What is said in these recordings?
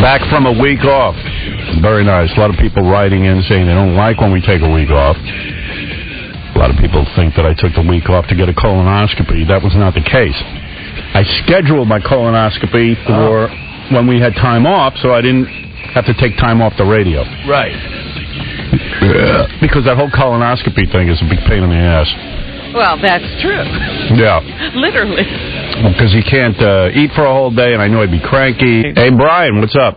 Back from a week off. Very nice. A lot of people writing in saying they don't like when we take a week off. A lot of people think that I took the week off to get a colonoscopy. That was not the case. I scheduled my colonoscopy for when we had time off, so I didn't have to take time off the radio. Right. Because that whole colonoscopy thing is a big pain in the ass. Well, that's true. Yeah. Literally. Because you can't eat for a whole day, and I knew I'd be cranky. Hey, Brian, what's up?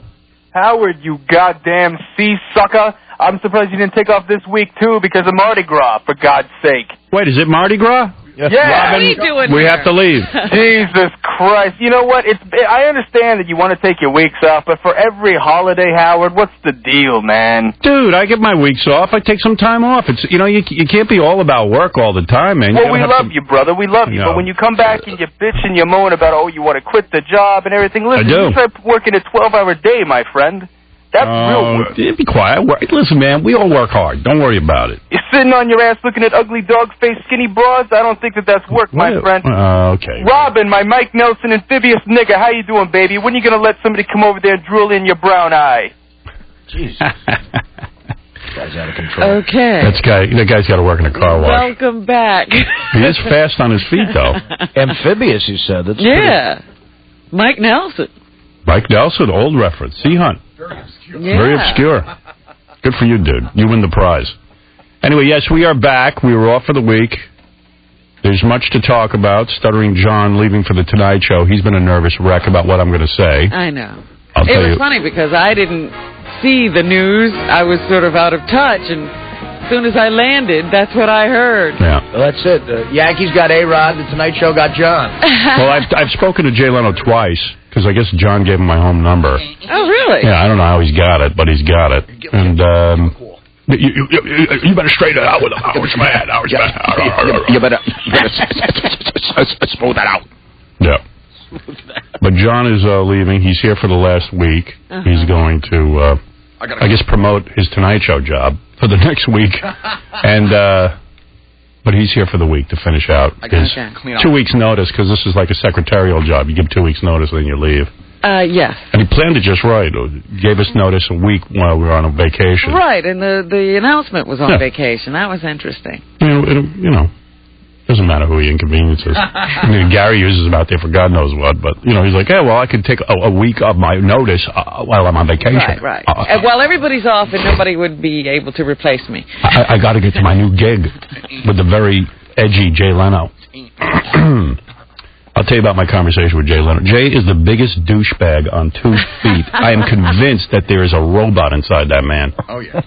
Howard, you goddamn sea sucker. I'm surprised you didn't take off this week, too, because of Mardi Gras, for God's sake. Wait, is it Mardi Gras? Yeah. What are you doing We here? have to leave. Jesus Christ. You know what? I understand that you want to take your weeks off, but for every holiday, Howard, what's the deal, man? Dude, I get my weeks off. I take some time off. It's you can't be all about work all the time, man. Well, we love you, brother. We love you. No. But when you come back and you bitch and you moan about, you want to quit the job and everything, listen, I do. you start working a 12-hour day, my friend. That's real work. Be quiet. Listen, man, we all work hard. Don't worry about it. You're sitting on your ass looking at ugly dog-faced skinny broads? I don't think that's work, my friend. Okay. Robin, my Mike Nelson amphibious nigga, how you doing, baby? When are you going to let somebody come over there and drool in your brown eye? Jesus. Guy's out of control. Okay. That guy's got to work in a car wash. Welcome back. He is fast on his feet, though. Amphibious, you said. That's Yeah. Mike Nelson. Mike Nelson, old reference. Sea Hunt. Yeah. Very obscure. Good for you, dude. You win the prize. Anyway, yes, we are back. We were off for the week. There's much to talk about. Stuttering John leaving for the Tonight Show. He's been a nervous wreck about what I'm going to say. I know. I'll It tell was you. funny because I didn't see the news. I was sort of out of touch, and as soon as I landed, that's what I heard. Yeah. Well, that's it. The Yankees got A-Rod. The Tonight Show got John. Well, I've spoken to Jay Leno twice, because I guess John gave him my home number. Oh, really? Yeah, I don't know how he's got it, but he's got it. And you better straighten it out with him. Howard's mad. Howard's mad. You better smooth that out. Yeah. But John is leaving. He's here for the last week. He's going to, I guess, promote his Tonight Show job for the next week. And but he's here for the week to finish out his 2 weeks' notice, because this is like a secretarial job. You give 2 weeks' notice, then you leave. Yes. And he planned it just right. Gave us notice a week while we were on a vacation. Right, and the announcement was on vacation. That was interesting. Doesn't matter who he inconveniences. I mean, Gary uses him out there for God knows what, but, he's like, I could take a week of my notice while I'm on vacation. Right. Well, everybody's off, and nobody would be able to replace me. I got to get to my new gig with the very edgy Jay Leno. I'll tell you about my conversation with Jay Leno. Jay is the biggest douchebag on 2 feet. I am convinced that there is a robot inside that man. Oh, yeah.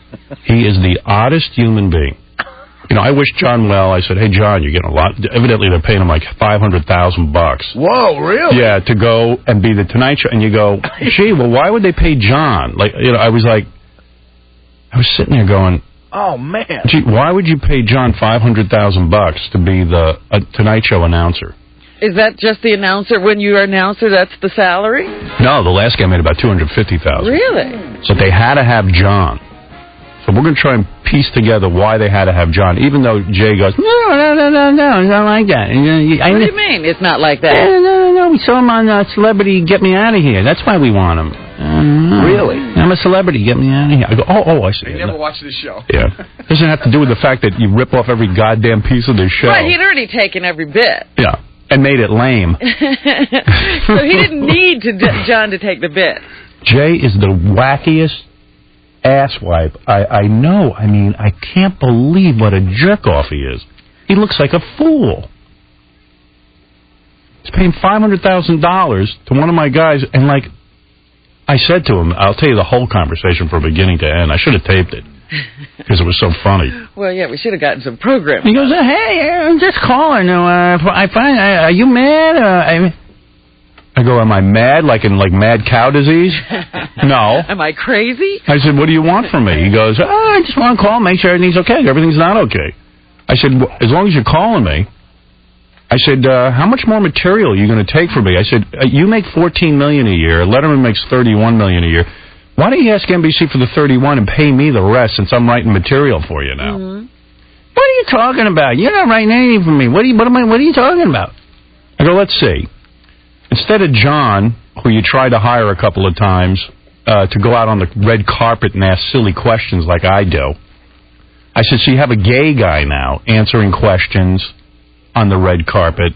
He is the oddest human being. I wish John well. I said, hey, John, you're getting a lot. Evidently, they're paying him like $500,000. Whoa, really? Yeah, to go and be the Tonight Show. And you go, gee, well, why would they pay John? I was sitting there going, oh, man. Gee, why would you pay John $500,000 to be the Tonight Show announcer? Is that just the announcer? When you're announcer, that's the salary? No, the last guy made about $250,000. Really? So they had to have John. So we're going to try and piece together why they had to have John, even though Jay goes, no, it's not like that. What do you mean it's not like that? No, we saw him on Celebrity Get Me Out of Here. That's why we want him. Really? I'm a celebrity. Get me out of here. I go, I see. They never watched this show. Yeah. Doesn't have to do with the fact that you rip off every goddamn piece of this show. Right, he'd already taken every bit. Yeah. And made it lame. So he didn't need John to take the bit. Jay is the wackiest asswipe I know. I mean, I can't believe what a jerk-off he is. He looks like a fool. He's paying $500,000 to one of my guys, and I said to him, I'll tell you the whole conversation from beginning to end. I should have taped it because it was so funny. Well, yeah, we should have gotten some programming. He goes, hey, I'm just calling. I find, are you mad? I go, am I mad, like in mad cow disease? No. Am I crazy? I said, what do you want from me? He goes, I just want to call, make sure everything's okay. Everything's not okay. I said, as long as you're calling me. I said, how much more material are you going to take from me? I said, you make $14 million a year. Letterman makes $31 million a year. Why don't you ask NBC for the 31 and pay me the rest, since I'm writing material for you now? Mm-hmm. What are you talking about? You're not writing anything for me. What are you talking about? I go, let's see. Instead of John, who you tried to hire a couple of times, to go out on the red carpet and ask silly questions like I do. I said, so you have a gay guy now answering questions on the red carpet,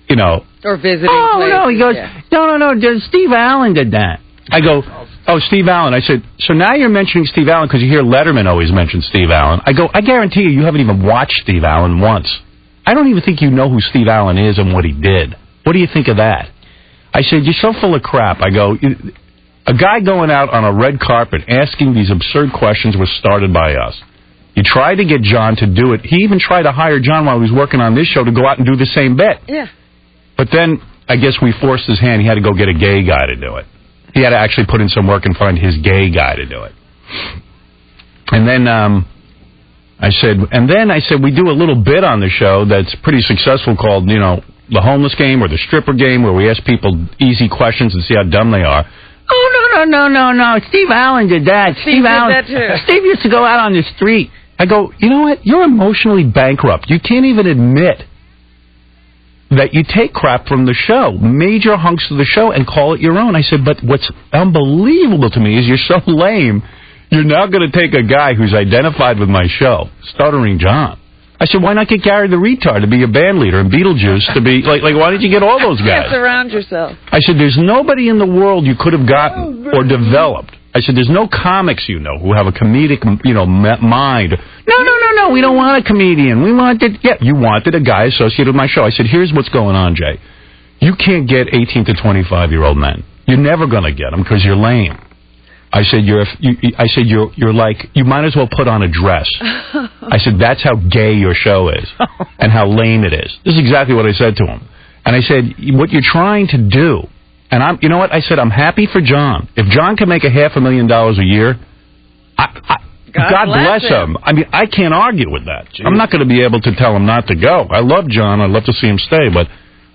you know. Or visiting places. No, he goes, yeah. no, Steve Allen did that. I go, oh, Steve Allen. I said, so now you're mentioning Steve Allen because you hear Letterman always mention Steve Allen. I go, I guarantee you haven't even watched Steve Allen once. I don't even think you know who Steve Allen is and what he did. What do you think of that? I said, you're so full of crap. I go, a guy going out on a red carpet asking these absurd questions was started by us. You tried to get John to do it. He even tried to hire John while he was working on this show to go out and do the same bit. Yeah. But then I guess we forced his hand. He had to go get a gay guy to do it. He had to actually put in some work and find his gay guy to do it. And then I said, we do a little bit on the show that's pretty successful called, you know, the homeless game or the stripper game, where we ask people easy questions and see how dumb they are. Oh, no. Steve Allen did that. Steve Allen did that too. Steve used to go out on the street. I go, you know what? You're emotionally bankrupt. You can't even admit that you take crap from the show, major hunks of the show, and call it your own. I said, but what's unbelievable to me is you're so lame. You're now going to take a guy who's identified with my show, Stuttering John. I said, why not get Gary the Retard to be your band leader and Beetlejuice to be, like why did you get all those guys? Surround yourself. I said, there's nobody in the world you could have gotten or developed. I said, there's no comics you know who have a comedic, you know, mind. No, we don't want a comedian. We wanted, you wanted a guy associated with my show. I said, here's what's going on, Jay. You can't get 18 to 25-year-old men. You're never going to get them because you're lame. I said, you're like, you might as well put on a dress. I said, that's how gay your show is and how lame it is. This is exactly what I said to him. And I said, what you're trying to do, and you know what? I said, I'm happy for John. If John can make $500,000 a year, God bless him. I mean, I can't argue with that. Jeez. I'm not going to be able to tell him not to go. I love John. I'd love to see him stay. But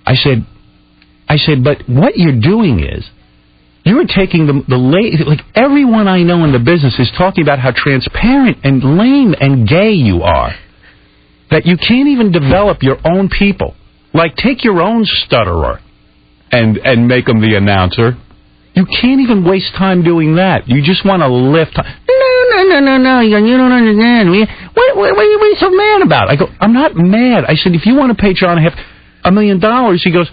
I said, but what you're doing is, you're taking like everyone I know in the business is talking about how transparent and lame and gay you are. That you can't even develop your own people. Like, take your own stutterer and make him the announcer. You can't even waste time doing that. You just want to lift. No. You don't understand. What are you so mad about? I go, I'm not mad. I said, if you want to pay John $500,000, he goes,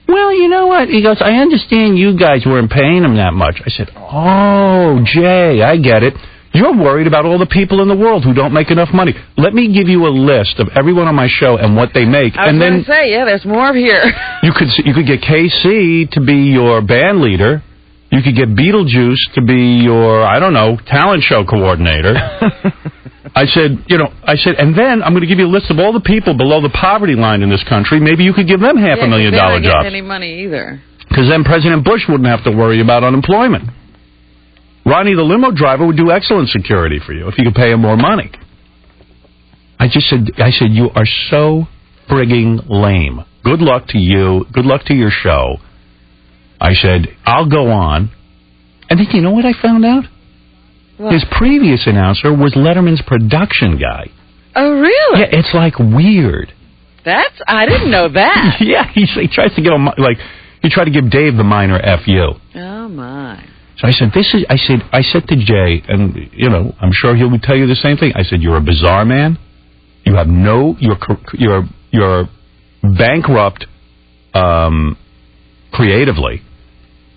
well, you know what? He goes, I understand you guys weren't paying him that much. I said, oh, Jay, I get it. You're worried about all the people in the world who don't make enough money. Let me give you a list of everyone on my show and what they make. I was going to say, there's more here. You could get KC to be your band leader. You could get Beetlejuice to be your, I don't know, talent show coordinator. I said, and then I'm going to give you a list of all the people below the poverty line in this country. Maybe you could give them $500,000 jobs. They don't get any money either. Because then President Bush wouldn't have to worry about unemployment. Ronnie the limo driver would do excellent security for you if you could pay him more money. I said, you are so frigging lame. Good luck to you. Good luck to your show. I said, I'll go on. And then you know what I found out? What? His previous announcer was Letterman's production guy. Oh, really? Yeah, it's like weird. I didn't know that. Yeah, he tries to get him, like, he tried to give Dave the minor FU. Oh, my. So I said to Jay, and, you know, I'm sure he'll tell you the same thing. I said, you're a bizarre man. You have you're bankrupt, creatively.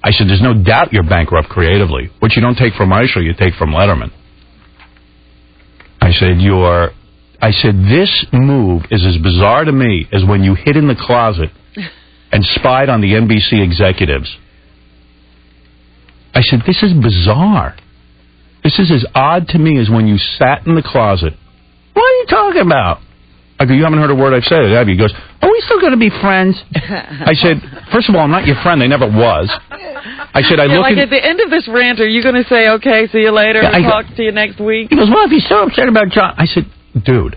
I said, there's no doubt you're bankrupt creatively. What you don't take from my show, you take from Letterman. I said, this move is as bizarre to me as when you hid in the closet and spied on the NBC executives. I said, this is bizarre. This is as odd to me as when you sat in the closet. What are you talking about? I go, you haven't heard a word I've said, have you? He goes, are we still going to be friends? I said, first of all, I'm not your friend. I never was. I said, at the end of this rant, are you going to say, okay, see you later, and talk to you next week? He goes, well, if you're so upset about John. I said, dude,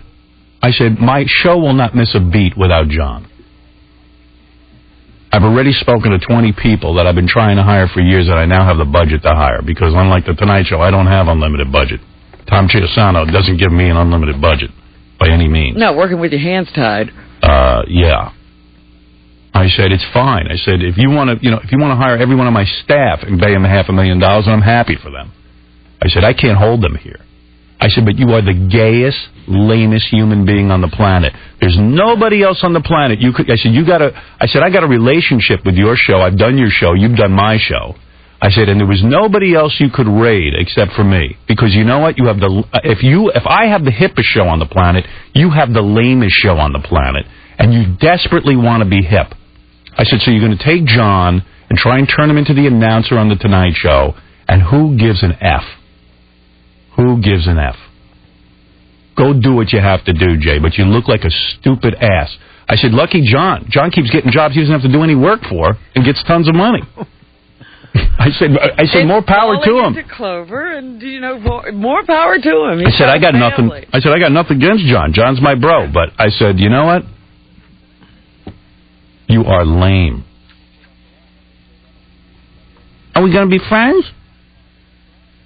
my show will not miss a beat without John. I've already spoken to 20 people that I've been trying to hire for years that I now have the budget to hire, because unlike the Tonight Show, I don't have unlimited budget. Tom Chiasano doesn't give me an unlimited budget by any means. No, working with your hands tied. Yeah. I said, it's fine. I said, if you want to hire every one of my staff and pay them $500,000, I'm happy for them. I said, I can't hold them here. I said, but you are the gayest, lamest human being on the planet. There's nobody else on the planet. I said, I got a relationship with your show. I've done your show. You've done my show. I said, and there was nobody else you could raid except for me. Because you know what? You have if I have the hippest show on the planet, you have the lamest show on the planet. And you desperately want to be hip. I said, so you're going to take John and try and turn him into the announcer on The Tonight Show. And who gives an F? Who gives an F? Go do what you have to do, Jay, but you look like a stupid ass. I said, lucky John. John keeps getting jobs he doesn't have to do any work for and gets tons of money. I said, more power to him. Into Clover, and more power to him. I said, I got nothing. I said, I got nothing against John. John's my bro, but I said, you know what? You are lame. Are we going to be friends?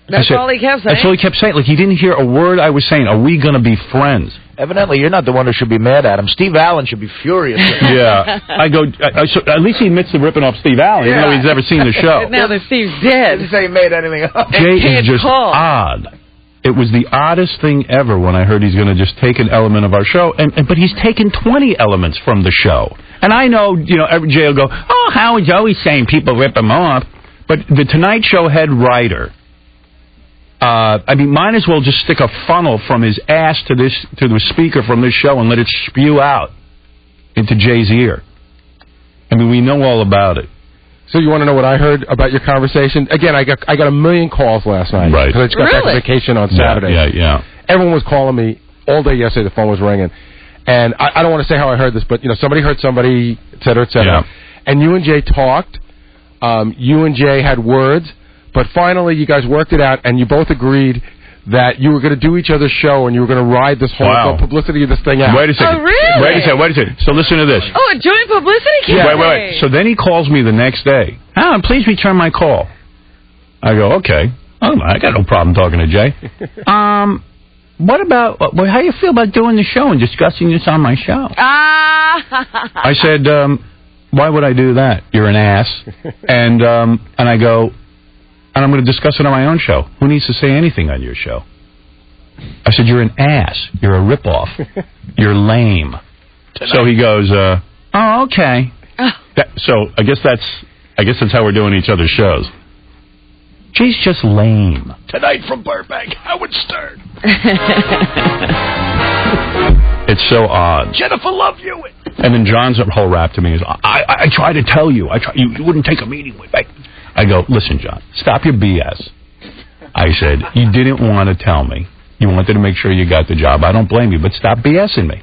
That's all he kept saying. That's all he kept saying. Like, he didn't hear a word I was saying. Are we going to be friends? Evidently, you're not the one who should be mad at him. Steve Allen should be furious with him. Yeah. I go, at least he admits to ripping off Steve Allen, even though he's never seen the show. Now that Steve's dead. Didn't say he made anything up. Jay is just odd. It was the oddest thing ever when I heard he's going to just take an element of our show, but he's taken 20 elements from the show. And I know, every Jay will go, oh, Howard's always saying people rip him off. But the Tonight Show head writer, might as well just stick a funnel from his ass to the speaker from this show and let it spew out into Jay's ear. I mean, we know all about it. So you want to know what I heard about your conversation? Again, I got a million calls last night. Right. Because I just got back from vacation on Saturday. Yeah. Everyone was calling me all day yesterday. The phone was ringing. And I don't want to say how I heard this, but, somebody heard somebody, et cetera, et cetera. Yeah. And you and Jay talked. You and Jay had words. But finally, you guys worked it out, and you both agreed that you were going to do each other's show, and you were going to ride this whole publicity of this thing out. Wait a second. Oh, really? Wait a second. So listen to this. Oh, a joint publicity campaign. Wait. So then he calls me the next day. Alan, please return my call. I go, okay. Oh, I got no problem talking to Jay. What about, how do you feel about doing the show and discussing this on my show? I said, why would I do that? You're an ass. And I go, and I'm going to discuss it on my own show. Who needs to say anything on your show? I said, you're an ass. You're a ripoff. You're lame. Tonight. So he goes, oh, okay. So I guess that's how we're doing each other's shows. She's just lame. Tonight from Burbank, Howard Stern. It's so odd. Jennifer Love Hewitt. And then John's whole rap to me is, I try to tell you. You wouldn't take a meeting with me. I go, listen, John, stop your BS. I said, you didn't want to tell me. You wanted to make sure you got the job. I don't blame you, but stop BSing me.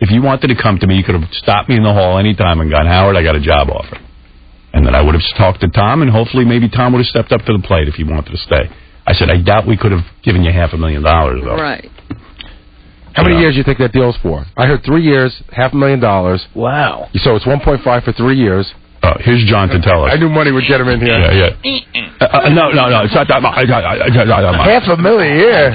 If you wanted to come to me, you could have stopped me in the hall anytime and gone, Howard, I got a job offer. And then I would have talked to Tom, and hopefully maybe Tom would have stepped up to the plate if he wanted to stay. I said, I doubt we could have given you $500,000, though. Right. How many years do you think that deal's for? I heard 3 years, $500,000. Wow. So it's 1.5 for 3 years. Here's John to tell us. I knew money would get him in here. Yeah. No, it's not that much. $500,000 a year.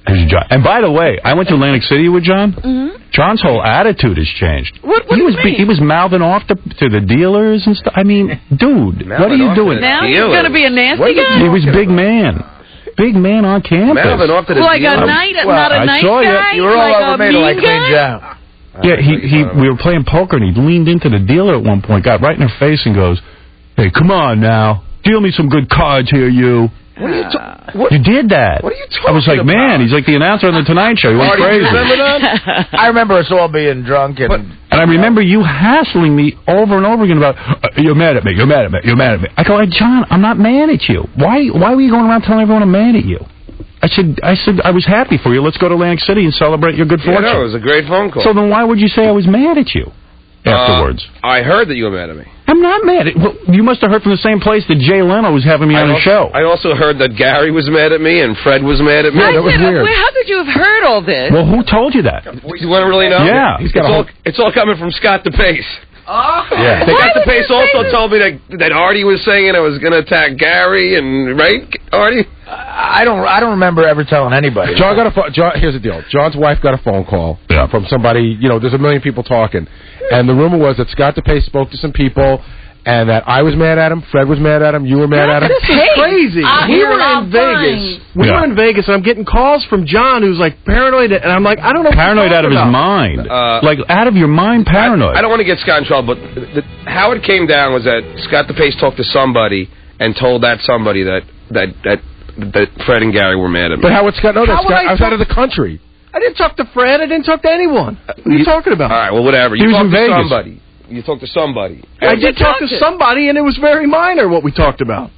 Here's John. And by the way, I went to Atlantic City with John. Mm-hmm. John's whole attitude has changed. What do you mean? He was mouthing off to the dealers and stuff. I mean, dude, what are you doing? Now he's going to be a nasty guy? He was big man. Big man on campus. Mouthing off to the like dealers. not a nice guy? You were all over me till I cleaned you out. Yeah, we were playing poker, and he leaned into the dealer at one point, got right in her face, and goes, hey, come on now. Deal me some good cards here, you. What are you You did that. What are you talking about? I was like, man, he's like the announcer on The Tonight Show. He went crazy. You remember that? I remember us all being drunk. And I remember you hassling me over and over again about, you're mad at me, you're mad at me, you're mad at me. I go, hey, John, I'm not mad at you. Why were you going around telling everyone I'm mad at you? I said I was happy for you. Let's go to Atlantic City and celebrate your good fortune. Yeah, no, it was a great phone call. So then why would you say I was mad at you afterwards? I heard that you were mad at me. I'm not mad at you. You must have heard from the same place that Jay Leno was having me on the show. I also heard that Gary was mad at me and Fred was mad at me. Yeah, that was weird. How could you have heard all this? Well, who told you that? You want to really know? Yeah. It's all coming from Scott DePace. Yeah. Scott DePace also told me that Artie was saying I was going to attack Gary, and right, Artie? I don't remember ever telling anybody. John got here's the deal. John's wife got a phone call from somebody. There's a million people talking, and the rumor was that Scott DePace spoke to some people, and that I was mad at him, Fred was mad at him, you were mad at him. This is crazy. We were in Vegas. We were in Vegas, and I'm getting calls from John, who's like paranoid, and I'm like, I don't know. Paranoid out of his mind, like out of your mind, paranoid. I don't want to get Scott in trouble, but how it came down was that Scott DePace talked to somebody and told that somebody that Fred and Gary were mad at me. But how would Scott know that? Scott, I was out of the country. I didn't talk to Fred. I didn't talk to anyone. What are you talking about? All right, well, whatever. He You was talked in to Vegas. somebody. You talked to somebody. I did talk to somebody, and it was very minor what we talked about.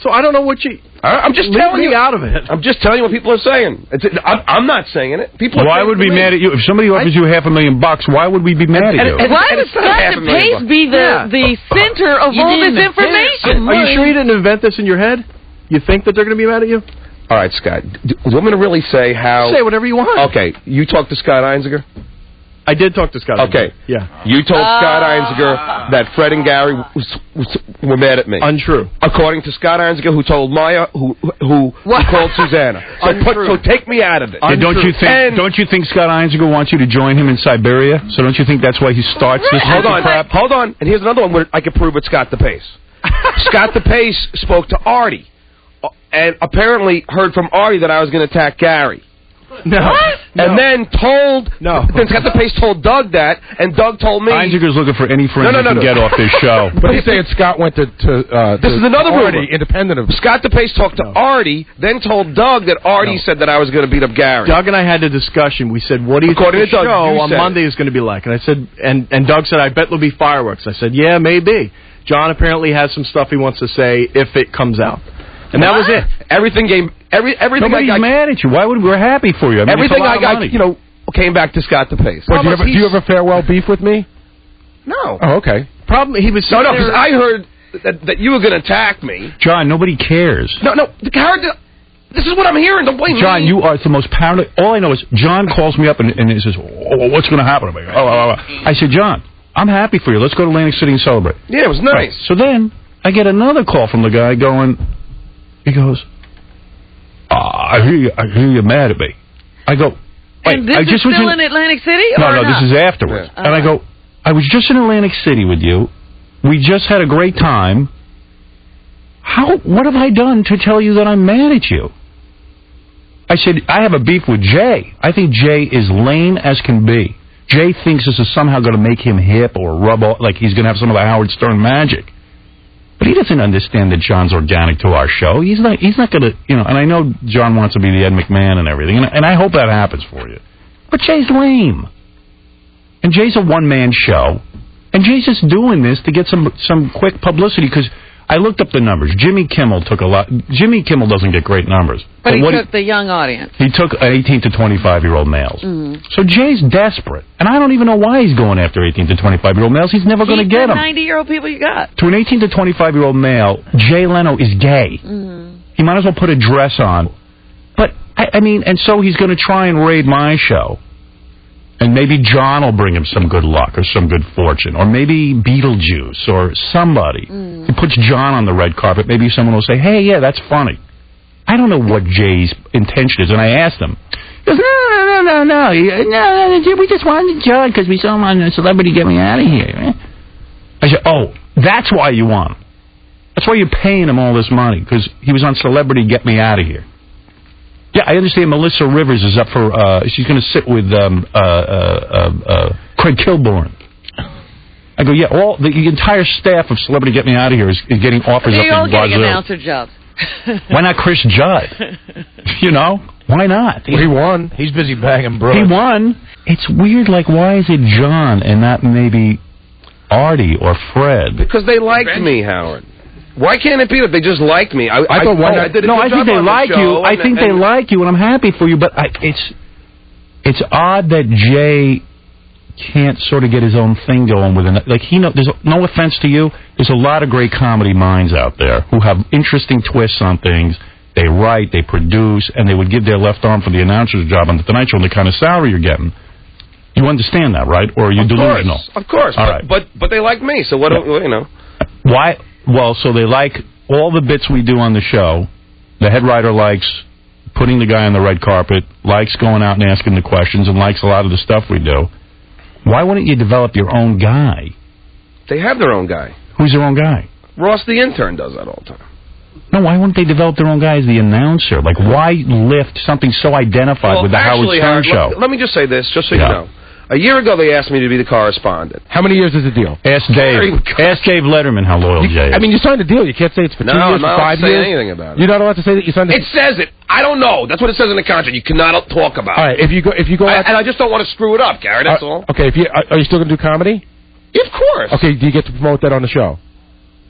So I don't know what you... I'm just leave telling me you out of it. I'm just telling you what people are saying. I'm not saying it. People. Why would we be mad at you if somebody offers you $500,000? Why would we be mad at you? Why would Scott DePace be the center of all this information? Are you sure you didn't invent this in your head? You think that they're going to be mad at you? All right, Scott. Do you want me to really say how? Say whatever you want. Okay, you talked to Scott Einziger? I did talk to Scott. Okay. Yeah. You told Scott Einziger that Fred and Gary were mad at me. Untrue. According to Scott Einziger, who told Maya, who called Susanna. So take me out of it. And don't you think Scott Einziger wants you to join him in Siberia? So don't you think that's why he starts this crap? Hold on. And here's another one where I can prove it's Scott DePace. Scott DePace spoke to Artie, and apparently heard from Artie that I was going to attack Gary. No. What? And then then Scott DePace told Doug that, and Doug told me. Einziger's looking for any friend he can get off this show. But he's saying Scott went to this is another Artie, rumor. independent of Scott DePace talked to Artie, then told Doug that Artie said that I was going to beat up Gary. Doug and I had a discussion. We said, what do you think the show on Monday is going to be like? And I said, and Doug said, I bet there'll be fireworks. I said, yeah, maybe. John apparently has some stuff he wants to say if it comes out. And that was it. Everything Nobody's mad at you. Why would we're happy for you? I mean, everything I got, came back to Scott DePace. Well, do you have a farewell beef with me? No. Oh, okay. Problem he was because I heard that you were going to attack me. John, nobody cares. No. This is what I'm hearing. Don't blame me. John, you are the most paranoid. All I know is John calls me up and he says, "What's going to happen to me?" I said, "John, I'm happy for you. Let's go to Atlantic City and celebrate." Yeah, it was nice. Right. So then I get another call from the guy going. He goes, I hear you're mad at me. I go, wait, and this is still in Atlantic City? No, this is afterwards. Yeah. And I go, I was just in Atlantic City with you. We just had a great time. What have I done to tell you that I'm mad at you? I said, I have a beef with Jay. I think Jay is lame as can be. Jay thinks this is somehow going to make him hip or rub off, like he's going to have some of the Howard Stern magic. But he doesn't understand that John's organic to our show. He's not going to, and I know John wants to be the Ed McMahon and everything, and I hope that happens for you. But Jay's lame. And Jay's a one-man show. And Jay's just doing this to get some quick publicity, because I looked up the numbers. Jimmy Kimmel took a lot. Jimmy Kimmel doesn't get great numbers. But he took the young audience. He took 18 to 25-year-old males. Mm-hmm. So Jay's desperate. And I don't even know why he's going after 18 to 25-year-old males. He's never going to get them. 90-year-old people you got. To an 18 to 25-year-old male, Jay Leno is gay. Mm-hmm. He might as well put a dress on. But, I mean, and so he's going to try and raid my show. And maybe John will bring him some good luck or some good fortune. Or maybe Beetlejuice or somebody. He puts John on the red carpet. Maybe someone will say, hey, yeah, that's funny. I don't know what Jay's intention is. And I asked him. He goes, no. We just wanted John because we saw him on Celebrity Get Me Out of Here. I said, oh, that's why you want him. That's why you're paying him all this money, because he was on Celebrity Get Me Out of Here. Yeah, I understand Melissa Rivers is up for, she's going to sit with Craig Kilborn. I go, yeah, the entire staff of Celebrity Get Me Out of Here is getting offers up in Brazil. They're all getting announcer jobs. Why not Chris Judd? Why not? Well, he won. He's busy bagging Brooks. He won. It's weird, like, why is it John and not maybe Artie or Fred? Because they liked me, Howard. Why can't it be that they just like me? I thought I did a good job. I think they like you. I think they like you, and I'm happy for you. But it's odd that Jay can't sort of get his own thing going with it. Like there's no offense to you. There's a lot of great comedy minds out there who have interesting twists on things. They write, they produce, and they would give their left arm for the announcer's job on the Tonight Show and the kind of salary you're getting. You understand that, right? Or are you delusional? Of course. All right. But they like me, so what do you know? Why? Well, so they like all the bits we do on the show. The head writer likes putting the guy on the red carpet, likes going out and asking the questions, and likes a lot of the stuff we do. Why wouldn't you develop your own guy? They have their own guy. Who's their own guy? Ross the intern does that all the time. No, why wouldn't they develop their own guy as the announcer? Like, why lift something so identified with the Howard Stern show? Let me just say this, just so you know. A year ago, they asked me to be the correspondent. How many years is the deal? Ask Dave. Ask Dave Letterman how loyal Jay is. I mean, you signed a deal. You can't say it's for 2 years, for 5 years. I'm not allowed to say anything about it. You're not allowed to say that you signed a... It says it. I don't know. That's what it says in the contract. You cannot talk about it. All right, if you go out... And I just don't want to screw it up, Gary, that's all. Okay, are you still going to do comedy? Of course. Okay, do you get to promote that on the show?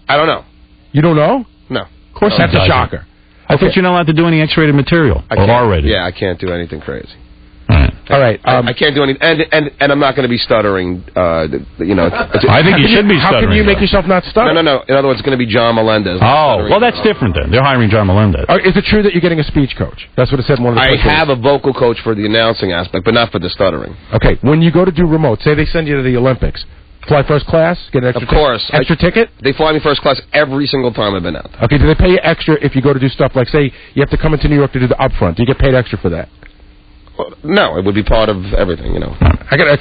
I don't know. You don't know? No. Of course, that's a shocker. I thought you're not allowed to do any X-rated material or R-rated. Yeah, I can't do anything crazy. All right. I can't do anything, and I'm not going to be stuttering. I think you should be stuttering. How can you make yourself not stutter? No. In other words, it's going to be John Melendez. Oh, well, that's different then. They're hiring John Melendez. Is it true that you're getting a speech coach? That's what it said in one of the I have a vocal coach for the announcing aspect, but not for the stuttering. Okay, when you go to do remote, say they send you to the Olympics, fly first class, get an extra extra ticket? They fly me first class every single time I've been out. Okay, do they pay you extra if you go to do stuff like, say, you have to come into New York to do the upfront? Do you get paid extra for that? Well, no, it would be part of everything, you know. I got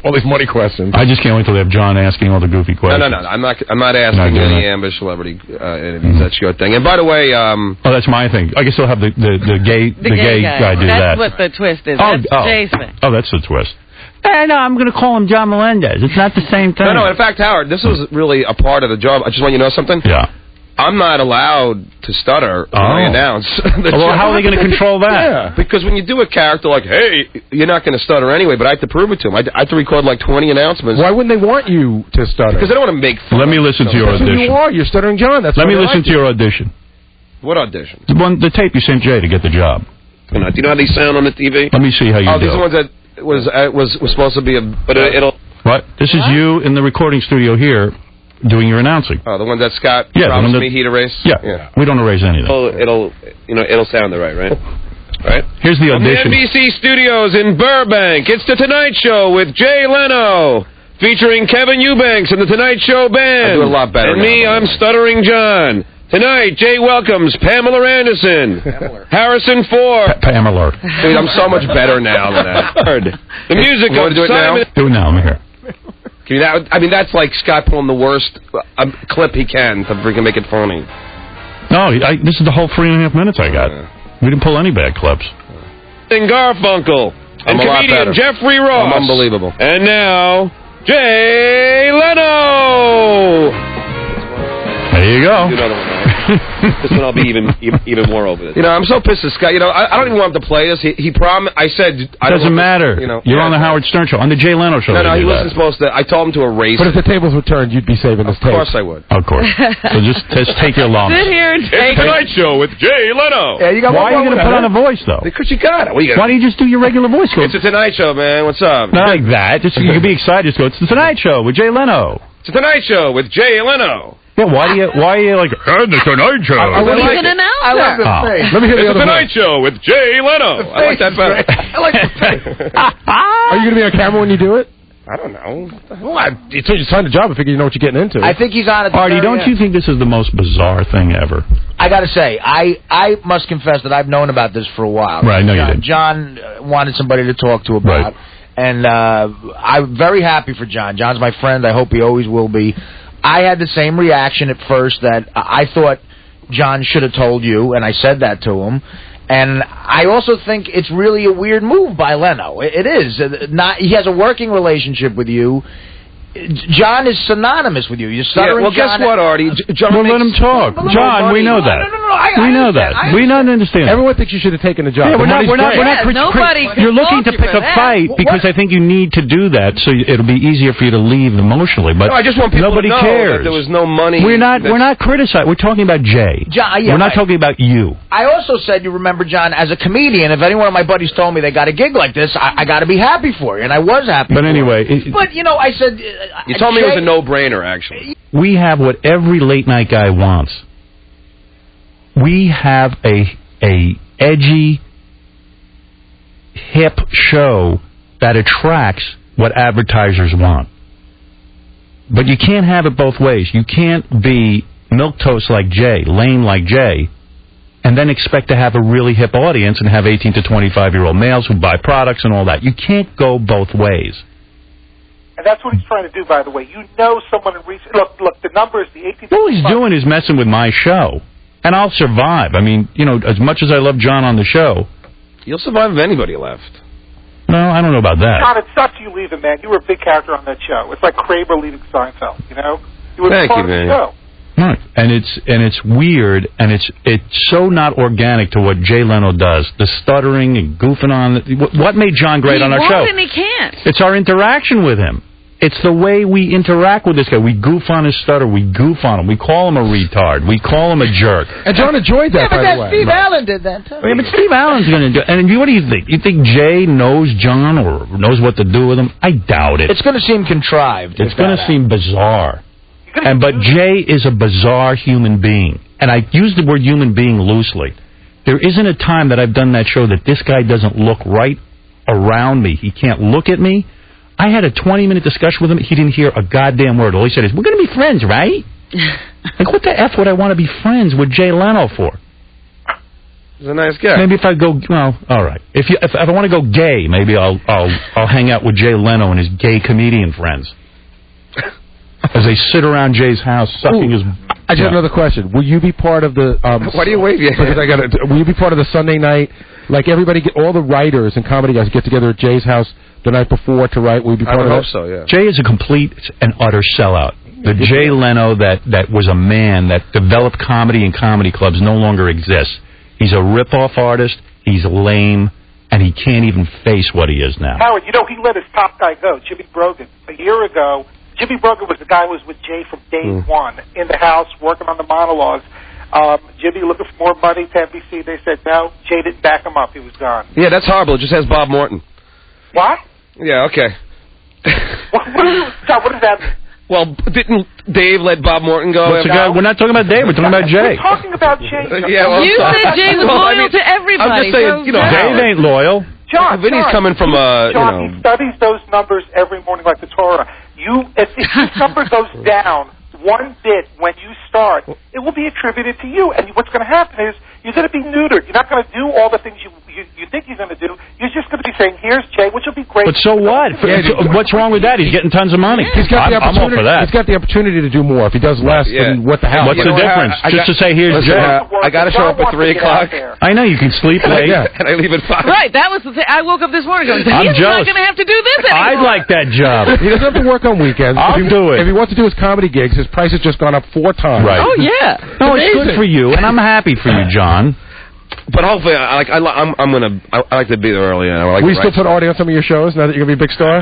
all these money questions. I just can't wait till they have John asking all the goofy questions. No. I'm not asking any ambush celebrity interviews. That's your thing. And by the way, oh, that's my thing. I guess they'll have the gay guy do that. That's what the twist is. That's Jay's thing. Oh, that's the twist. No, I'm going to call him John Melendez. It's not the same thing. No. In fact, Howard, this was really a part of the job. I just want you to know something. Yeah. I'm not allowed to stutter when I announce. Well, how are they going to control that? Yeah, because when you do a character like, hey, you're not going to stutter anyway, but I have to prove it to them. I have to record like 20 announcements. Why wouldn't they want you to stutter? Because they don't want to make fun. Let me listen to your audition. You are. You're stuttering John. Let me listen to your audition. What audition? The tape you sent Jay to get the job. Do you know how they sound on the TV? Let me see how you do. These are the ones that was supposed to be it'll... What? This is you in the recording studio here doing your announcing. Oh, the one that Scott promised me he'd erase? Yeah. We don't erase anything. It'll sound right? Right? Here's the audition. From the NBC studios in Burbank, it's The Tonight Show with Jay Leno, featuring Kevin Eubanks and The Tonight Show Band. I do a lot better. And me, I'm Stuttering John. Tonight, Jay welcomes Pamela Anderson, Harrison Ford. Pamela. Dude, I'm so much better now than that. The music of Simon... Do it now. I'm here. That's like Scott pulling the worst clip he can to freaking make it funny. No, this is the whole 3.5 minutes I got. We didn't pull any bad clips. And Garfunkel. And comedian Jeffrey Ross. I'm unbelievable. And now, Jay Leno! There you go. Do another one, right? This one I'll be even more over this. You know, I'm so pissed at Scott. You know, I don't even want him to play this. He promised. I said... Doesn't matter. You're on the Howard Stern show. On the Jay Leno show. No, he wasn't supposed to. I told him to erase it. But if the tables were turned, you'd be saving this tape. Of course I would. Of course. So just take your lumps. Sit here and take It's The Tonight Show with Jay Leno. Yeah, why are you going to put on a voice, though? Because you got it. Why don't you just do your regular voice? It's The Tonight Show, man. What's up? Not like that. Just you can be excited. Just go, it's The Tonight Show with Jay Leno. It's The Tonight Show with Jay Leno. Yeah, why are you like, The Tonight Show? He's an announcer. I love the face. Let me hear the other The Tonight Show with Jay Leno. I like that better. I like the face. Are you going to be on camera when you do it? I don't know. Well, you signed a job. I figure you know what you're getting into. I think he's on it. Artie, don't you think this is the most bizarre thing ever? I got to say, I must confess that I've known about this for a while. Right, I know you did. John wanted somebody to talk to about. Right. And I'm very happy for John. John's my friend. I hope he always will be. I had the same reaction at first that I thought John should have told you, and I said that to him. And I also think it's really a weird move by Leno. It is. He has a working relationship with you. John is synonymous with you. You're stuttering. Well, guess what, Artie? John let him talk. John, we know that. We know that. We don't understand. Everyone thinks you should have taken the job. Yeah, we're not. You're looking to pick a fight because I think you need to do that, so it'll be easier for you to leave emotionally. But I just want people nobody to know cares. that there was no money. We're not criticizing. We're talking about Jay. We're not talking about you. I also said, you remember, John, as a comedian, if any one of my buddies told me they got a gig like this, I got to be happy for you, and I was happy. But anyway, but I said. You told me it was a no-brainer, actually. We have what every late-night guy wants. We have a edgy, hip show that attracts what advertisers want. But you can't have it both ways. You can't be milquetoast like Jay, lame like Jay, and then expect to have a really hip audience and have 18 to 25-year-old males who buy products and all that. You can't go both ways. And that's what he's trying to do, by the way. You know someone in recent... Look, the numbers, the 18... All he's doing is messing with my show. And I'll survive. I mean, you know, as much as I love John on the show... You'll survive if anybody left. No, I don't know about that. John, it sucks you leaving, man. You were a big character on that show. It's like Kramer leaving Seinfeld, you know? You were Thank part you, of the man. show. Right. And it's weird, and it's so not organic to what Jay Leno does. The stuttering and goofing on... What made John great on our show? He won't and he can't. It's our interaction with him. It's the way we interact with this guy. We goof on his stutter. We goof on him. We call him a retard. We call him a jerk. And John enjoyed that, by the way. Steve Allen did that, too. Yeah, but Steve Allen's going to do it. And what do you think? You think Jay knows John or knows what to do with him? I doubt it. It's going to seem contrived. It's going to seem bizarre. But Jay is a bizarre human being. And I use the word human being loosely. There isn't a time that I've done that show that this guy doesn't look right around me. He can't look at me. I had a 20-minute discussion with him. He didn't hear a goddamn word. All he said is, we're going to be friends, right? Like, what the F would I want to be friends with Jay Leno for? He's a nice guy. Maybe if I go, well, all right. If I want to go gay, maybe I'll hang out with Jay Leno and his gay comedian friends. As they sit around Jay's house sucking his... I just have another question. Will you be part of the... Why do you wave your hand? Will you be part of the Sunday night... Like everybody, all the writers and comedy guys get together at Jay's house the night before to write. Will you be part of that? I hope so, yeah. Jay is a complete and utter sellout. The Jay Leno that was a man that developed comedy and comedy clubs no longer exists. He's a rip-off artist. He's lame, and he can't even face what he is now. Howard, you know, he let his top guy go, Jimmy Brogan. A year ago, Jimmy Brogan was the guy who was with Jay from day one, in the house, working on the monologues. Jimmy looking for more money to NBC. They said no. Jay didn't back him up. He was gone. Yeah, that's horrible. It just has Bob Morton. What? Yeah, okay. What does that mean? Well, didn't Dave let Bob Morton go? We're not talking about Dave. We're talking about Jay. We're talking about Jay. You said Jay was loyal to everybody. I'm just saying, you know, Dave ain't loyal. John, Vinny's coming from John, he studies those numbers every morning like the Torah. If this number goes down one bit when you start, it will be attributed to you. And what's going to happen is you're going to be neutered. You're not going to do all the things you think you're going to do. You're just going to be saying, here's Jay, which will be great. But so what? What's wrong with that? He's getting tons of money. He's got the I'm all for that. He's got the opportunity to do more. If he does less, then what the hell? What's the difference? Just to say, here's Jay. I got to show up at 3 o'clock. I know you can sleep late. And I leave at 5. Right, that was the thing. I woke up this morning going, I'm he's jealous. not going to have to do this anymore. I'd like that job. He doesn't have to work on weekends. I'll do it. If he wants to do his comedy gigs, his price has just gone up 4 times. Right. Oh, yeah. No, it's good for you, and I'm happy for you, John. But hopefully, I like to be there early. Will you still put audio on some of your shows now that you're going to be a big star?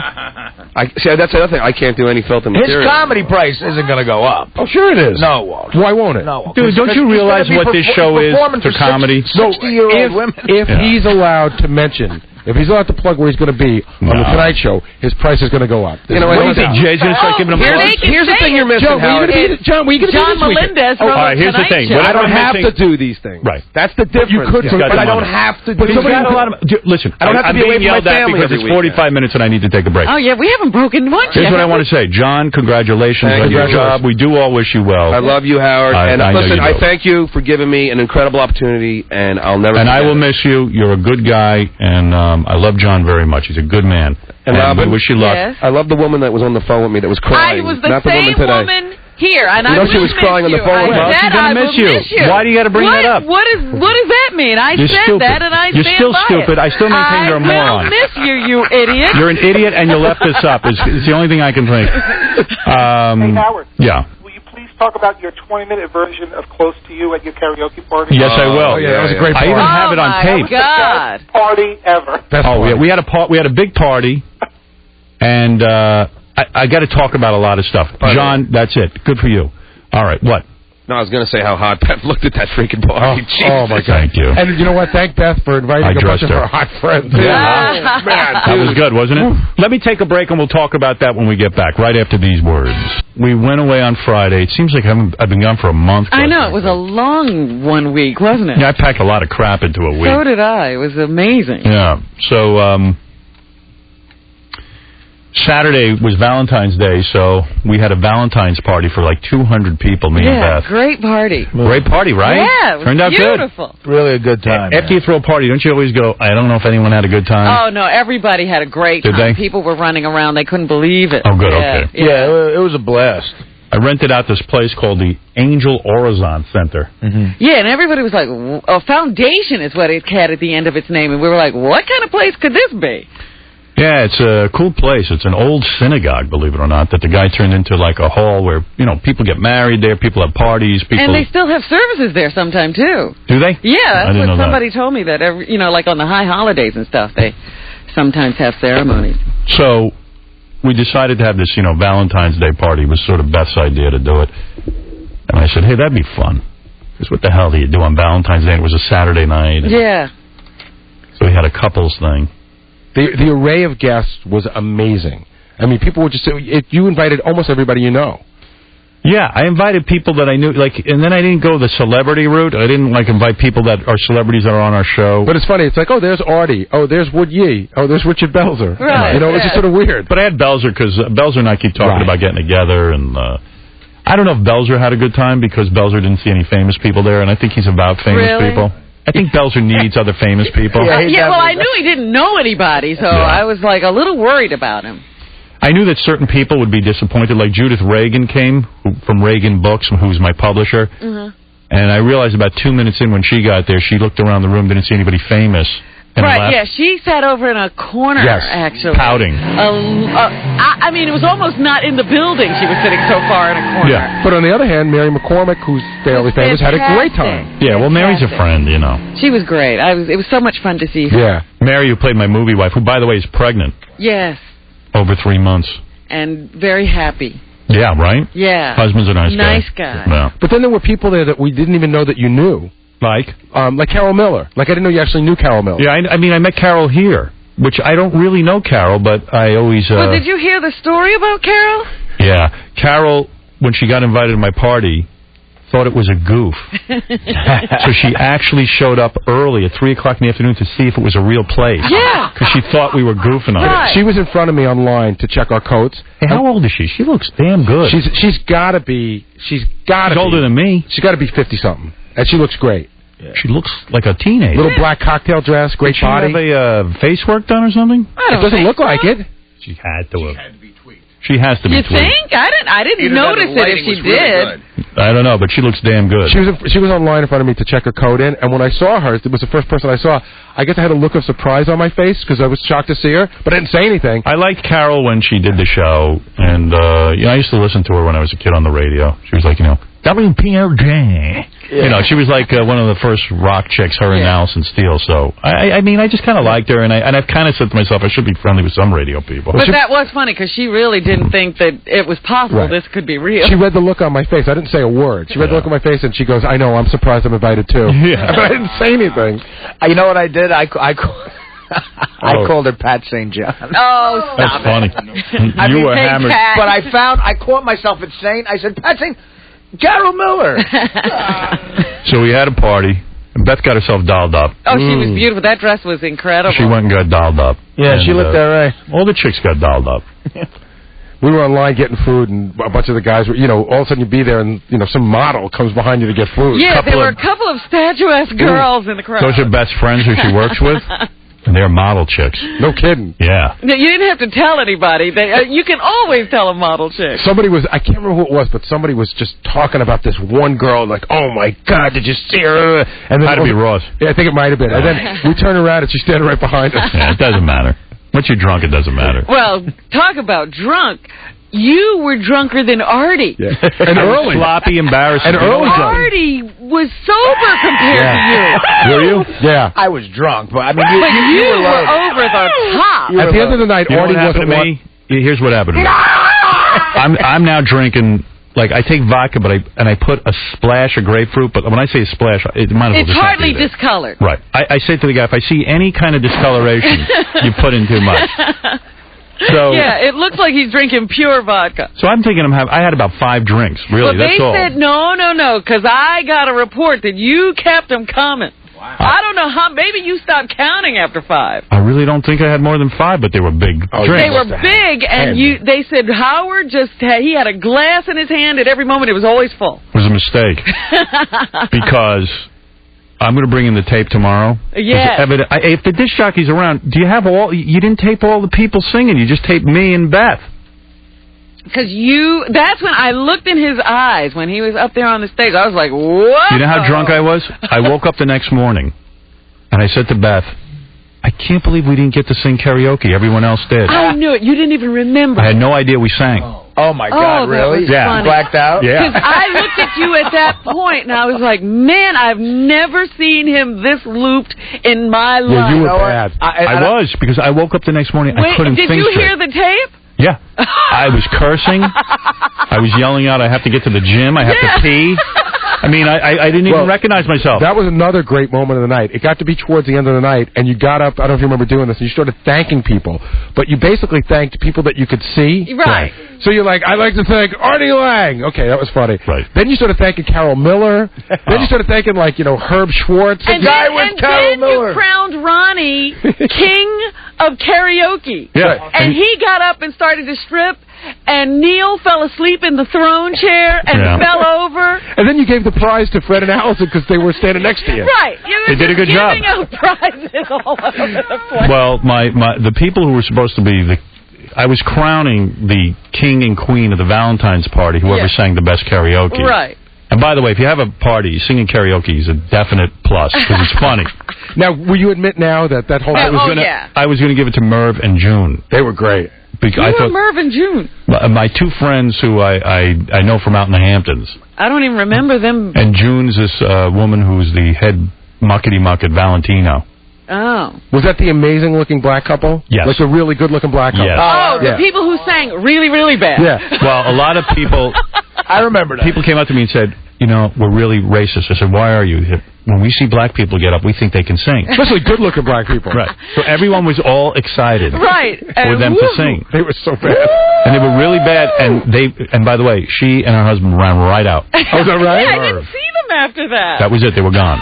See, that's the other thing. I can't do any filter material. His comedy price isn't going to go up. Oh, sure it is. No, it won't. Why won't it? No. Dude, don't you realize what this show is to comedy? 60-year-old women. If he's allowed to mention... If he's allowed to plug where he's going to be on the Tonight Show, his price is going to go up. You know what? Do you think Jay's going to start giving him plugs? Here's the thing you're missing, Howard. John, where are you going to be John Melendez from all right, here's the thing. I don't have to do these things. Right. That's the difference. You could, but I don't have to do But he's got a lot of... Listen, I don't have to be away from my family because it's 45 minutes and I need to take a break. Oh, yeah, we haven't broken lunch Here's yet. what I want to say. John, congratulations on your job. We do all wish you well. I love you, Howard. And listen, I thank you for giving me an incredible opportunity, and I'll never... And I will miss you. You're a good guy, and I love John very much. He's a good man. And Robin, we wish you luck. Yes. I love the woman that was on the phone with me that was crying. I was the not same the woman today. woman here, and I she was crying on the phone. Well, she's going to miss you. Why do you got to bring that up? What does that mean? I said that, and I You're stand still by stupid. it. I still maintain you're a moron. I will miss you, you idiot. You're an idiot, and you left this up. It's the only thing I can think. Hey, Howard. Yeah. Will you please talk about your 20-minute version of Close to You at your karaoke party? Yes, I will. Yeah, that was a great party. I even have it on tape. Oh, my God. Best party ever. Yeah, we had a big party, and I got to talk about a lot of stuff. John, that's it. Good for you. All right, what? No, I was going to say how hot Beth looked at that freaking party. Oh, my God. Thank you. And you know what? Thank Beth for inviting a bunch of her hot friends. Yeah. Man, that was good, wasn't it? Let me take a break, and we'll talk about that when we get back, right after these words. We went away on Friday. It seems like I've been gone for a month. I know. It was a long 1 week, wasn't it? Yeah, I packed a lot of crap into a week. So did I. It was amazing. Yeah. Saturday was Valentine's Day, so we had a Valentine's party for like 200 people, me and Beth. Great party. Great party, right? Yeah, it was Turned out beautiful. good. Really a good time. After you throw a party, don't you always go, I don't know if anyone had a good time? Oh, no, everybody had a great time. Did they? People were running around. They couldn't believe it. Oh, good, okay. Yeah, it was a blast. I rented out this place called the Angel Horizon Center. Yeah, and everybody was like, a foundation is what it had at the end of its name. And we were like, what kind of place could this be? Yeah, it's a cool place. It's an old synagogue, believe it or not, that the guy turned into like a hall where, people get married there, people have parties, people... And they still have services there sometime, too. Do they? Yeah, that's what somebody told me, that like on the high holidays and stuff, they sometimes have ceremonies. So we decided to have this, Valentine's Day party. It was sort of Beth's idea to do it. And I said, hey, that'd be fun. Because what the hell do you do on Valentine's Day? It was a Saturday night. Yeah. So we had a couples thing. The array of guests was amazing. I mean, people would just say, you invited almost everybody you know. Yeah, I invited people that I knew, and then I didn't go the celebrity route. I didn't, invite people that are celebrities that are on our show. But it's funny. It's like, oh, there's Artie. Oh, there's Wood Yee. Oh, there's Richard Belzer. Right. It's just sort of weird. But I had Belzer because Belzer and I keep talking about getting together, and I don't know if Belzer had a good time because Belzer didn't see any famous people there, and I think he's about famous people. I think Belzer needs other famous people. Well, I knew he didn't know anybody, so I was a little worried about him. I knew that certain people would be disappointed, like Judith Reagan came from Reagan Books, who's my publisher. And I realized about 2 minutes in when she got there, she looked around the room, didn't see anybody famous. Right, yeah, she sat over in a corner, actually. Pouting. I mean, it was almost not in the building. She was sitting so far in a corner. Yeah. But on the other hand, Mary McCormick, who's fairly famous, had a great time. Yeah, well, Mary's a friend, She was great. It was so much fun to see her. Yeah. Mary, who played my movie wife, who, by the way, is pregnant. Yes. Over 3 months. And very happy. Yeah, right? Yeah. Husband's a nice guy. Nice guy. Yeah. But then there were people there that we didn't even know that you knew. Like Carol Miller. I didn't know you actually knew Carol Miller. Yeah, I mean, I met Carol here, which I don't really know Carol, but I always... Well, did you hear the story about Carol? Yeah. Carol, when she got invited to my party, thought it was a goof. So she actually showed up early at 3 o'clock in the afternoon to see if it was a real place. Yeah. Because she thought we were goofing on it. She was in front of me online to check our coats. Hey, how old is she? She looks damn good. She's got to be... She's older than me. She's got to be 50-something. And she looks great. Yeah. She looks like a teenager. Little black cocktail dress, great body. Did she have a face work done or something? It doesn't look like it. She had to have. She had to be tweaked. She has to be tweaked. You think? I didn't notice it if she did. I don't know, but she looks damn good. She was online in front of me to check her code in, and when I saw her, it was the first person I saw. I guess I had a look of surprise on my face because I was shocked to see her, but I didn't say anything. I liked Carol when she did the show, and I used to listen to her when I was a kid on the radio. She was like, WPLJ. Yeah. She was like one of the first rock chicks, her and Alison Steele. So, I mean, I just kind of liked her, and I've kind of said to myself, I should be friendly with some radio people. But that was funny, because she really didn't think that it was possible this could be real. She read the look on my face. I didn't say a word. She read the look on my face, and she goes, I know, I'm surprised I'm invited too. Yeah. But I didn't say anything. You know what I did? I called her Pat St. John. Oh, stop That's funny. You were hammered. But I caught myself at saying, I said, Pat St. Carol Miller. So we had a party, and Beth got herself dolled up. Oh, she was beautiful. That dress was incredible. She went and got dolled up. Yeah, she looked all right. All the chicks got dolled up. We were online getting food, and a bunch of the guys were, all of a sudden you'd be there, and, some model comes behind you to get food. Yeah, there were a couple of statuesque girls in the crowd. Those are best friends who she works with? And they're model chicks. No kidding. Yeah. No, you didn't have to tell anybody. You can always tell a model chick. I can't remember who it was, but somebody was just talking about this one girl, like, oh my God, did you see her? And then, had to be Ross. Yeah, I think it might have been. And then we turn around and she's standing right behind us. Yeah, it doesn't matter. Once you're drunk, it doesn't matter. Well, talk about drunk. You were drunker than Artie. Yeah. And early. Sloppy, embarrassing. And early. Artie was sober compared to you. Were you? Yeah. I was drunk, but I mean, you were over the top. At the end of the night, Artie wasn't to me. Here's what happened to me. I'm now drinking. Like, I take vodka, but I put a splash of grapefruit. But when I say a splash, it might as well it's just hardly discolored. Right. I say to the guy, if I see any kind of discoloration, you put in too much. So, yeah, it looks like he's drinking pure vodka. So I'm thinking I had about 5 drinks, really, well, that's all. They said, no, because I got a report that you kept them coming. I don't know how. Maybe you stopped counting after 5. I really don't think I had more than 5, but they were big drinks. They were big, and they said Howard he had a glass in his hand at every moment. It was always full. It was a mistake. Because I'm going to bring in the tape tomorrow. Yeah. If the disc jockey's around, do you have you didn't tape all the people singing. You just taped me and Beth. Because that's when I looked in his eyes when he was up there on the stage. I was like, what? You know how drunk I was? I woke up the next morning, and I said to Beth, I can't believe we didn't get to sing karaoke. Everyone else did. I knew it. You didn't even remember. I had no idea we sang. Oh, my God, really? Yeah. Blacked out? Yeah. Because I looked at you at that point, and I was like, man, I've never seen him this looped in my life. Yeah, you were bad. I was, because I woke up the next morning, I couldn't think straight. Did you hear the tape? Yeah. I was cursing. I was yelling out, I have to get to the gym. I have to pee. I mean, I didn't even recognize myself. That was another great moment of the night. It got to be towards the end of the night, and you got up, I don't know if you remember doing this, and you started thanking people. But you basically thanked people that you could see. Right. So you're like, I'd like to thank Artie Lang. Okay, that was funny. Right. Then you started thanking Carol Miller. Then you started thanking, Herb Schwartz. And then you crowned Ronnie king of karaoke. Yeah. And he got up and started to strip, and Neil fell asleep in the throne chair and fell over. And then you gave the prize to Fred and Allison because they were standing next to you. Right. They did a good job. Giving out prizes all over the place. Well, the people who were supposed to be I was crowning the king and queen of the Valentine's party, whoever sang the best karaoke. Right. And by the way, if you have a party, singing karaoke is a definite plus, because it's funny. Now, will you admit now that whole... I was going to give it to Merv and June. They were great. Because Merv and June? My two friends who I know from out in the Hamptons. I don't even remember them. And June's this woman who's the head muckety-muck at Valentino. Oh. Was that the amazing-looking black couple? Yes. Like the really good-looking black couple? Yes. Oh, the people who sang really, really bad. Yeah. Well, a lot of people... I remember that. People came up to me and said, we're really racist. I said, why are you? When we see black people get up, we think they can sing. Especially good-looking black people. Right. So everyone was all excited for them to sing. They were so bad. And they were really bad. And by the way, she and her husband ran right out. Oh, was that right? Yeah, I didn't see them after that. That was it. They were gone.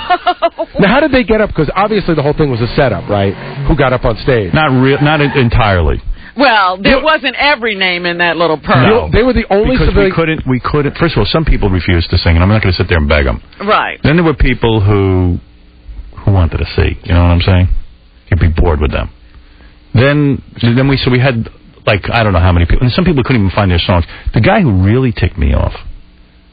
Now, how did they get up? Because obviously the whole thing was a setup, right? Who got up on stage? Not entirely. Well, there wasn't every name in that little pearl. No. They were the only because we couldn't. First of all, some people refused to sing, and I'm not going to sit there and beg them. Right. Then there were people who wanted to see. You know what I'm saying? You'd be bored with them. Then we had I don't know how many people, and some people couldn't even find their songs. The guy who really ticked me off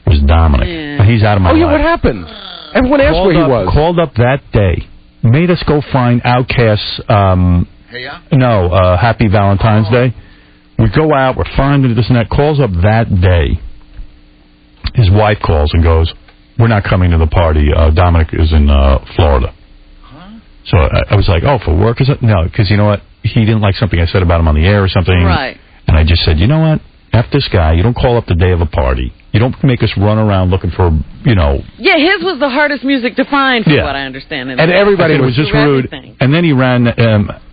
was Dominic. Yeah. He's out of my life. Oh yeah, what happened? Everyone asked where he was. Called up that day, made us go find Outkast's. Happy Valentine's Day. We go out, we're finding this and that. Calls up that day. His wife calls and goes, we're not coming to the party. Dominic is in Florida. Huh? So I was like, for work? Is it? No, because you know what? He didn't like something I said about him on the air or something. Right. And I just said, you know what? F this guy. You don't call up the day of a party. You don't make us run around looking for, Yeah, his was the hardest music to find, from what I understand. And everybody was just rude. And then he ran,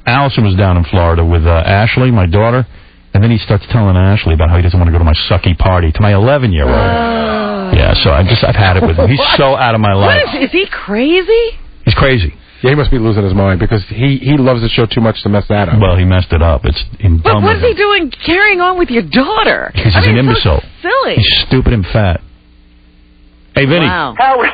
Allison was down in Florida with Ashley, my daughter, and then he starts telling Ashley about how he doesn't want to go to my sucky party, to my 11-year-old. Yeah, so I've had it with him. He's so out of my life. Is he crazy? He's crazy. Yeah, he must be losing his mind because he loves the show too much to mess that up. Well, he messed it up. But what is he doing carrying on with your daughter? Because he's an imbecile. So silly. He's stupid and fat. Hey, Vinny. Wow. Howard,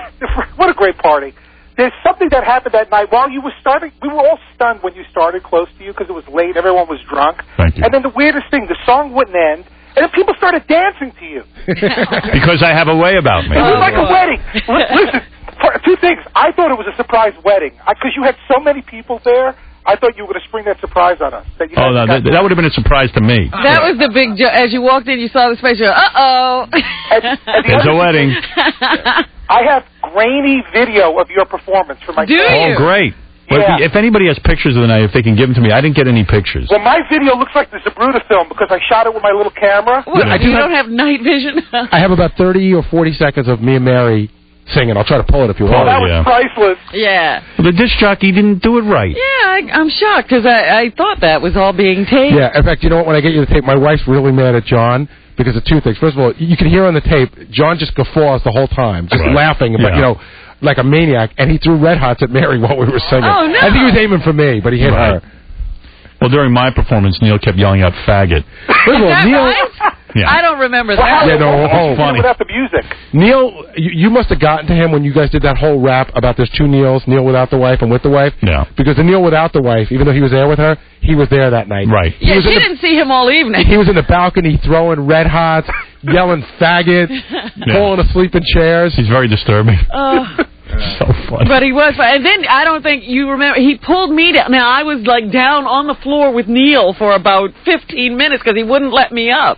what a great party. There's something that happened that night while you were starting. We were all stunned when you started close to you because it was late. Everyone was drunk. Thank you. And then the weirdest thing, the song wouldn't end, and then people started dancing to you. Because I have a way about me. It was like a wedding. Listen, two things. I thought it was a surprise wedding because you had so many people there. I thought you were going to spring that surprise on us. That would have been a surprise to me. That was the big joke. As you walked in, you saw the space. You're uh-oh. There's a wedding. I have grainy video of your performance for my Do you? Oh, great. Yeah. If anybody has pictures of the night, if they can give them to me. I didn't get any pictures. Well, my video looks like the Zabruta film because I shot it with my little camera. What, you don't have night vision? I have about 30 or 40 seconds of me and Mary singing. I'll try to pull it if you want. That was priceless. Yeah. Well, the disc jockey didn't do it right. Yeah, I'm shocked because I thought that was all being taped. Yeah, in fact, you know what? When I get you the tape, my wife's really mad at John because of two things. First of all, you can hear on the tape, John just guffaws the whole time, just laughing. But, like a maniac, and he threw Red Hots at Mary while we were singing. Oh, no. I think he was aiming for me, but he hit her. Well, during my performance, Neil kept yelling out "faggot." First of all, Neil. Right? Yeah. I don't remember that. Yeah, no, funny. Without the music. Neil, you must have gotten to him when you guys did that whole rap about there's two Neils, Neil without the wife and with the wife. Yeah. Because the Neil without the wife, even though he was there with her, he was there that night. Right. Yeah, she didn't see him all evening. He was in the balcony throwing Red Hots, yelling faggot, falling asleep in chairs. He's very disturbing. So funny. But he was, and then I don't think you remember, he pulled me down. Now, I was like down on the floor with Neil for about 15 minutes because he wouldn't let me up.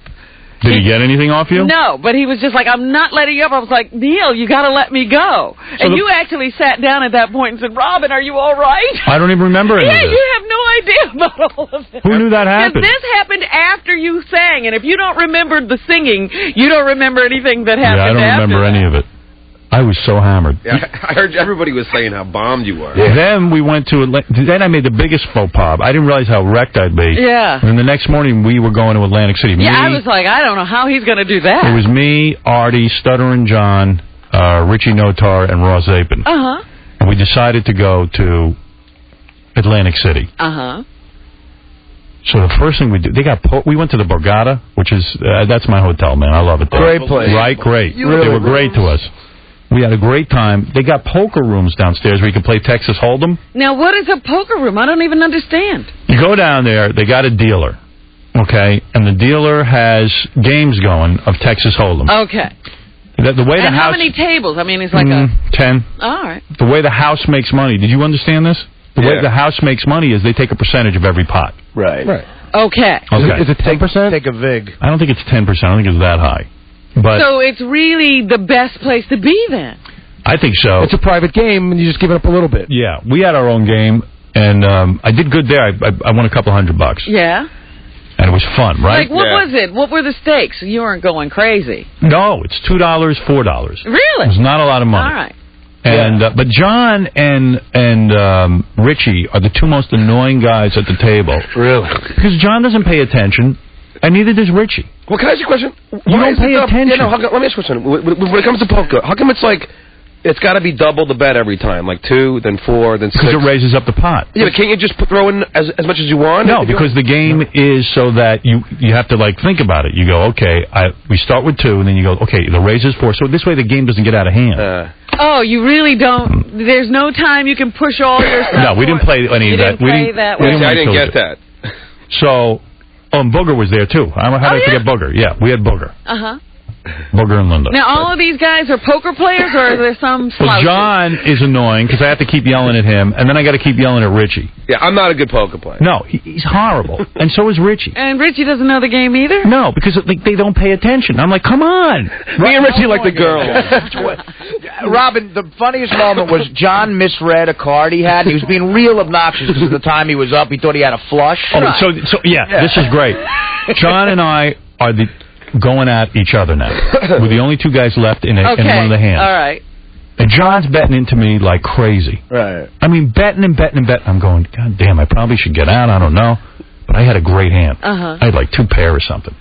Did he get anything off you? No, but he was just like, I'm not letting you up. I was like, Neil, you got to let me go. And you actually sat down at that point and said, Robin, are you all right? I don't even remember any of this. You have no idea about all of this. Who knew that happened? This happened after you sang, and if you don't remember the singing, you don't remember anything that happened after. Yeah, I don't remember any of it. I was so hammered. Yeah, I heard everybody was saying how bombed you were. Yeah. Then we went to then I made the biggest faux pas. I didn't realize how wrecked I'd be. Yeah. And the next morning we were going to Atlantic City. Yeah, I was like, I don't know how he's going to do that. It was me, Artie, Stuttering John, Richie Notar, and Ross Zapin. Uh-huh. And we decided to go to Atlantic City. Uh-huh. So the first thing we did, we went to the Borgata, which is, that's my hotel, man. I love it there. Great place. Right, great. They were great to us. We had a great time. They got poker rooms downstairs where you can play Texas Hold'em. Now, what is a poker room? I don't even understand. You go down there, they got a dealer, okay? And the dealer has games going of Texas Hold'em. Okay. The way and how many tables? I mean, it's like 10. All right. The way the house makes money. Did you understand this? The way the house makes money is they take a percentage of every pot. Right. Okay. Is it 10%? Take a vig. I don't think it's 10%. I don't think it's that high. But so it's really the best place to be then? I think so. It's a private game, and you just give it up a little bit. Yeah. We had our own game, and I did good there. I won a couple $100. Yeah. And it was fun, right? Like, what was it? What were the stakes? You weren't going crazy. No, it's $2, $4. Really? It's not a lot of money. All right. And but John and Richie are the two most annoying guys at the table. Really? Because John doesn't pay attention, and neither does Richie. Well, can I ask you a question? You don't pay attention. Yeah, no, let me ask you a question. When it comes to poker, how come it's like, it's got to be double the bet every time? Like 2, then 4, then 6? Because it raises up the pot. Yeah, but can't you just throw in as much as you want? No, because the game is so that you have to, like, think about it. You go, okay, we start with 2, and then you go, okay, the raise is 4. So this way the game doesn't get out of hand. Oh, you really don't? There's no time you can push all your stuff? No, we didn't play any of that. I didn't get that. So, Booger was there, too. How did I forget Booger? Yeah, we had Booger. Uh-huh. Booger and Linda. Now, all of these guys are poker players, or are there some slouches? Well, John is annoying because I have to keep yelling at him, and then I got to keep yelling at Richie. Yeah, I'm not a good poker player. No, he's horrible, and so is Richie. And Richie doesn't know the game either? No, because they don't pay attention. I'm like, come on. Me and Richie like the girls. Robin, the funniest moment was John misread a card he had. He was being real obnoxious because of the time he was up. He thought he had a flush. Oh, so this is great. John and I are going at each other now. We're the only two guys left in one of the hands. All right. And John's betting into me like crazy. Right. I mean, betting and betting and betting. I'm going, God damn, I probably should get out. I don't know. But I had a great hand. Uh-huh. I had like 2 pair or something.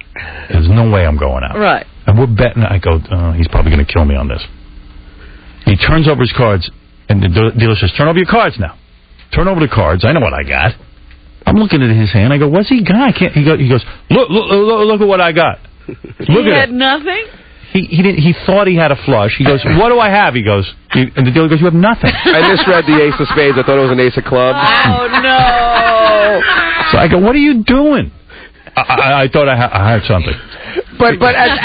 There's no way I'm going out. Right. And we're betting. I go, he's probably going to kill me on this. He turns over his cards, and the dealer says, turn over your cards now. Turn over the cards. I know what I got. I'm looking at his hand. I go, what's he got? I can't. He goes, look at what I got. He had nothing? He didn't. He thought he had a flush. He goes, what do I have? He goes, and the dealer goes, you have nothing. I misread the ace of spades. I thought it was an ace of clubs. Oh, no. So I go, what are you doing? I thought I had something. But as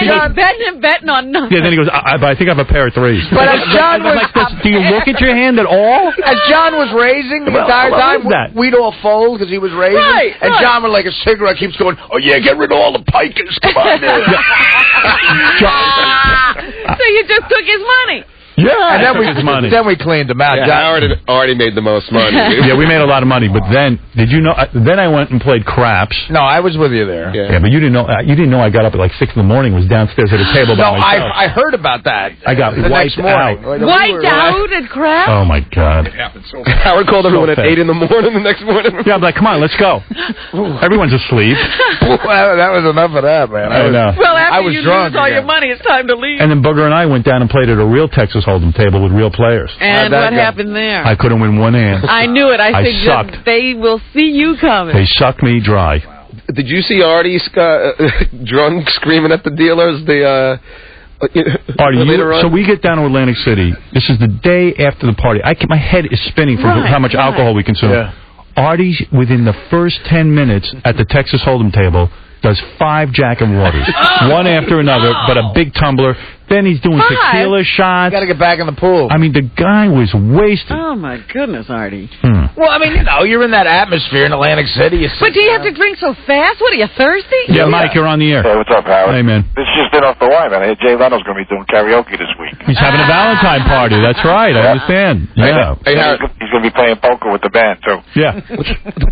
John betting on nothing. Yeah, then he goes, but I think I have a pair of 3s. But as John was like this, do you look at your hand at all? As John was raising the entire time, we'd all fold because he was raising. Right, and John with like a cigarette keeps going, oh yeah, get rid of all the pikers. Come on in. So you just took his money. Yeah, and then we cleaned him out. Yeah, John already made the most money. Yeah, we made a lot of money. But then, did you know? Then I went and played craps. No, I was with you there. Yeah, but you didn't know. You didn't know I got up at like 6 in the morning. Was downstairs at a table by myself. No, I heard about that. I got wiped out. Wiped out at craps? Oh my God! It happens Howard called everyone at 8 in the morning the next morning. Yeah, I'm like, come on, let's go. Everyone's asleep. Well, that was enough of that, man. I know. Well, after I was you drunk lose all again. your money, it's time to leave. And then Booger and I went down and played at a real Texas Hold'em table with real players. And what happened there? I couldn't win one hand. I knew it. I said, sucked. they will see you coming. They sucked me dry. Did you see Artie drunk screaming at the dealers? Artie, so we get down to Atlantic City. This is the day after the party. My head is spinning from how much alcohol we consume. Yeah. Artie, within the first 10 minutes at the Texas Hold'em table, does 5 Jack and Waters, one after another, but a big tumbler. Then he's doing tequila shots. Got to get back in the pool. I mean, the guy was wasted. Oh, my goodness, Artie. Well, I mean, you're in that atmosphere in Atlantic City. But do you have to drink so fast? What, are you thirsty? Yeah, Mike, you're on the air. Hey, what's up, Howard? Hey, man. This just been off the line, man. I hear Jay Leno's going to be doing karaoke this week. He's having a Valentine party. That's right. I understand. Yeah. Hey, Howard. He's going to be playing poker with the band, too. Yeah.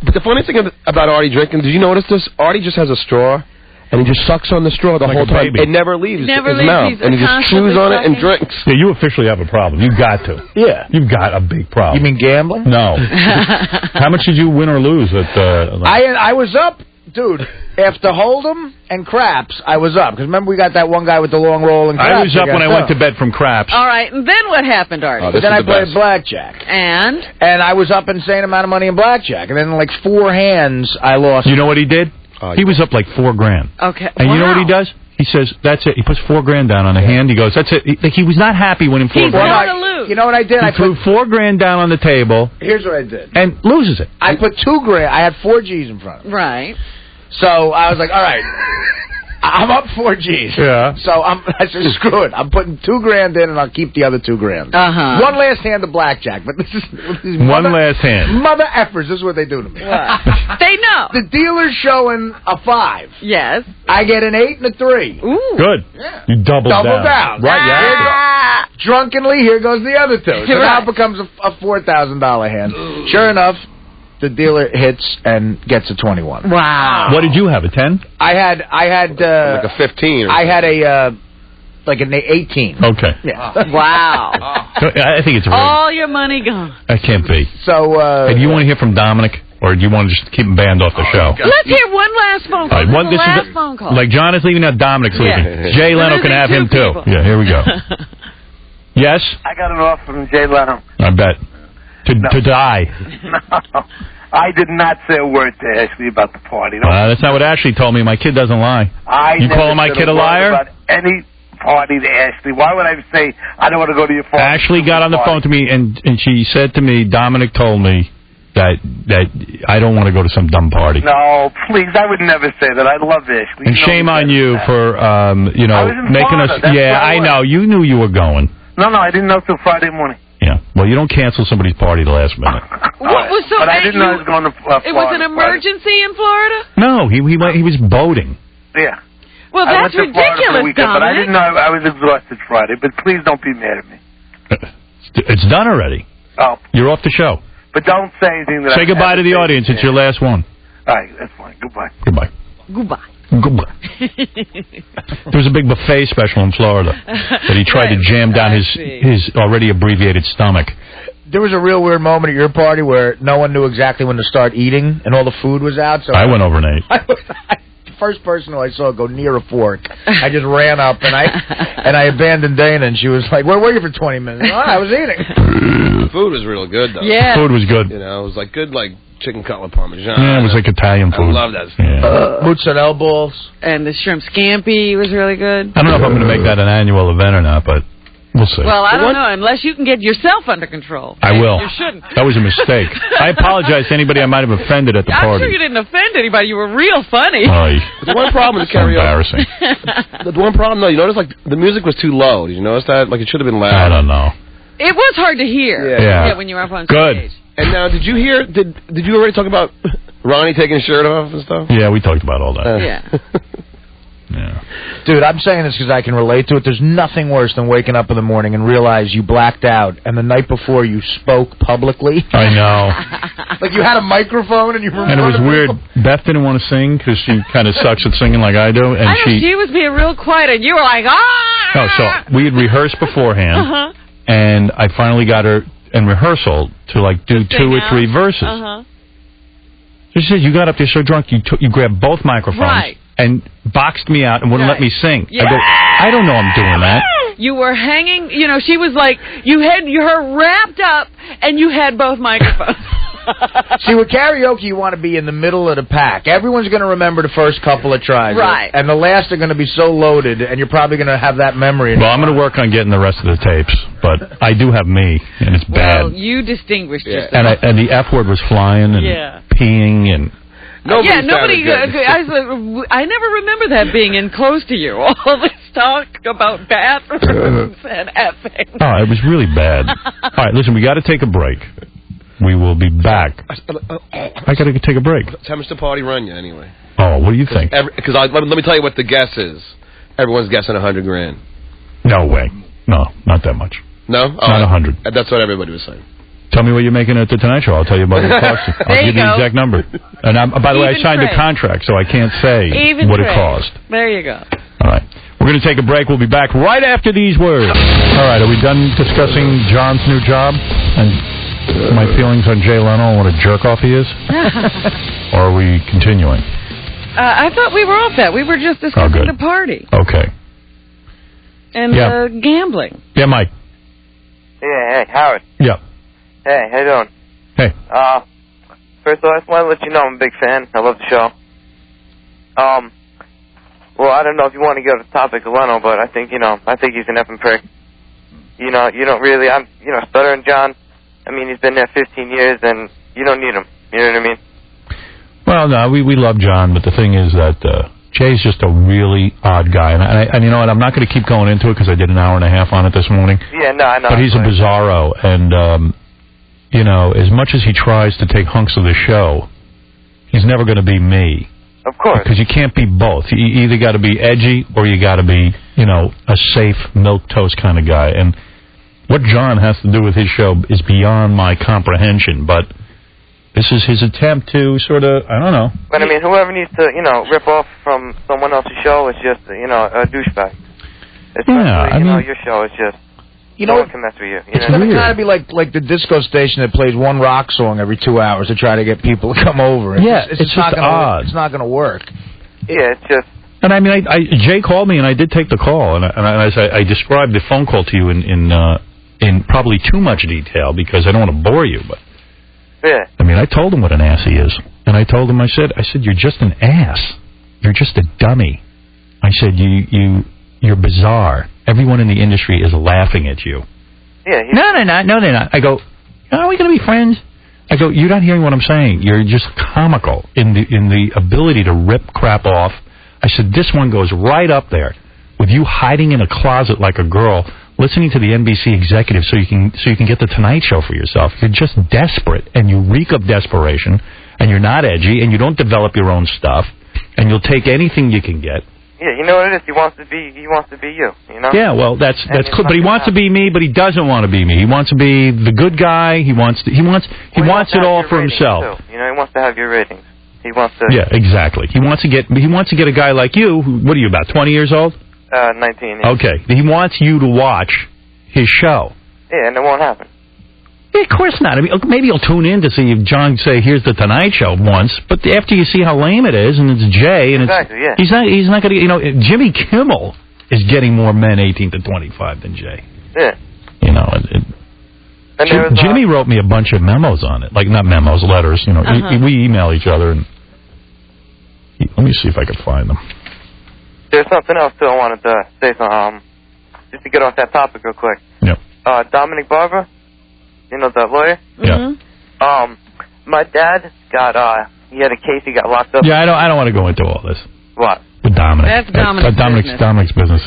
But the funny thing about Artie drinking, did you notice this? Artie just has a straw. And he just sucks on the straw the whole time. It never leaves his mouth. And he just chews on it and drinks. Yeah, you officially have a problem. You got to. Yeah. You've got a big problem. You mean gambling? No. How much did you win or lose at I was up, dude. After Hold'em and Craps, I was up. Because remember we got that one guy with the long roll and Craps? I was up when I went to bed from Craps. All right, and then what happened, Artie? Then I played blackjack. And I was up an insane amount of money in blackjack. And then in like 4 hands, I lost. You know what he did? He was up like $4 grand. Okay. And you know what he does? He says, that's it. He puts $4 grand down on a hand. He goes, that's it. He was not happy winning $4 grand. Lose. You know what I did? He threw $4 grand down on the table. Here's what I did. And loses it. I put $2 grand. I had 4 G's in front of me. Right. So I was like, all right. I'm up 4 G's. Yeah. So I said, screw it. I'm putting $2 grand in, and I'll keep the other $2 grand. One last hand of blackjack, but this is one last hand. Mother effers. This is what they do to me. They know. The dealer's showing a 5. Yes. I get an 8 and a 3. Ooh. Good. Yeah. You double down. Right. Yeah. Drunkenly, here goes the other 2. So now it becomes a $4,000 hand. Ooh. Sure enough. The dealer hits and gets a 21. Wow. What did you have, a 10? I had like a 15. I had like an 18. Okay. Yeah. Wow. I think it's all your money gone. That can't be. So, do you want to hear from Dominic, or do you want to just keep him banned off the show? Let's hear one last phone call. All right, phone call. Like John is leaving, now Dominic's leaving. Jay Leno can have him too. Yeah, here we go. Yes? I got an offer from Jay Leno. I bet. To die. No. I did not say a word to Ashley about the party. That's not what Ashley told me. My kid doesn't lie. You calling my kid a liar? About any party to Ashley. Why would I say I don't want to go to your party? Ashley got on the phone to me and she said to me, Dominic told me that I don't want to go to some dumb party. No, please, I would never say that. I love Ashley. And shame on you for making us. Yeah, I know. You knew you were going. No, I didn't know till Friday morning. Yeah. Well, you don't cancel somebody's party the last minute. What was so? But I didn't know I was going to Florida. It was an emergency in Florida? No, he was boating. Yeah. Well, that's ridiculous, weekend, but I didn't know I was exhausted Friday. But please don't be mad at me. It's done already. Oh. You're off the show. But don't say anything that. Say goodbye to the audience. It's your last one. All right, that's fine. Goodbye. Goodbye. Goodbye. Goodbye. There was a big buffet special in Florida that he tried to jam down his already abbreviated stomach. There was a real weird moment at your party where no one knew exactly when to start eating, and all the food was out. So I went over and ate. The first person who I saw go near a fork, I just ran up and I abandoned Dana, and she was like, "Where were you for 20 minutes?" Oh, I was eating. The food was real good, though. Yeah. Food was good. You know, it was like good, like chicken cutlet parmesan. Yeah, it was like Italian food. I love that. Mozzarella balls. And the shrimp scampi was really good. I don't know if I'm going to make that an annual event or not, but we'll see. Well, I don't know, unless you can get yourself under control. I will. You shouldn't. That was a mistake. I apologize to anybody I might have offended at the party. I'm sure you didn't offend anybody. You were real funny. The one problem with karaoke. Embarrassing. The one problem, though, you notice, like, the music was too low. Did you notice that? Like, it should have been loud. I don't know. It was hard to hear. Yeah. When you were up on stage. Good. And now, did you hear? Did you already talk about Ronnie taking his shirt off and stuff? Yeah, we talked about all that. Yeah. Dude, I'm saying this because I can relate to it. There's nothing worse than waking up in the morning and realize you blacked out, and the night before you spoke publicly. I know. Like you had a microphone and you were. And it was weird. Beth didn't want to sing because she kind of sucks at singing like I do, and she was being real quiet, and you were like, ah. No, so we had rehearsed beforehand, and I finally got her. in rehearsal to like do 2 or 3 verses. So she said, you got up there so drunk, you grabbed both microphones and boxed me out and wouldn't let me sing. I go, I don't know I'm doing that. You were hanging, you know, she was like, you had her wrapped up and you had both microphones. See, with karaoke, you want to be in the middle of the pack. Everyone's going to remember the first couple of tries. Right. And the last are going to be so loaded, and you're probably going to have that memory. Well, I'm going to work on getting the rest of the tapes, but I do have me, and it's bad. Well, you distinguished yourself. And the F word was flying and peeing and... Nobody. I never remember that being in close to you. All this talk about bathrooms and effing. Oh, it was really bad. All right, listen, we got to take a break. We will be back. I got to take a break. How much the party run you anyway? Oh, what do you think? Because let me tell you what the guess is. Everyone's guessing $100,000. No way. No, not that much. No, not 100. That's what everybody was saying. Tell me what you're making at the Tonight Show. I'll tell you about what it costs. I'll give you the exact number. And by the way, I signed a contract, so I can't say what it cost. There you go. All right. We're going to take a break. We'll be back right after these words. All right. Are we done discussing John's new job and my feelings on Jay Leno and what a jerk-off he is? Or are we continuing? I thought we were off that. We were just discussing the party. Okay. And gambling. Yeah, Mike. Yeah, hey, Howard. Yeah. Hey, how you doing? Hey. First of all, I just want to let you know I'm a big fan. I love the show. Well, I don't know if you want to get off the topic of Leno, but I think he's an effing prick. You don't really, Stuttering John, I mean, he's been there 15 years, and you don't need him. You know what I mean? Well, no, we love John, but the thing is that Jay's just a really odd guy. And you know what, I'm not going to keep going into it because I did an hour and a half on it this morning. Yeah, no, I know. But he's a bizarro, and... as much as he tries to take hunks of the show, he's never going to be me. Of course. Because you can't be both. You either got to be edgy or you got to be, a safe milquetoast kind of guy. And what John has to do with his show is beyond my comprehension. But this is his attempt to sort of, I don't know. But, I mean, whoever needs to, rip off from someone else's show is just, a douchebag. Especially, your show is just... no one can mess with you. It's going to kind of be like the disco station that plays one rock song every 2 hours to try to get people to come over. It's just odd. It's not going to work. Yeah, it's just... And I mean, Jay called me, and I did take the call, and I described the phone call to you in probably too much detail because I don't want to bore you, but... Yeah. I mean, I told him what an ass he is. And I told him, I said, you're just an ass. You're just a dummy. I said, you're bizarre. Everyone in the industry is laughing at you. Yeah. No, they're not. No, they're not. I go, are we going to be friends? I go, you're not hearing what I'm saying. You're just comical in the ability to rip crap off. I said, this one goes right up there with you hiding in a closet like a girl, listening to the NBC executive so you can get the Tonight Show for yourself. You're just desperate, and you reek of desperation, and you're not edgy, and you don't develop your own stuff, and you'll take anything you can get. Yeah, you know what it is? He wants to be you, Yeah, well, that's cool. But he wants to be me, but he doesn't want to be me. He wants to be the good guy. He wants it all for himself. Too. He wants to have your ratings. He wants to... Yeah, exactly. He wants to get a guy like you, what are you, about 20 years old? 19. Yeah. Okay. He wants you to watch his show. Yeah, and it won't happen. Yeah, of course not. I mean, maybe you'll tune in to see if John say, "Here's the Tonight Show" once, but after you see how lame it is, and it's Jay, and he's not going to. Jimmy Kimmel is getting more men 18 to 25 than Jay. Yeah. Jimmy wrote me a bunch of memos on it, like not memos, letters. We email each other, and let me see if I can find them. There's something else too I wanted to say. Just to get off that topic real quick. Yeah. Dominic Barber. That lawyer? Yeah. My dad he had a case, he got locked up. Yeah, I don't want to go into all this. What? With Dominic. That's Dominic's business.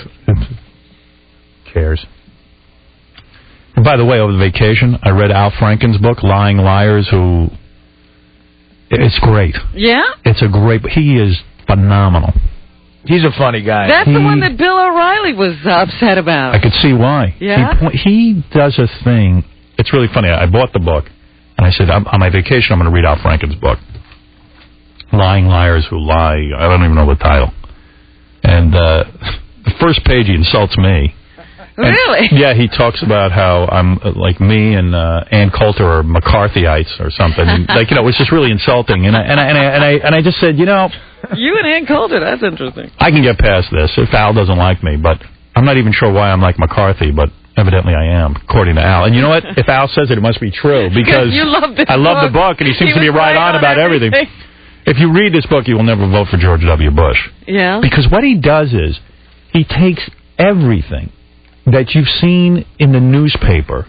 Cares. And by the way, over the vacation, I read Al Franken's book, Lying Liars, it's great. Yeah? It's he is phenomenal. He's a funny guy. That's the one that Bill O'Reilly was upset about. I could see why. Yeah? He does a thing. It's really funny. I bought the book, and I said, on my vacation, I'm going to read Al Franken's book. Lying Liars Who Lie. I don't even know the title. And the first page, he insults me. Really? Yeah, he talks about how I'm like me and Ann Coulter are McCarthyites or something. And, like, it was just really insulting. And I just said, You and Ann Coulter, that's interesting. I can get past this if Al doesn't like me, but I'm not even sure why I'm like McCarthy, but evidently I am, according to Al. And you know what? If Al says it must be true, because you love this I love the book, and he seems to be right on about everything. If you read this book, you will never vote for George W. Bush. Yeah. Because what he does is he takes everything that you've seen in the newspaper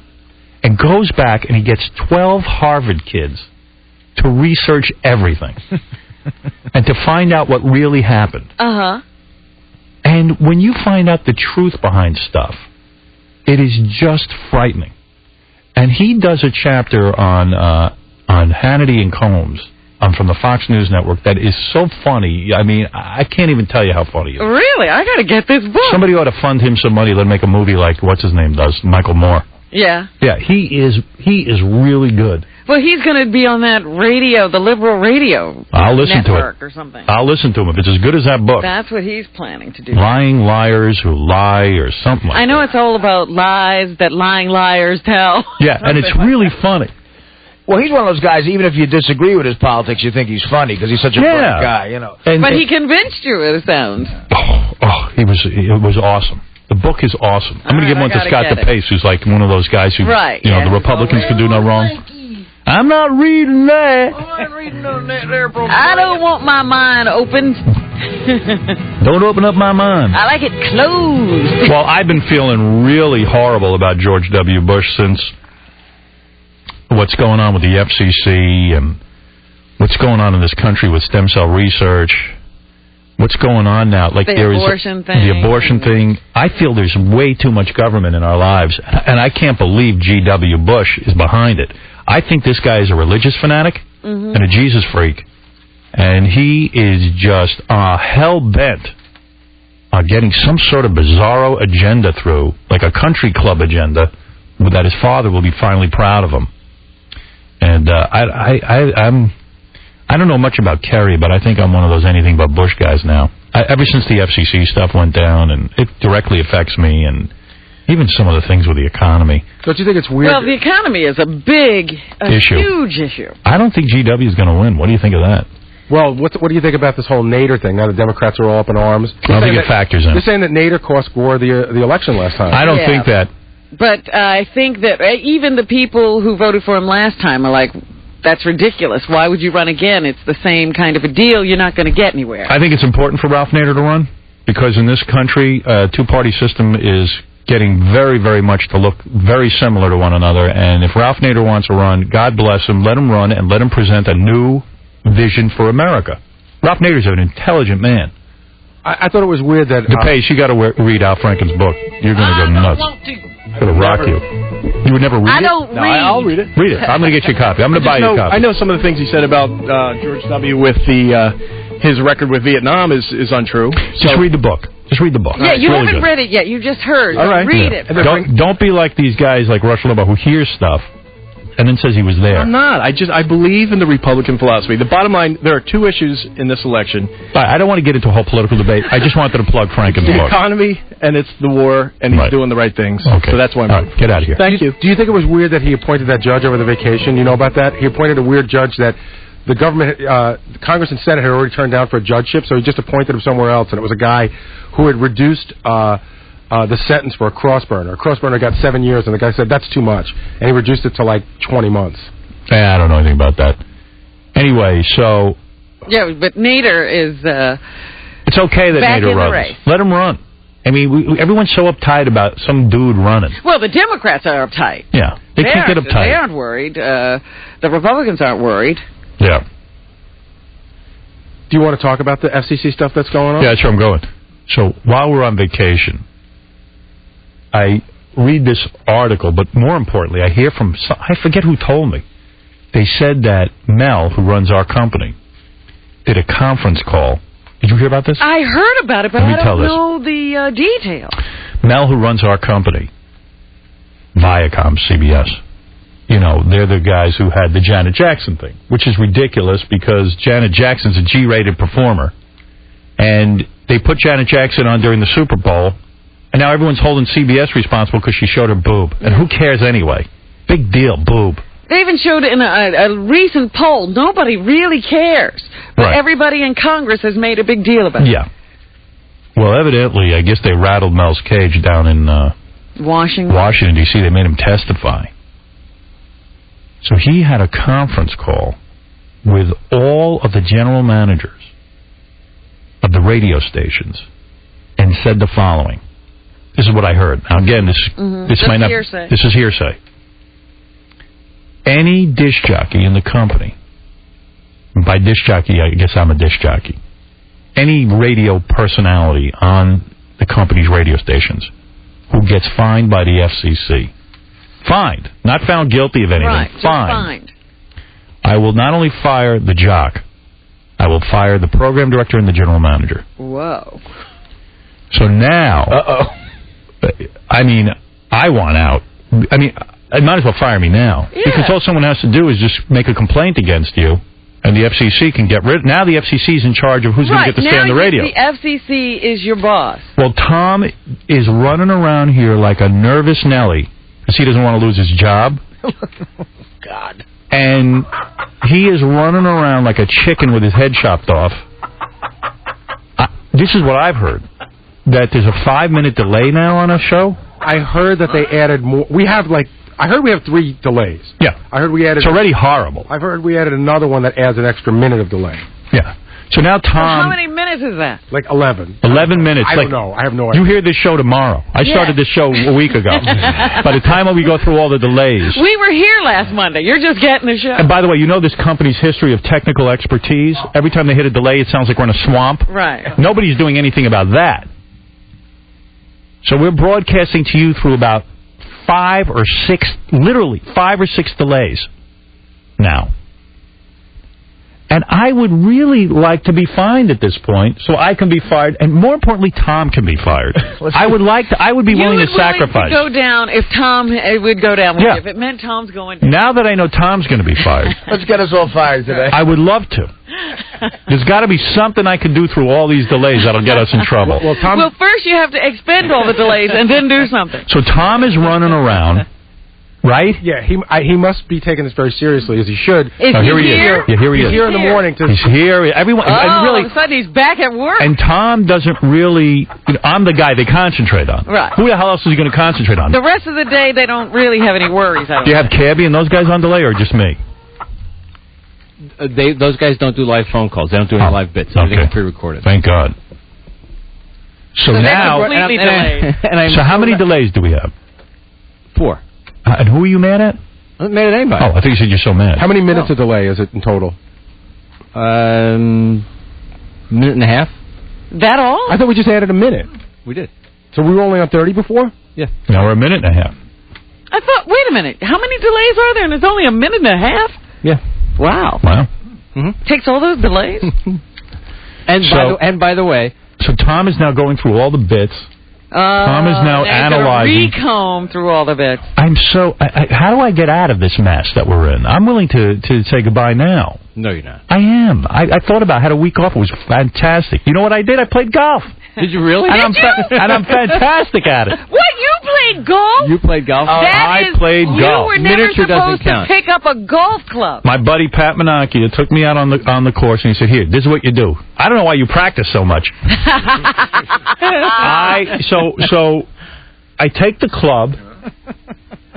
and goes back and he gets 12 Harvard kids to research everything and to find out what really happened. Uh-huh. And when you find out the truth behind stuff, it is just frightening. And he does a chapter on Hannity and Combs from the Fox News Network that is so funny. I mean, I can't even tell you how funny it is. Really? I got to get this book. Somebody ought to fund him some money. Let him make a movie like, what's his name does, Michael Moore. Yeah. Yeah, he is really good. Well, he's going to be on that radio, the liberal radio I'll listen network to it. Or something. I'll listen to him if it's as good as that book. That's what he's planning to do. Lying liars who lie or something like that. I know it's all about lies that lying liars tell. Yeah, and it's really funny. Well, he's one of those guys, even if you disagree with his politics, you think he's funny because he's such a bright guy, But he convinced you, it sounds. It was awesome. The book is awesome. I'm going to give one to Scott DePace, who's like one of those guys who, the Republicans can do no wrong. I'm not reading that. I don't want my mind opened. Don't open up my mind. I like it closed. Well, I've been feeling really horrible about George W. Bush since what's going on with the FCC and what's going on in this country with stem cell research. What's going on now? Like the abortion thing. The abortion thing. I feel there's way too much government in our lives, and I can't believe G.W. Bush is behind it. I think this guy is a religious fanatic and a Jesus freak, and he is just hell-bent on getting some sort of bizarro agenda through, like a country club agenda, that his father will be finally proud of him. And I don't know much about Kerry, but I think I'm one of those anything but Bush guys now. Ever since the FCC stuff went down, and it directly affects me, and even some of the things with the economy. Don't you think it's weird? Well, the economy is a huge issue. I don't think GW is going to win. What do you think of that? Well, what do you think about this whole Nader thing? Now the Democrats are all up in arms. I don't think it factors in. They're saying that Nader cost Gore the election last time. I don't think that. But I think that even the people who voted for him last time are like, that's ridiculous. Why would you run again? It's the same kind of a deal. You're not going to get anywhere. I think it's important for Ralph Nader to run because in this country, two-party system is getting very, very much to look very similar to one another. And if Ralph Nader wants to run, God bless him, let him run and let him present a new vision for America. Ralph Nader's an intelligent man. I thought it was weird that... DePace, you got to read Al Franken's book. You're going to go nuts. It's going to rock you. You would never read it? I don't read. I'll read it. Read it. I'm going to get you a copy. I'm going to buy you a copy. I know some of the things he said about George W. with his record with Vietnam is untrue. Just read the book. Just read the book. Yeah, you haven't read it yet. You just heard. All right. Read it. Don't be like these guys like Rush Limbaugh who hears stuff and then says he was there. I'm not. I believe in the Republican philosophy. The bottom line, there are two issues in this election. I don't want to get into a whole political debate. I just wanted to plug Franken's book. The economy, and it's the war, and he's doing the right things. Okay. So that's why I'm right, get out of here. Thank you. Do you think it was weird that he appointed that judge over the vacation? You know about that? He appointed a weird judge that the government, Congress and Senate had already turned down for a judgeship, so he just appointed him somewhere else, and it was a guy who had reduced the sentence for a cross-burner. A cross-burner got 7 years, and the guy said, that's too much, and he reduced it to like 20 months. I don't know anything about that. Anyway, so... Yeah, but Nader is... it's okay that Nader runs. Let him run. I mean, everyone's so uptight about some dude running. Well, the Democrats are uptight. Yeah, they can't get uptight. They aren't worried. The Republicans aren't worried. Yeah. Do you want to talk about the FCC stuff that's going on? Yeah, that's where I'm going. So while we're on vacation, I read this article, but more importantly, I hear from, I forget who told me. They said that Mel, who runs our company, did a conference call. Did you hear about this? I heard about it, but I don't know the details. Mel, who runs our company, Viacom, CBS, you know, they're the guys who had the Janet Jackson thing, which is ridiculous because Janet Jackson's a G-rated performer. And they put Janet Jackson on during the Super Bowl, And now everyone's holding CBS responsible because she showed her boob. And who cares anyway? Big deal, boob. They even showed in a recent poll, nobody really cares. But everybody in Congress has made a big deal about it. Yeah. Well, evidently, I guess they rattled Mel's cage down in Washington, D.C. They made him testify. So he had a conference call with all of the general managers of the radio stations and said the following. This is what I heard. Now, again, this might not. Hearsay. This is hearsay. Any disc jockey in the company, and by disc jockey, I guess I'm a disc jockey, any radio personality on the company's radio stations who gets fined by the FCC, fined, not found guilty of anything, fined. I will not only fire the jock, I will fire the program director and the general manager. Whoa. So now, I mean, I want out. I mean, it might as well fire me now. Yeah. Because all someone has to do is just make a complaint against you, and the FCC can get rid. Now the FCC is in charge of who's going to get to stay on the radio. The FCC is your boss. Well, Tom is running around here like a nervous Nelly because he doesn't want to lose his job. God. And he is running around like a chicken with his head chopped off. This is what I've heard. That there's a 5-minute delay now on a show? I heard that they added more. I heard we have 3 delays. Yeah. I heard we added... It's already horrible. I've heard we added another one that adds an extra minute of delay. Yeah. So now Tom... Well, how many minutes is that? Like 11. 11 minutes. I don't know. I have no idea. You hear this show tomorrow. I started this show a week ago. By the time we go through all the delays... We were here last Monday. You're just getting the show. And by the way, you know this company's history of technical expertise? Every time they hit a delay, it sounds like we're in a swamp. Right. Nobody's doing anything about that. So we're broadcasting to you through about 5 or 6 delays now. And I would really like to be fined at this point so I can be fired, and more importantly, Tom can be fired. I would be willing to sacrifice. You would go down if Tom would go down with you. If it meant Tom's going down. Now that I know Tom's going to be fired. Let's get us all fired today. I would love to. There's got to be something I can do through all these delays that'll get us in trouble. Well, first you have to expend all the delays and then do something. So Tom is running around, right? Yeah, he must be taking this very seriously, as he should. Is he here? Yeah, here he is. He's here in the morning. He's here. Everyone. All of a sudden he's back at work. And Tom doesn't really... I'm the guy they concentrate on. Right. Who the hell else is he going to concentrate on? The rest of the day they don't really have any worries. Do you have Cabby and those guys on delay, or just me? Those guys don't do live phone calls. They don't do any live bits. Everything is pre-recorded. Thank God. So now... So how many delays do we have? 4. And who are you mad at? I'm not mad at anybody. Oh, I think you said you're so mad. How many minutes of delay is it in total? Minute and a half. That all? I thought we just added a minute. We did. So we were only on 30 before? Yeah. Now we're a minute and a half. I thought, wait a minute, how many delays are there? And it's only a minute and a half? Yeah. Wow. Takes all those delays? And by the way... So Tom is now going through all the bits. Tom is now analyzing. Recomb through all the bits. I'm so... how do I get out of this mess that we're in? I'm willing to say goodbye now. No, you're not. I am. I thought about it. I had a week off. It was fantastic. You know what I did? I played golf. Did you really? And I'm fantastic at it. What? You played golf? You played golf? I played golf. You were never supposed to pick up a golf club. My buddy Pat Menachia took me out on the course, and he said, "Here, this is what you do." I don't know why you practice so much. So I take the club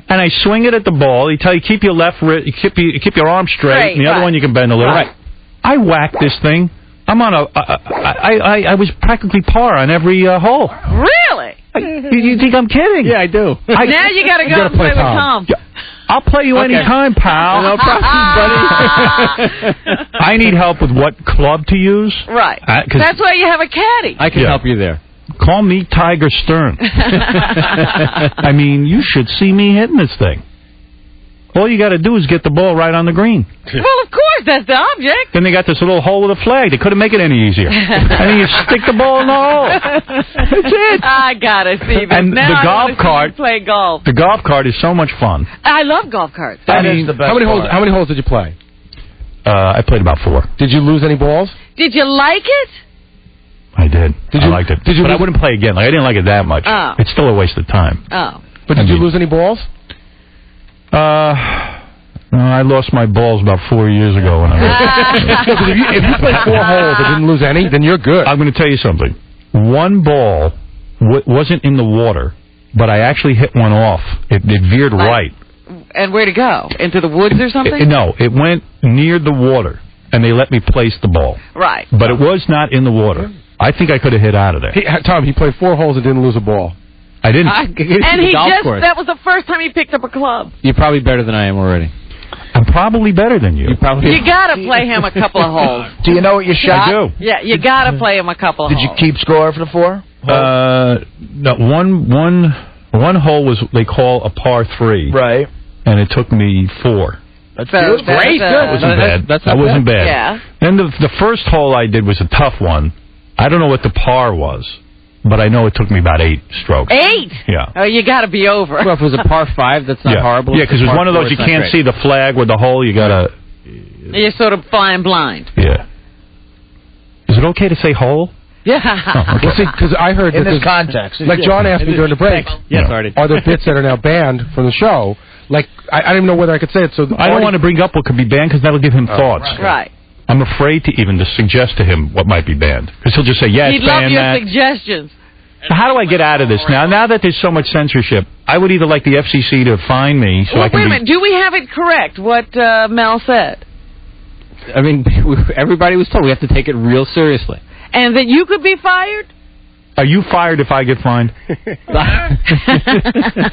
and I swing it at the ball. He tell you keep your left wrist, keep your arm straight, and the other one you can bend a little. Right. I whack this thing. I'm on I was practically par on every hole. Really? You think I'm kidding? Yeah, I do. Now you got to go and play with Tom. I'll play you anytime, pal. No problem, buddy. I need help with what club to use. Right. That's why you have a caddy. I can help you there. Call me Tiger Stern. I mean, you should see me hitting this thing. All you got to do is get the ball right on the green. Well, of course, that's the object. Then they got this little hole with a flag. They couldn't make it any easier. And then you stick the ball in the hole. That's it. I got to see this. And now the golf cart. Play golf. The golf cart is so much fun. I love golf carts. That is the best How many holes did you play? I played about 4. Did you lose any balls? Did you like it? I did. I liked it. But I wouldn't play again. Like I didn't like it that much. Oh. It's still a waste of time. Oh. But did you lose any balls? No, I lost my balls about 4 years ago. When if you played 4 holes and didn't lose any, then you're good. I'm going to tell you something. One ball wasn't in the water, but I actually hit one off. It veered right. And where'd it go? Into the woods or something? No, it went near the water, and they let me place the ball. Right. But it was not in the water. I think I could have hit out of there. Tom, he played 4 holes and didn't lose a ball. I didn't. And he that was the first time he picked up a club. You're probably better than I am already. I'm probably better than you. You gotta play him a couple of holes. Do you know what you shot? I do. Yeah, you gotta play him a couple of holes. Did you keep score for the 4? No, one hole was, they call a par 3. Right. And it took me 4. That's great. That wasn't bad. That wasn't bad. Yeah. Then the first hole I did was a tough one. I don't know what the par was, but I know it took me about 8 strokes. 8? Yeah. Oh, you got to be over. Well, if it was a par 5, that's not horrible. Yeah, because it was one of those you can't see the flag with the hole. You got to... You're sort of flying blind. Yeah. Is it okay to say hole? Yeah. Oh, okay. Well, see, because I heard in that this context, like John asked me during the break, yes, Artie. Are there bits that are now banned from the show? Like, I don't even know whether I could say it. So I don't want to bring up what could be banned because that'll give him thoughts. Right. I'm afraid to even to suggest to him what might be banned because he'll just say, "Yeah, it's banned." He'd love your suggestions. So how do I get out of this now? Now that there's so much censorship, I would either like the FCC to fine me so I can. Wait a minute. Do we have it correct? What Mel said? I mean, everybody was told we have to take it real seriously. And that you could be fired? Are you fired if I get fined?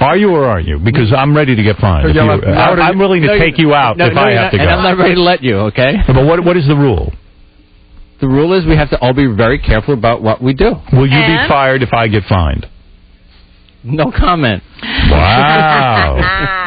Are you or aren't you? Because I'm ready to get fined. I'm willing to take you out if I have to go. And I'm not ready to let you, okay? But what is the rule? The rule is we have to all be very careful about what we do. Will you be fired if I get fined? No comment. Wow.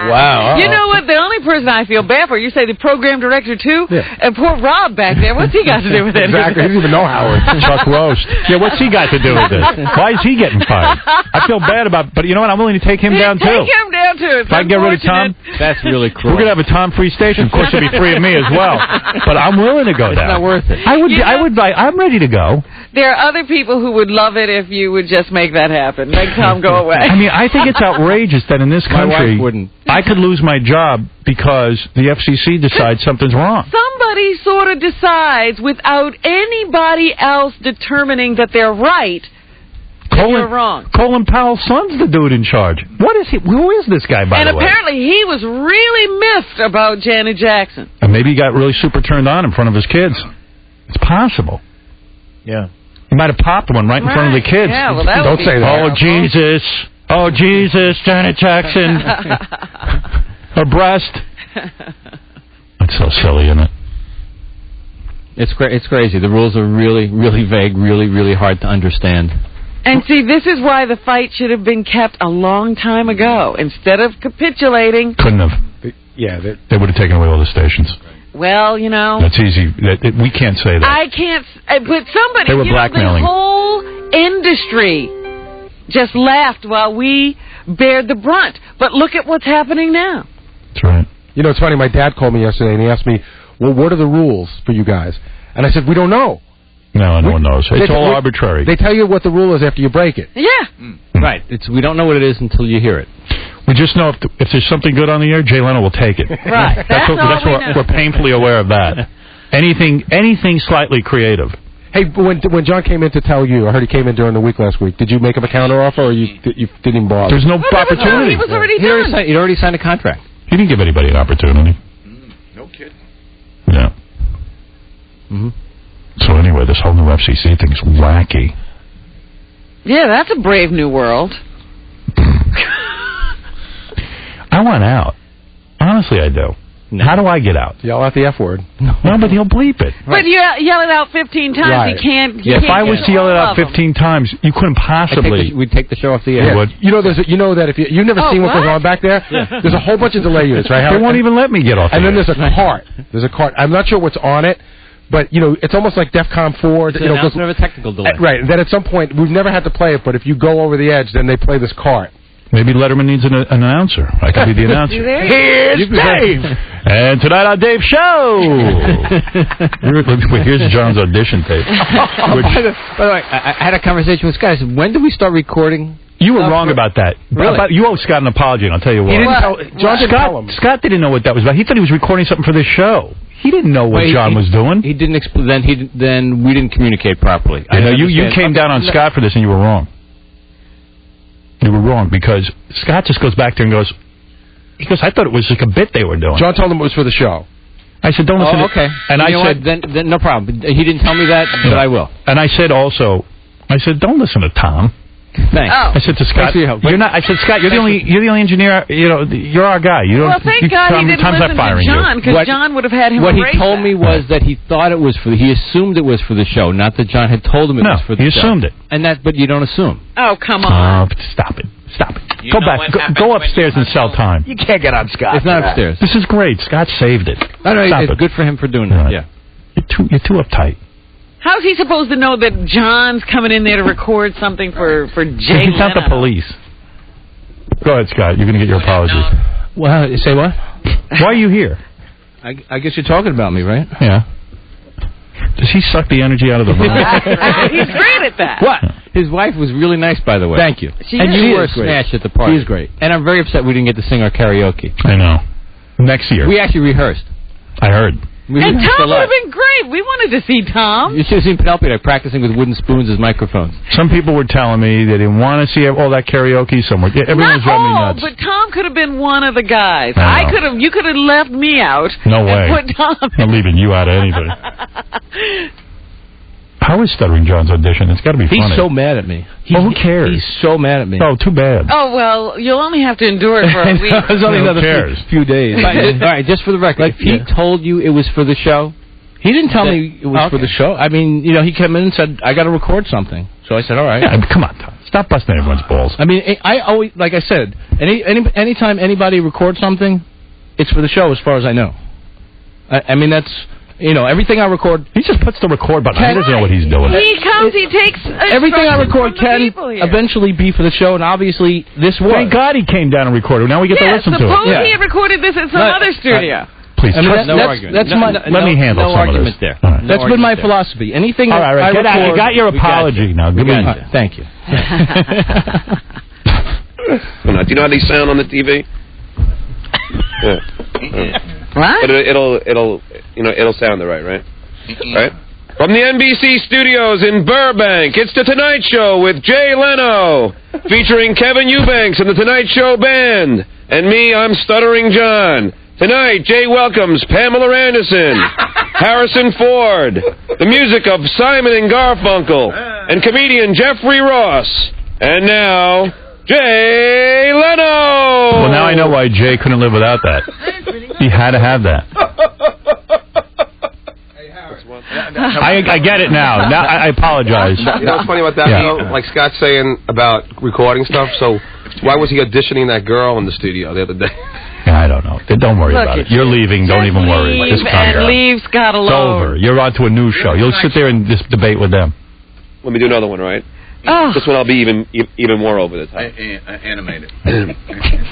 Wow. You know what? The only person I feel bad for, you say the program director, too? Yeah. And poor Rob back there. What's he got to do with it? Exactly. He doesn't even know Howard. Chuck Roast. Yeah, what's he got to do with it? Why is he getting fired? I feel bad about but you know what? I'm willing to take him down, too. Take him down, too. If I can get rid of Tom, that's really cruel. We're going to have a Tom-free station. Of course, it'll be free of me as well. But I'm willing to go down. It's not worth it. I'm ready to go. There are other people who would love it if you would just make that happen. Make Tom go away. I mean, I think it's outrageous that in this country I could lose my job because the FCC decides something's wrong. Somebody sort of decides without anybody else determining that they're right. You're wrong. Colin Powell's son's the dude in charge. What is he? Who is this guy, by the way? And apparently he was really miffed about Janet Jackson. And maybe he got really super turned on in front of his kids. It's possible. Yeah. He might have popped one right in front of the kids. Yeah, well, that Don't say that. Oh, Jesus. Oh, Jesus, Janet Jackson. Her breast. That's so silly, isn't it? It's crazy. The rules are really, really vague, really, really hard to understand. And see, this is why the fight should have been kept a long time ago. Instead of capitulating. Couldn't have. They would have taken away all the stations. Well, you know. That's easy. We can't say that. I can't. But somebody, they were blackmailing. The whole industry just laughed while we bared the brunt. But look at what's happening now. That's right. You know, it's funny. My dad called me yesterday and he asked me, well, what are the rules for you guys? And I said, we don't know. No, no one knows. It's all arbitrary. They tell you what the rule is after you break it. Yeah. Right. We don't know what it is until you hear it. We just know if there's something good on the air, Jay Leno will take it. Right. That's we're painfully aware of that. Anything slightly creative. Hey, when John came in to tell you, I heard he came in during the week last week. Did you make him a counteroffer, or you didn't even bother? There's no opportunity. He was already done. He'd already signed a contract. He didn't give anybody an opportunity. No kidding. Yeah. Mm-hmm. So anyway, this whole new FCC thing's wacky. Yeah, that's a brave new world. I want out. Honestly, I do. No. How do I get out? Yell out the F word. No, but he'll bleep it. But you yell it out 15 times. Right. You can't. If I was to yell it out 15 times, you couldn't possibly. We'd take the show off the air. Yeah. You know, that if you've never seen what goes on back there. Yeah. There's a whole bunch of delay units, right? They won't even let me get off. And then there's a cart. There's a cart. I'm not sure what's on it. But, you know, it's almost like DEFCON 4. It's an announcement of a technical delay. Right. Then at some point, we've never had to play it, but if you go over the edge, then they play this cart. Maybe Letterman needs an announcer. I could be the announcer. Here's Dave. And tonight on Dave's show. Wait, here's John's audition tape. By the way, I had a conversation with Scott. I said, when do we start recording? You were wrong about that. Really? You owe Scott an apology, and I'll tell you what. He didn't tell, John didn't tell him. Scott didn't know what that was about. He thought he was recording something for this show. He didn't know what John was doing. He didn't explain. Then we didn't communicate properly. I know you came down on Scott for this, and you were wrong. You were wrong because Scott just goes back there and goes. He goes, I thought it was like a bit they were doing. John told him it was for the show. I said, don't listen. Okay. And I said, then no problem. He didn't tell me that, but I will. And I said also, don't listen to Tom. Thanks. I said to Scott, you're not. I said, Scott, you're the only engineer. You're our guy. You don't. Well, thank God he didn't listen to John, because John would have had him. What he told me was that he thought it was he assumed it was for the show, not that John had told him it was for the show. He assumed it. And but you don't assume. Oh, come on. Stop it. Go back. Go upstairs and sell time. You can't get on Scott. It's not upstairs. This is great. Scott saved it. I know. It's good for him for doing that. Yeah. You're too uptight. How's he supposed to know that John's coming in there to record something for Jay He's not the police. Go ahead, Scott. You're going to get your apology. Well, say what? Why are you here? I guess you're talking about me, right? Yeah. Does he suck the energy out of the room? He's great at that. What? His wife was really nice, by the way. Thank you. And you were smashed at the party. She's great. And I'm very upset we didn't get to sing our karaoke. I know. Next year. We actually rehearsed. I heard. And Tom would have been great. We wanted to see Tom. You should have seen Penelope practicing with wooden spoons as microphones. Some people were telling me they didn't want to see all that karaoke somewhere. Everyone was driving me nuts. But Tom could have been one of the guys. You could have left me out. No way. And put Tom I'm leaving you out of anybody. How is Stuttering John's audition? It's got to be funny. He's so mad at me. Who cares? He's so mad at me. Oh, too bad. Oh, well, you'll only have to endure it for a week. There's only another few days. All right, just for the record, if he told you it was for the show... He didn't tell me it was for the show. I mean, he came in and said, I got to record something. So I said, all right. Yeah, come on, Tom. Stop busting everyone's balls. I mean, I always, like I said, anytime anybody records something, it's for the show as far as I know. I mean, that's... everything I record... He just puts the record button. He doesn't know what he's doing. He takes... Everything I record can eventually be for the show, and obviously this was. Thank God he came down and recorded. Now we get to listen to it. Suppose he had recorded this at some other studio. Please, that's my... Let me handle some of this. There. Right. That's been my philosophy. Anything all right, I record... You got your apology now. Good evening. Thank you. Do you know how they sound on the TV? What? But it'll sound right? Right? From the NBC studios in Burbank, it's The Tonight Show with Jay Leno, featuring Kevin Eubanks and the Tonight Show Band. And me, I'm Stuttering John. Tonight, Jay welcomes Pamela Anderson, Harrison Ford, the music of Simon and Garfunkel, and comedian Jeffrey Ross. And now, Jay Leno! Well, now I know why Jay couldn't live without that. He had to have that. I get it now. Now I apologize. You know what's funny about that? Yeah. Like Scott's saying about recording stuff, so why was he auditioning that girl in the studio the other day? I don't know. Don't worry about it. You're leaving. Don't even worry. Just leave Scott alone. It's over. You're on to a new show. You'll sit there and just debate with them. Let me do another one, right? Oh. This one I'll be even more over the top. Animated.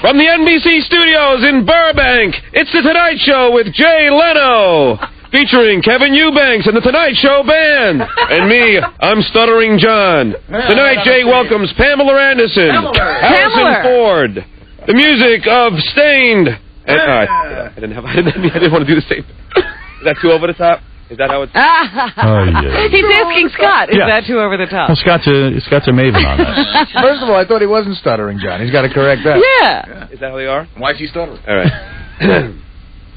From the NBC studios in Burbank, it's The Tonight Show with Jay Leno, featuring Kevin Eubanks and the Tonight Show Band. And me, I'm Stuttering John. Tonight, Jay welcomes Pamela Anderson, Harrison Ford, the music of Stained. And, I didn't want to do the same. Is that too over the top? Is that how it's... He's asking Scott, is that too over the top? Well, Scott's a maven on that. First of all, I thought he wasn't Stuttering John. He's got to correct that. Yeah. Is that how they are? Why is he stuttering? All right.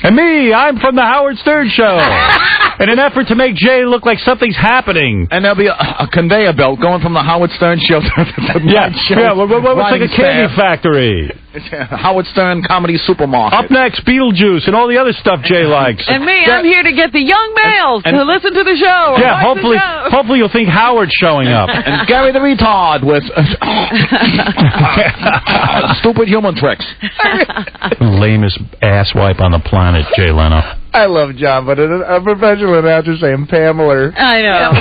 And me, I'm from the Howard Stern Show. In an effort to make Jay look like something's happening. And there'll be a conveyor belt going from the Howard Stern Show to the Night Show. Yeah, it's like a candy factory. Howard Stern Comedy Supermarket. Up next, Beetlejuice and all the other stuff Jay likes. And me, I'm here to get the young males to listen to the show. Yeah, hopefully you'll think Howard's showing up. And Gary the Retard with stupid human tricks. Lamest asswipe on the planet, Jay Leno. I love John, but a professional announcer saying Pamela. I know.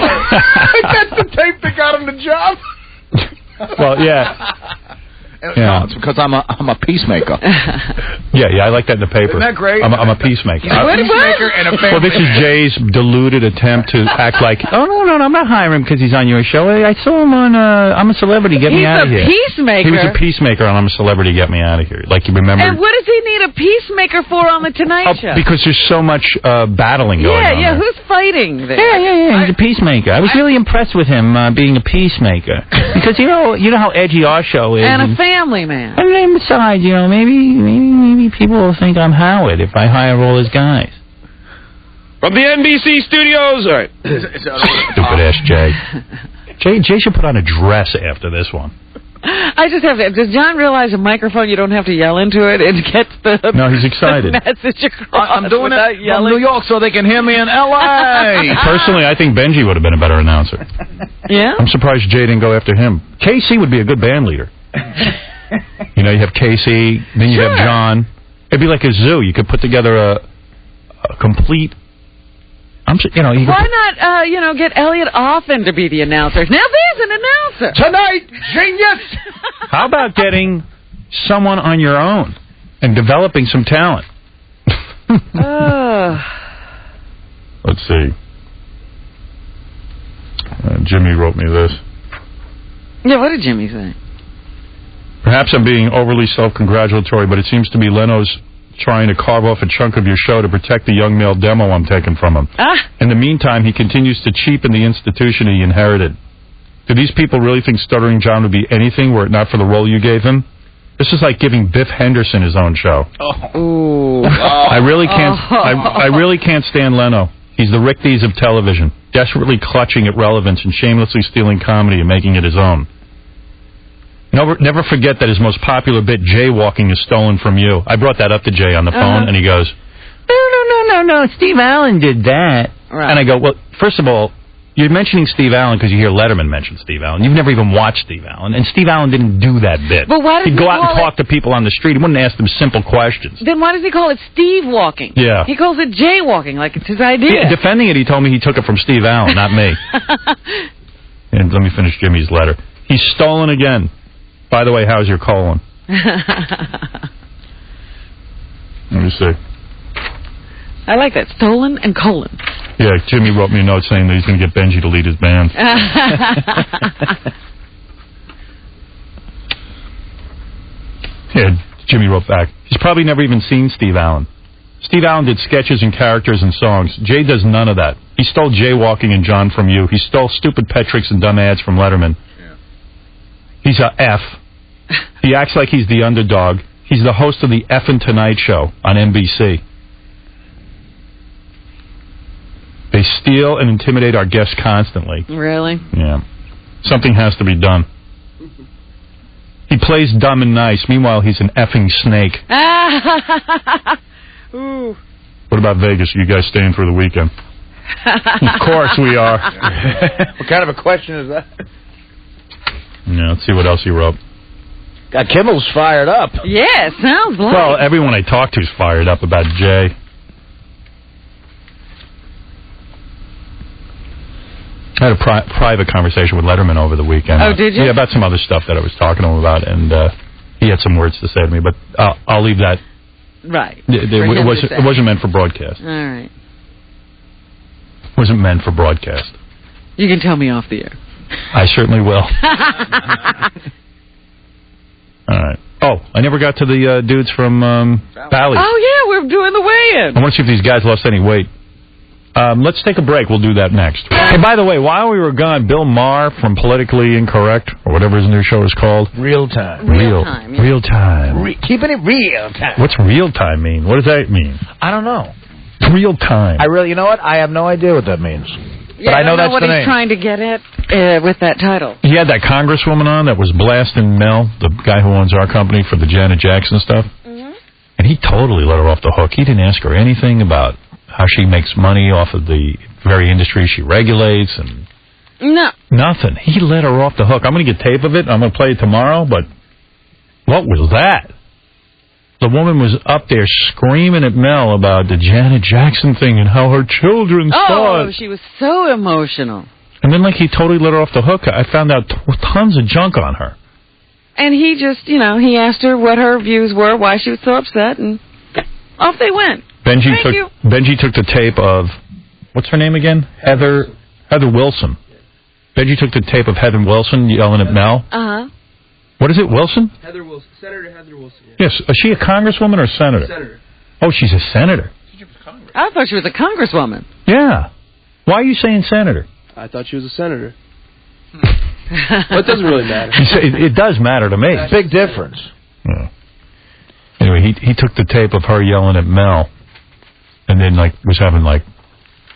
That's the tape that got him the job. Well, yeah. Yeah. No, it's because I'm a peacemaker. Yeah, I like that in the paper. Isn't that great? I'm a peacemaker. He's a peacemaker and a family. Well, this is Jay's deluded attempt to act like, oh, no, I'm not hiring him because he's on your show. I saw him on I'm a Celebrity, get me out of here. He's a peacemaker. He was a peacemaker on I'm a Celebrity, get me out of here. Like, you remember? And what does he need a peacemaker for on the Tonight Show? Because there's so much battling going on. Yeah, who's fighting there? Yeah, he's a peacemaker. I was really impressed with him being a peacemaker. Because, you know how edgy our show is. And a family man. And then besides, maybe people will think I'm Howard if I hire all his guys. From the NBC studios, all right. Stupid ass Jay. Jay should put on a dress after this one. I just have to. Does John realize a microphone, you don't have to yell into it? It gets the No, he's excited. message across. I'm doing it from New York so they can hear me in L.A. Personally, I think Benji would have been a better announcer. Yeah? I'm surprised Jay didn't go after him. KC would be a good band leader. You have KC, then you have John. It'd be like a zoo. You could put together a complete... Why not, get Elliot Offen to be the announcer? Now there's an announcer. Tonight, genius! How about getting someone on your own and developing some talent? Let's see. Jimmy wrote me this. Yeah, what did Jimmy say? Perhaps I'm being overly self-congratulatory, but it seems to me Leno's trying to carve off a chunk of your show to protect the young male demo I'm taking from him. In the meantime, he continues to cheapen the institution he inherited. Do these people really think Stuttering John would be anything were it not for the role you gave him? This is like giving Biff Henderson his own show. I really can't. I really can't stand Leno. He's the Rick Dees of television, desperately clutching at relevance and shamelessly stealing comedy and making it his own. Never forget that his most popular bit, jaywalking, is stolen from you. I brought that up to Jay on the phone, and he goes, No, Steve Allen did that. Right. And I go, well, first of all, you're mentioning Steve Allen because you hear Letterman mention Steve Allen. You've never even watched Steve Allen, and Steve Allen didn't do that bit. But why does He'd go out and talk to people on the street. He wouldn't ask them simple questions. Then why does he call it Steve walking? Yeah. He calls it jaywalking, like it's his idea. Yeah, defending it, he told me he took it from Steve Allen, not me. And let me finish Jimmy's letter. He's stolen again. By the way, how's your colon? Let me see. I like that. Stolen and colon. Yeah, Jimmy wrote me a note saying that he's going to get Benji to lead his band. Yeah, Jimmy wrote back. He's probably never even seen Steve Allen. Steve Allen did sketches and characters and songs. Jay does none of that. He stole jaywalking and John from you. He stole stupid pet tricks and dumb ads from Letterman. Yeah. He's a F. He acts like he's the underdog. He's the host of the Effin' Tonight Show on NBC. They steal and intimidate our guests constantly. Really? Yeah. Something has to be done. He plays dumb and nice. Meanwhile, he's an effing snake. Ooh. What about Vegas? Are you guys staying for the weekend? Of course we are. What kind of a question is that? Yeah, let's see what else he wrote. God, Kimmel's fired up. Yeah, sounds like. Well, everyone I talk to is fired up about Jay. I had a private conversation with Letterman over the weekend. Oh, did you? Yeah, about some other stuff that I was talking to him about, and he had some words to say to me, but I'll leave that. Right. It wasn't meant for broadcast. All right. It wasn't meant for broadcast. You can tell me off the air. I certainly will. All right. Oh, I never got to the dudes from Bally's. Oh, yeah, we're doing the weigh-in. I want to see if these guys lost any weight. Let's take a break. We'll do that next. Hey, by the way, while we were gone, Bill Maher from Politically Incorrect, or whatever his new show is called. Real time. Real time. Keeping it real time. What's real time mean? What does that mean? I don't know. Real time. You know what? I have no idea what that means. Yeah, but I know that's what the he's name. trying to get at with that title. He had that congresswoman on that was blasting Mel, the guy who owns our company, for the Janet Jackson stuff. Mm-hmm. And he totally let her off the hook. He didn't ask her anything about how she makes money off of the very industry she regulates and nothing. He let her off the hook. I'm going to get tape of it. I'm going to play it tomorrow, but what was that? The woman was up there screaming at Mel about the Janet Jackson thing and how her children saw it. Oh, she was so emotional. And then, he totally let her off the hook. I found out tons of junk on her. And he just, he asked her what her views were, why she was so upset, and off they went. Benji took the tape of, what's her name again? Heather Wilson. Benji took the tape of Heather Wilson yelling at Mel. Uh-huh. What is it, Wilson? Heather Wilson. Senator Heather Wilson. Yeah. Yes. Is she a congresswoman or a senator? Senator. Oh, she's a senator. I thought she was a congresswoman. Yeah. Why are you saying senator? I thought she was a senator. Well, it doesn't really matter. It does matter to me. Big difference. Yeah. Anyway, he took the tape of her yelling at Mel, and then was having is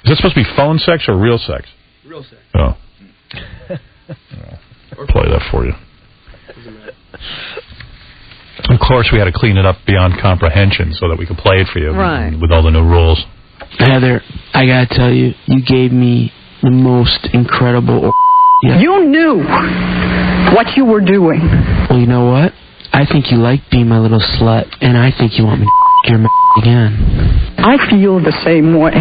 that supposed to be phone sex or real sex? Real sex. Oh. Play that for you. Of course, we had to clean it up beyond comprehension so that we could play it for you with all the new rules. Heather, I gotta tell you, you gave me the most incredible. You knew what you were doing. Well, you know what? I think you like being my little slut, and I think you want me to your again. I feel the same way.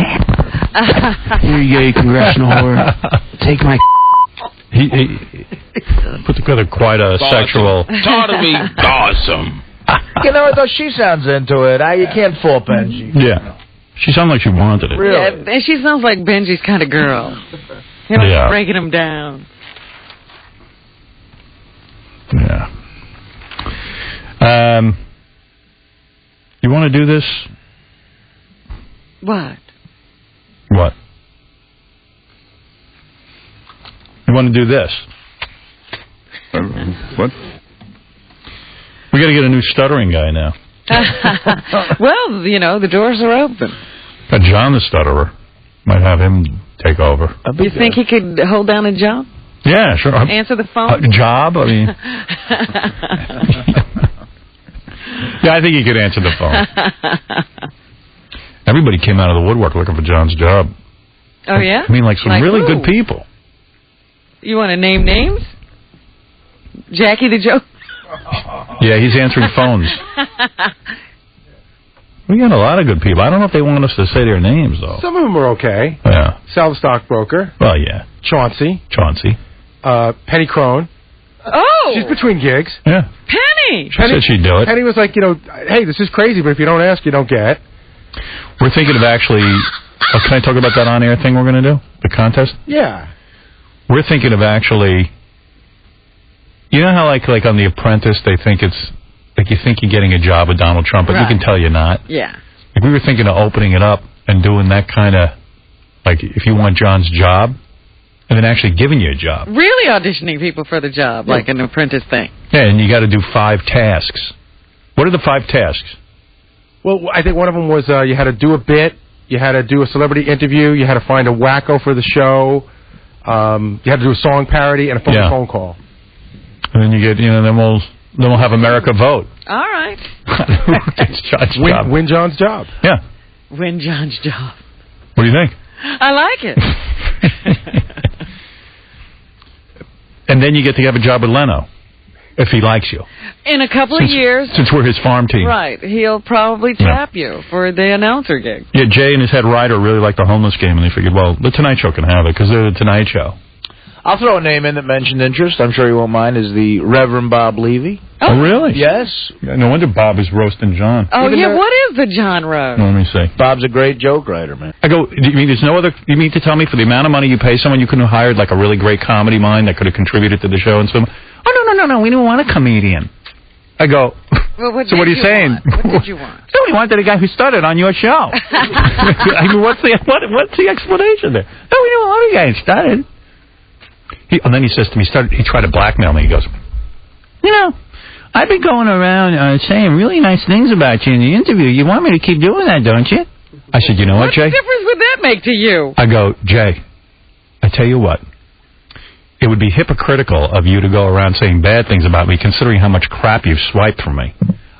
Here you go, you congressional whore. Take my. He put together quite a sexual. Totally awesome. Though she sounds into it. You can't fault Benji. Yeah. She sounded like she wanted it. Really? Yeah, and she sounds like Benji's kind of girl. Breaking him down. Yeah. You want to do this? What? What? You want to do this? What? We got to get a new stuttering guy now. Well, the doors are open. Got John the stutterer. Might have him take over. You think he could hold down a job? Yeah, sure. Answer the phone? Job? I mean... Yeah, I think he could answer the phone. Everybody came out of the woodwork looking for John's job. Oh, yeah? I mean, some really good people. You want to name names? Jackie the Joke? Yeah, he's answering phones. We got a lot of good people. I don't know if they want us to say their names, though. Some of them are okay. Yeah. Sal the Stockbroker. Well, yeah. Chauncey. Penny Crone. Oh! She's between gigs. Yeah. Penny said she'd do it. Penny was like, hey, this is crazy, but if you don't ask, you don't get. We're thinking of actually... Oh, can I talk about that on-air thing we're going to do? The contest? Yeah. We're thinking of actually... You know how, like on The Apprentice, they think it's... Like, you think you're getting a job with Donald Trump, but you can tell you're not. Yeah. Like, we were thinking of opening it up and doing that kind of... Like, if you want John's job... And then actually giving you a job. Really auditioning people for the job, like an apprentice thing. Yeah, and you got to do 5 tasks. What are the 5 tasks? Well, I think one of them was you had to do a bit, you had to do a celebrity interview, you had to find a wacko for the show, you had to do a song parody, and a phone call. And then you get, then we'll have America vote. All right. It's John's job. Win John's job. Yeah. Win John's job. What do you think? I like it. And then you get to have a job with Leno, if he likes you. In a couple of years. Since we're his farm team. Right. He'll probably tap you for the announcer gig. Yeah, Jay and his head writer really liked the homeless game, and they figured, well, the Tonight Show can have it, because they're the Tonight Show. I'll throw a name in that mentioned interest. I'm sure you won't mind. Is the Reverend Bob Levy. Oh, really? Yes. Yeah, no wonder Bob is roasting John. Oh, yeah. What is the John roast? Let me see. Bob's a great joke writer, man. I go, you mean there's no other... You mean to tell me for the amount of money you pay someone, you couldn't have hired like a really great comedy mind that could have contributed to the show and so... Oh, no. We didn't want a comedian. I go... Well, so what are you saying? What did you want? So we wanted a guy who started on your show. I mean, what's the explanation there? No, we didn't want a guy who started. And then he says to me, he tried to blackmail me. He goes, I've been going around saying really nice things about you in the interview. You want me to keep doing that, don't you? I said, you know what, Jay? What difference would that make to you? I go, Jay, I tell you what. It would be hypocritical of you to go around saying bad things about me, considering how much crap you've swiped from me.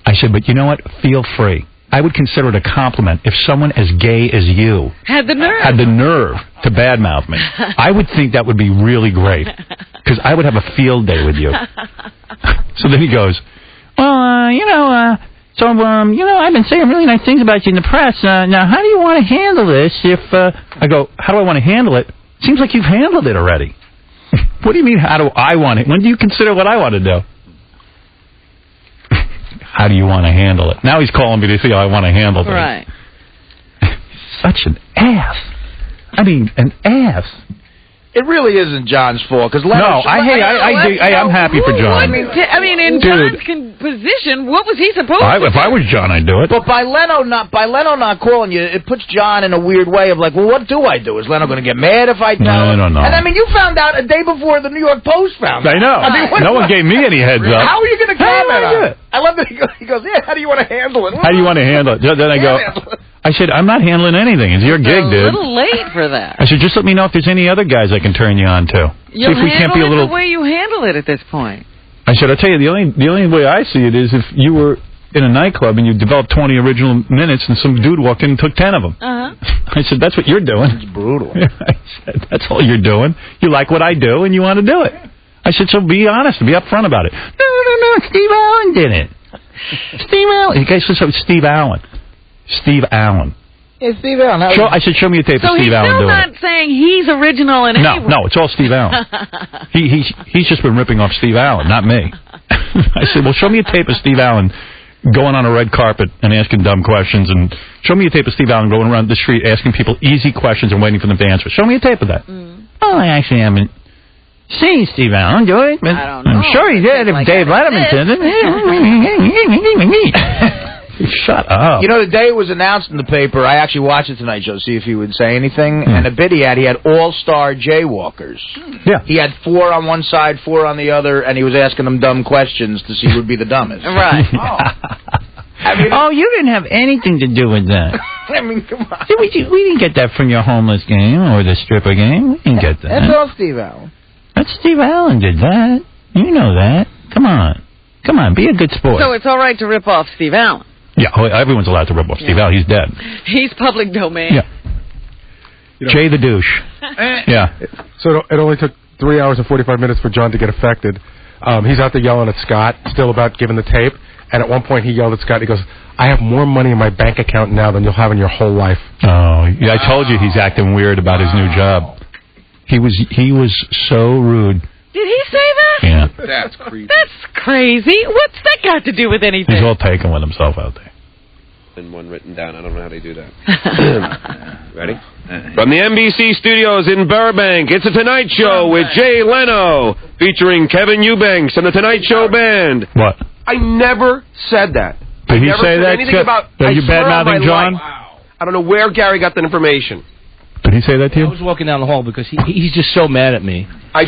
I said, but you know what? Feel free. I would consider it a compliment if someone as gay as you had the nerve to badmouth me. I would think that would be really great, because I would have a field day with you. So then he goes, well, I've been saying really nice things about you in the press. Now, how do you want to handle this if... I go, how do I want to handle it? Seems like you've handled it already. What do you mean, how do I want it? When do you consider what I want to do? How do you want to handle it? Now he's calling me to see how I want to handle things. Right. Such an ass. I mean, an ass. It really isn't John's fault because No, I'm happy for John. I mean, in John's position, what was he supposed to do? If I was John, I'd do it. But by Leno not calling you, it puts John in a weird way of like, well, what do I do? Is Leno going to get mad if I tell him? I don't know. And I mean, you found out a day before the New York Post found out. I know. No one gave me any heads up. How are you going to comment on it? I love that he goes, yeah, how do you want to handle it? How do you want to handle it? Then I go, I said, I'm not handling anything. It's your gig, dude. A little late for that. I said, just let me know if there's any other guys I can turn you on to. You'll handle it the way you handle it at this point. I said, I'll tell you, the only way I see it is if you were in a nightclub and you developed 20 original minutes and some dude walked in and took 10 of them. I said, that's what you're doing. It's brutal. I said, that's all you're doing. You like what I do and you want to do it. I said, so be honest and be upfront about it. No, Steve Allen did it. Steve Allen. You guys listen to Steve Allen. Steve Allen. Yeah, Steve Allen. I said, show me a tape of Steve Allen doing it. So he's still not saying he's original in any way. No, it's all Steve Allen. He's just been ripping off Steve Allen, not me. I said, well, show me a tape of Steve Allen going on a red carpet and asking dumb questions, and show me a tape of Steve Allen going around the street asking people easy questions and waiting for them to answer. Show me a tape of that. Oh, I actually haven't seen Steve Allen do it, but I don't know. I'm sure he did if Dave Letterman did it. Shut up. You know, the day it was announced in the paper, I actually watched the Tonight Show to see if he would say anything, and the bit he had all-star jaywalkers. Yeah. He had 4 on one side, 4 on the other, and he was asking them dumb questions to see who would be the dumbest. Right. You didn't have anything to do with that. I mean, come on. We didn't get that from your homeless game or the stripper game. We didn't get that. That's all Steve Allen. That's Steve Allen did that. You know that. Come on, be a good sport. So it's all right to rip off Steve Allen. Yeah, everyone's allowed to rip off Steve Allen. He's dead. He's public domain. Yeah. Jay the douche. Yeah. So it only took 3 hours and 45 minutes for John to get affected. He's out there yelling at Scott, still about giving the tape. And at one point he yelled at Scott, he goes, I have more money in my bank account now than you'll have in your whole life. Oh, yeah, I told you he's acting weird about his new job. He was so rude. Did he say that? Yeah. That's creepy. That's crazy. What's that got to do with anything? He's all taken with himself out there. And one written down. I don't know how they do that. Ready? From the NBC studios in Burbank, it's The Tonight Show with Jay Leno, featuring Kevin Eubanks and The Tonight Show Band. What? I never said that. Did he say that? Are you bad-mouthing John? Wow. I don't know where Gary got that information. Did he say that to you? I was walking down the hall because he's just so mad at me.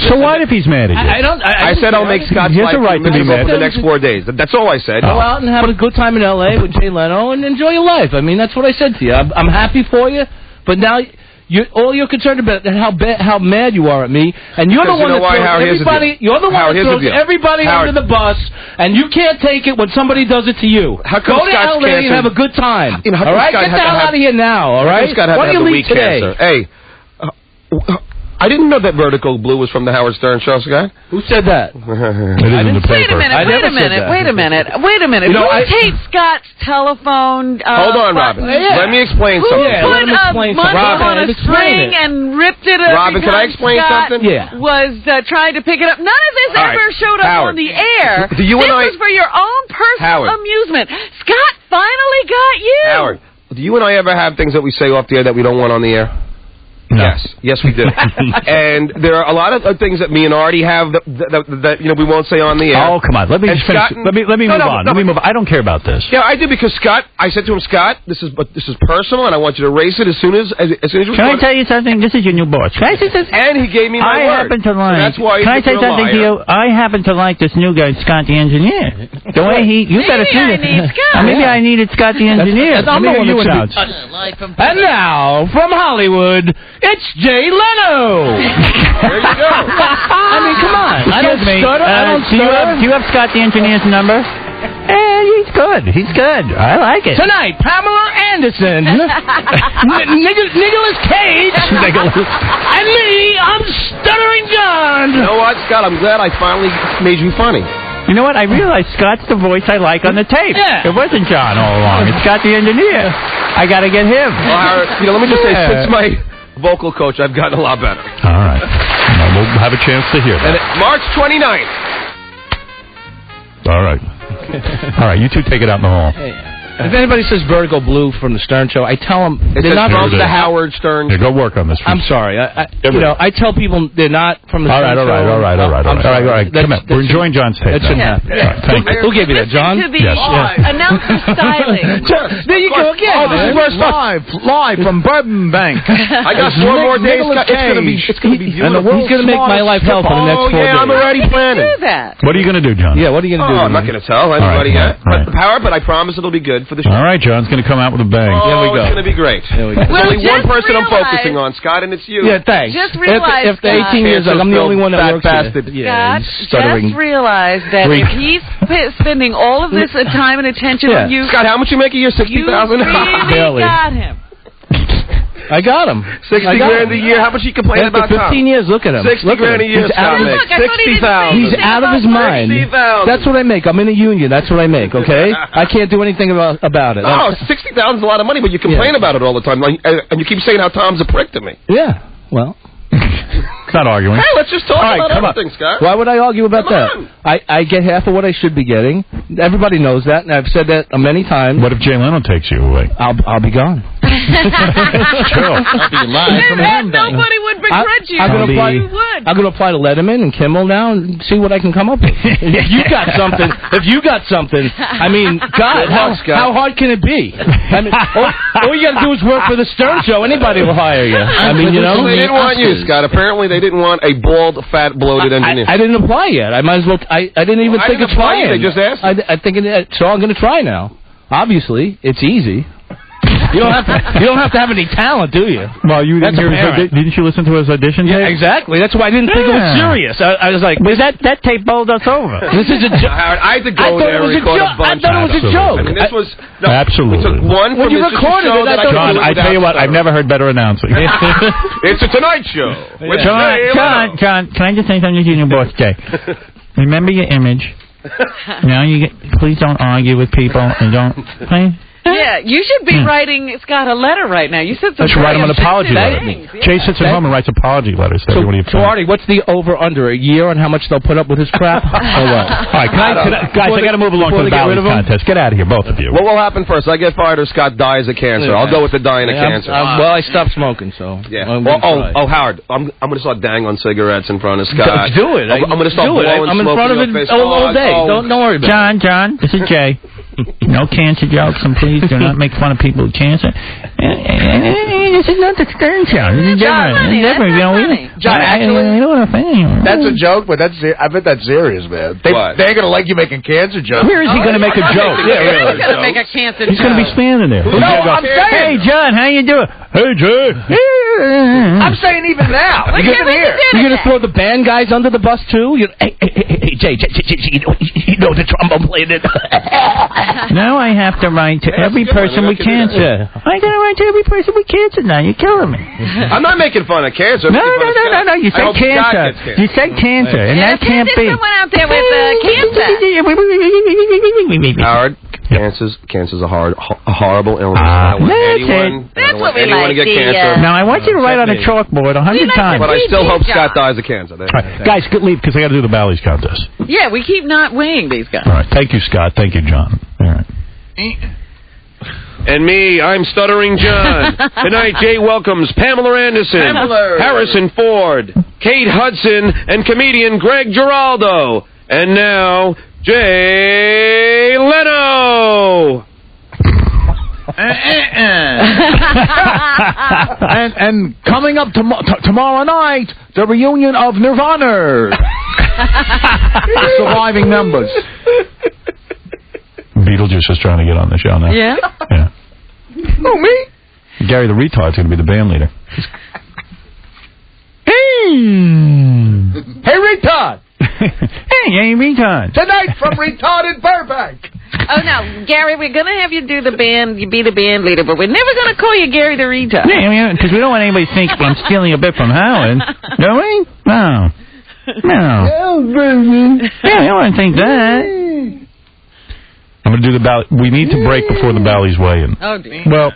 So what if he's mad at you? I said I'll make Scott's life right to be mad for the next 4 days. That's all I said. Go out and have a good time in L.A. with Jay Leno and enjoy your life. I mean, that's what I said to you. I'm happy for you, but now all you're concerned about is how mad you are at me, and you're the one that throws everybody. You're the one that throws everybody under the bus, and you can't take it when somebody does it to you. Go to L.A. and have a good time. All right, get the hell out of here now. All right, why do you leave today? Hey. I didn't know that Vertical Blue was from the Howard Stern Show, Scott. Who said that? It is in the paper. Wait a minute. Who taped Scott's telephone? Hold on, Robin. Let me explain something. Who put a monkey on a string and ripped it up? Robin, can I explain something? Yeah. Was trying to pick it up. None of this ever showed up on the air. This was for your own personal amusement. Scott finally got you. Howard, do you and I ever have things that we say off the air that we don't want on the air? No. Yes, we do. And there are a lot of things that me and Artie have that we won't say on the air. Oh, come on. Let me just finish. Let me move on. Let me move on. I don't care about this. Yeah, I do because Scott. I said to him, Scott, this is personal, and I want you to erase it as soon as you. Can I tell you something? This is your new boss. Can I say this? And he gave me my word. Happen to like. So that's why. Can I say something to you? I happen to like this new guy, Scott the engineer. The way you better see it. Maybe I needed Scott the engineer. That's and now from Hollywood, it's Jay Leno. There you go. I mean, come on. I don't stutter. Do you have Scott the engineer's number? He's good. He's good. I like it. Tonight, Pamela Anderson, Nicolas Cage, and me, I'm Stuttering John. You know what, Scott? I'm glad I finally made you funny. You know what? I realized Scott's the voice I like on the tape. Yeah. It wasn't John all along. It's Scott the engineer. I got to get him. Well, let me just say, since my vocal coach, I've gotten a lot better. All right. Well, we'll have a chance to hear that. And March 29th. All right. All right, you two take it out in the hall. If anybody says Vertigo Blue from the Stern Show, I tell them they're not from the Howard Stern. Go work on this. I'm sorry. I tell people they're not from the Stern Show. All right. Come on. We're enjoying John's tape. That shouldn't happen. Who gave you that, John? Yes. Announcer styling. There you go again. This is live from Burbank. I got 4 more days. It's going to be beautiful. He's going to make my life hell for the next 4 days. I'm already planning. Do that. What are you going to do, John? Yeah, what are you going to do? I'm not going to tell anybody yet. But I promise it'll be good for the show. All right, John's going to come out with a bang. There we go. It's going to be great. There's only one person I'm focusing on, Scott, and it's you. Yeah, thanks. Just realize, if the 18 years, I'm the only one that works bastard. Scott, just realize that if he's spending all of this time and attention on you... Scott, how much you make a year? $60,000? You really got him. I got him. $60,000 a year. How much he complaining about? 15 years. Look at him. $60,000 a year. Scott makes $60,000. He's out of his mind. That's what I make. I'm in a union. That's what I make. Okay. I can't do anything about it. Oh, $60,000 is a lot of money, but you complain about it all the time, and you keep saying how Tom's a prick to me. Yeah. Well. It's not arguing. Hey, let's just talk about everything, Scott. Why would I argue about that? I get half of what I should be getting. Everybody knows that, and I've said that many times. What if Jay Leno takes you away? I'll be gone. Sure. I'll be lying from him. Nobody would begrudge you. I'm going to apply to Letterman and Kimmel now and see what I can come up with. If you got something, I mean, God, how hard can it be? I mean, all you got to do is work for the Stern Show. Anybody will hire you. I mean, you know. They didn't want you, Scott. Apparently, they didn't want a bald, fat, bloated engineer. I didn't apply yet. I might as well. I didn't even think of trying. They just asked. I think so. I'm going to try now. Obviously, it's easy. You don't have to have any talent, do you? Well, didn't you listen to his audition tape? Yeah, exactly. That's why I didn't think it was serious. I was like, that tape bowled us over. This is a joke. Howard, I had to go there and record a bunch. I thought it was a joke. I mean, this was absolutely. We took one from you recorded it. John, I tell you what, I've never heard better announcing. It's a Tonight Show. John, can I just say something to you on your birthday? Remember your image. Now please don't argue with people and don't. Please. Yeah, you should be writing Scott a letter right now. You said some. Let's write him an apology letter. Jay sits at home and writes apology letters. So Artie, what's the over/under? A year on how much they'll put up with his crap? Or what? All right, guys, I got to move along to the Bally's contest. Get out of here, both of you. What will happen first? I get fired or Scott dies of cancer? I'll go with the dying of cancer. Well, I stopped smoking, so. Yeah. Howard, I'm going to start dangling on cigarettes in front of Scott. Do it. I'm going to start blowing I'm in front of it all day. Don't worry about it. John, this is Jay. No cancer jokes, and please do not make fun of people with cancer. This is not the Stern Show. This is different. John, actually, that's a joke, but I bet that's serious, man. They're going to like you making cancer jokes. Where is he going to make a joke? Yeah, really. He's going to make a cancer joke. He's going to be standing there. No, I'm saying. Hey, John, how you doing? Hey, Jay. I'm saying even now. Even here. You're going to throw the band guys under the bus, too? Hey, Jay, you know the trombone player. Now I have to write to every person with cancer. I got to write to every person with cancer now. You're killing me. I'm not making fun of cancer. No. You said cancer. You said cancer, and that can't be. Someone out there with cancer. Howard, cancer's a horrible illness. That's what we like. Get cancer. Now I want you to write on a chalkboard 100 times. But I still hope Scott dies of cancer. Right. Guys, leave because I got to do the Bally's contest. Yeah, we keep not weighing these guys. All right. Thank you, Scott. Thank you, John. All right. And me, I'm Stuttering John. Tonight, Jay welcomes Pamela Anderson, Harrison Ford, Kate Hudson, and comedian Greg Giraldo. And now, Jay Leno! and coming up tomorrow night, the reunion of Nirvana. Surviving members. Beetlejuice is trying to get on the show now. Yeah? Yeah. Oh, me? Gary the Retard's going to be the band leader. Hey, retard! Hey, Retard! Tonight from Retarded Burbank! Oh, no, Gary, we're going to have you do the band, you be the band leader, but we're never going to call you Gary the Retard. Yeah, because we don't want anybody to think I'm stealing a bit from Howard. Do we? No. Yeah, we don't want to think that. I'm going to do the Bally's. We need to break before the Bally's weigh-in. Oh, dear. Well,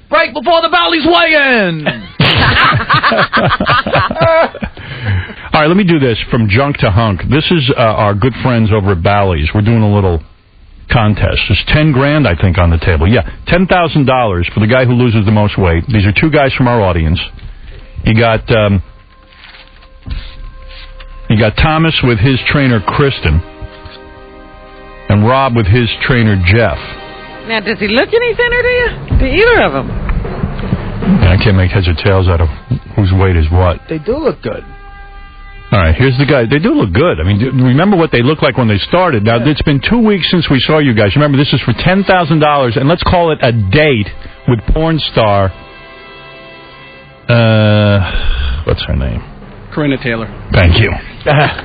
break before the Bally's weigh-in. All right, let me do this from junk to hunk. This is our good friends over at Bally's. We're doing a little contest. There's 10 grand, I think, on the table. Yeah, $10,000 for the guy who loses the most weight. These are two guys from our audience. You got Thomas with his trainer, Kristen, and Rob with his trainer, Jeff. Now, does he look any thinner to you? To either of them? I can't make heads or tails out of whose weight is what. They do look good. All right, here's the guy. They do look good. I mean, remember what they looked like when they started. Now, it's been 2 weeks since we saw you guys. Remember, this is for $10,000, and let's call it a date with porn star. What's her name? Corinna Taylor. Thank you.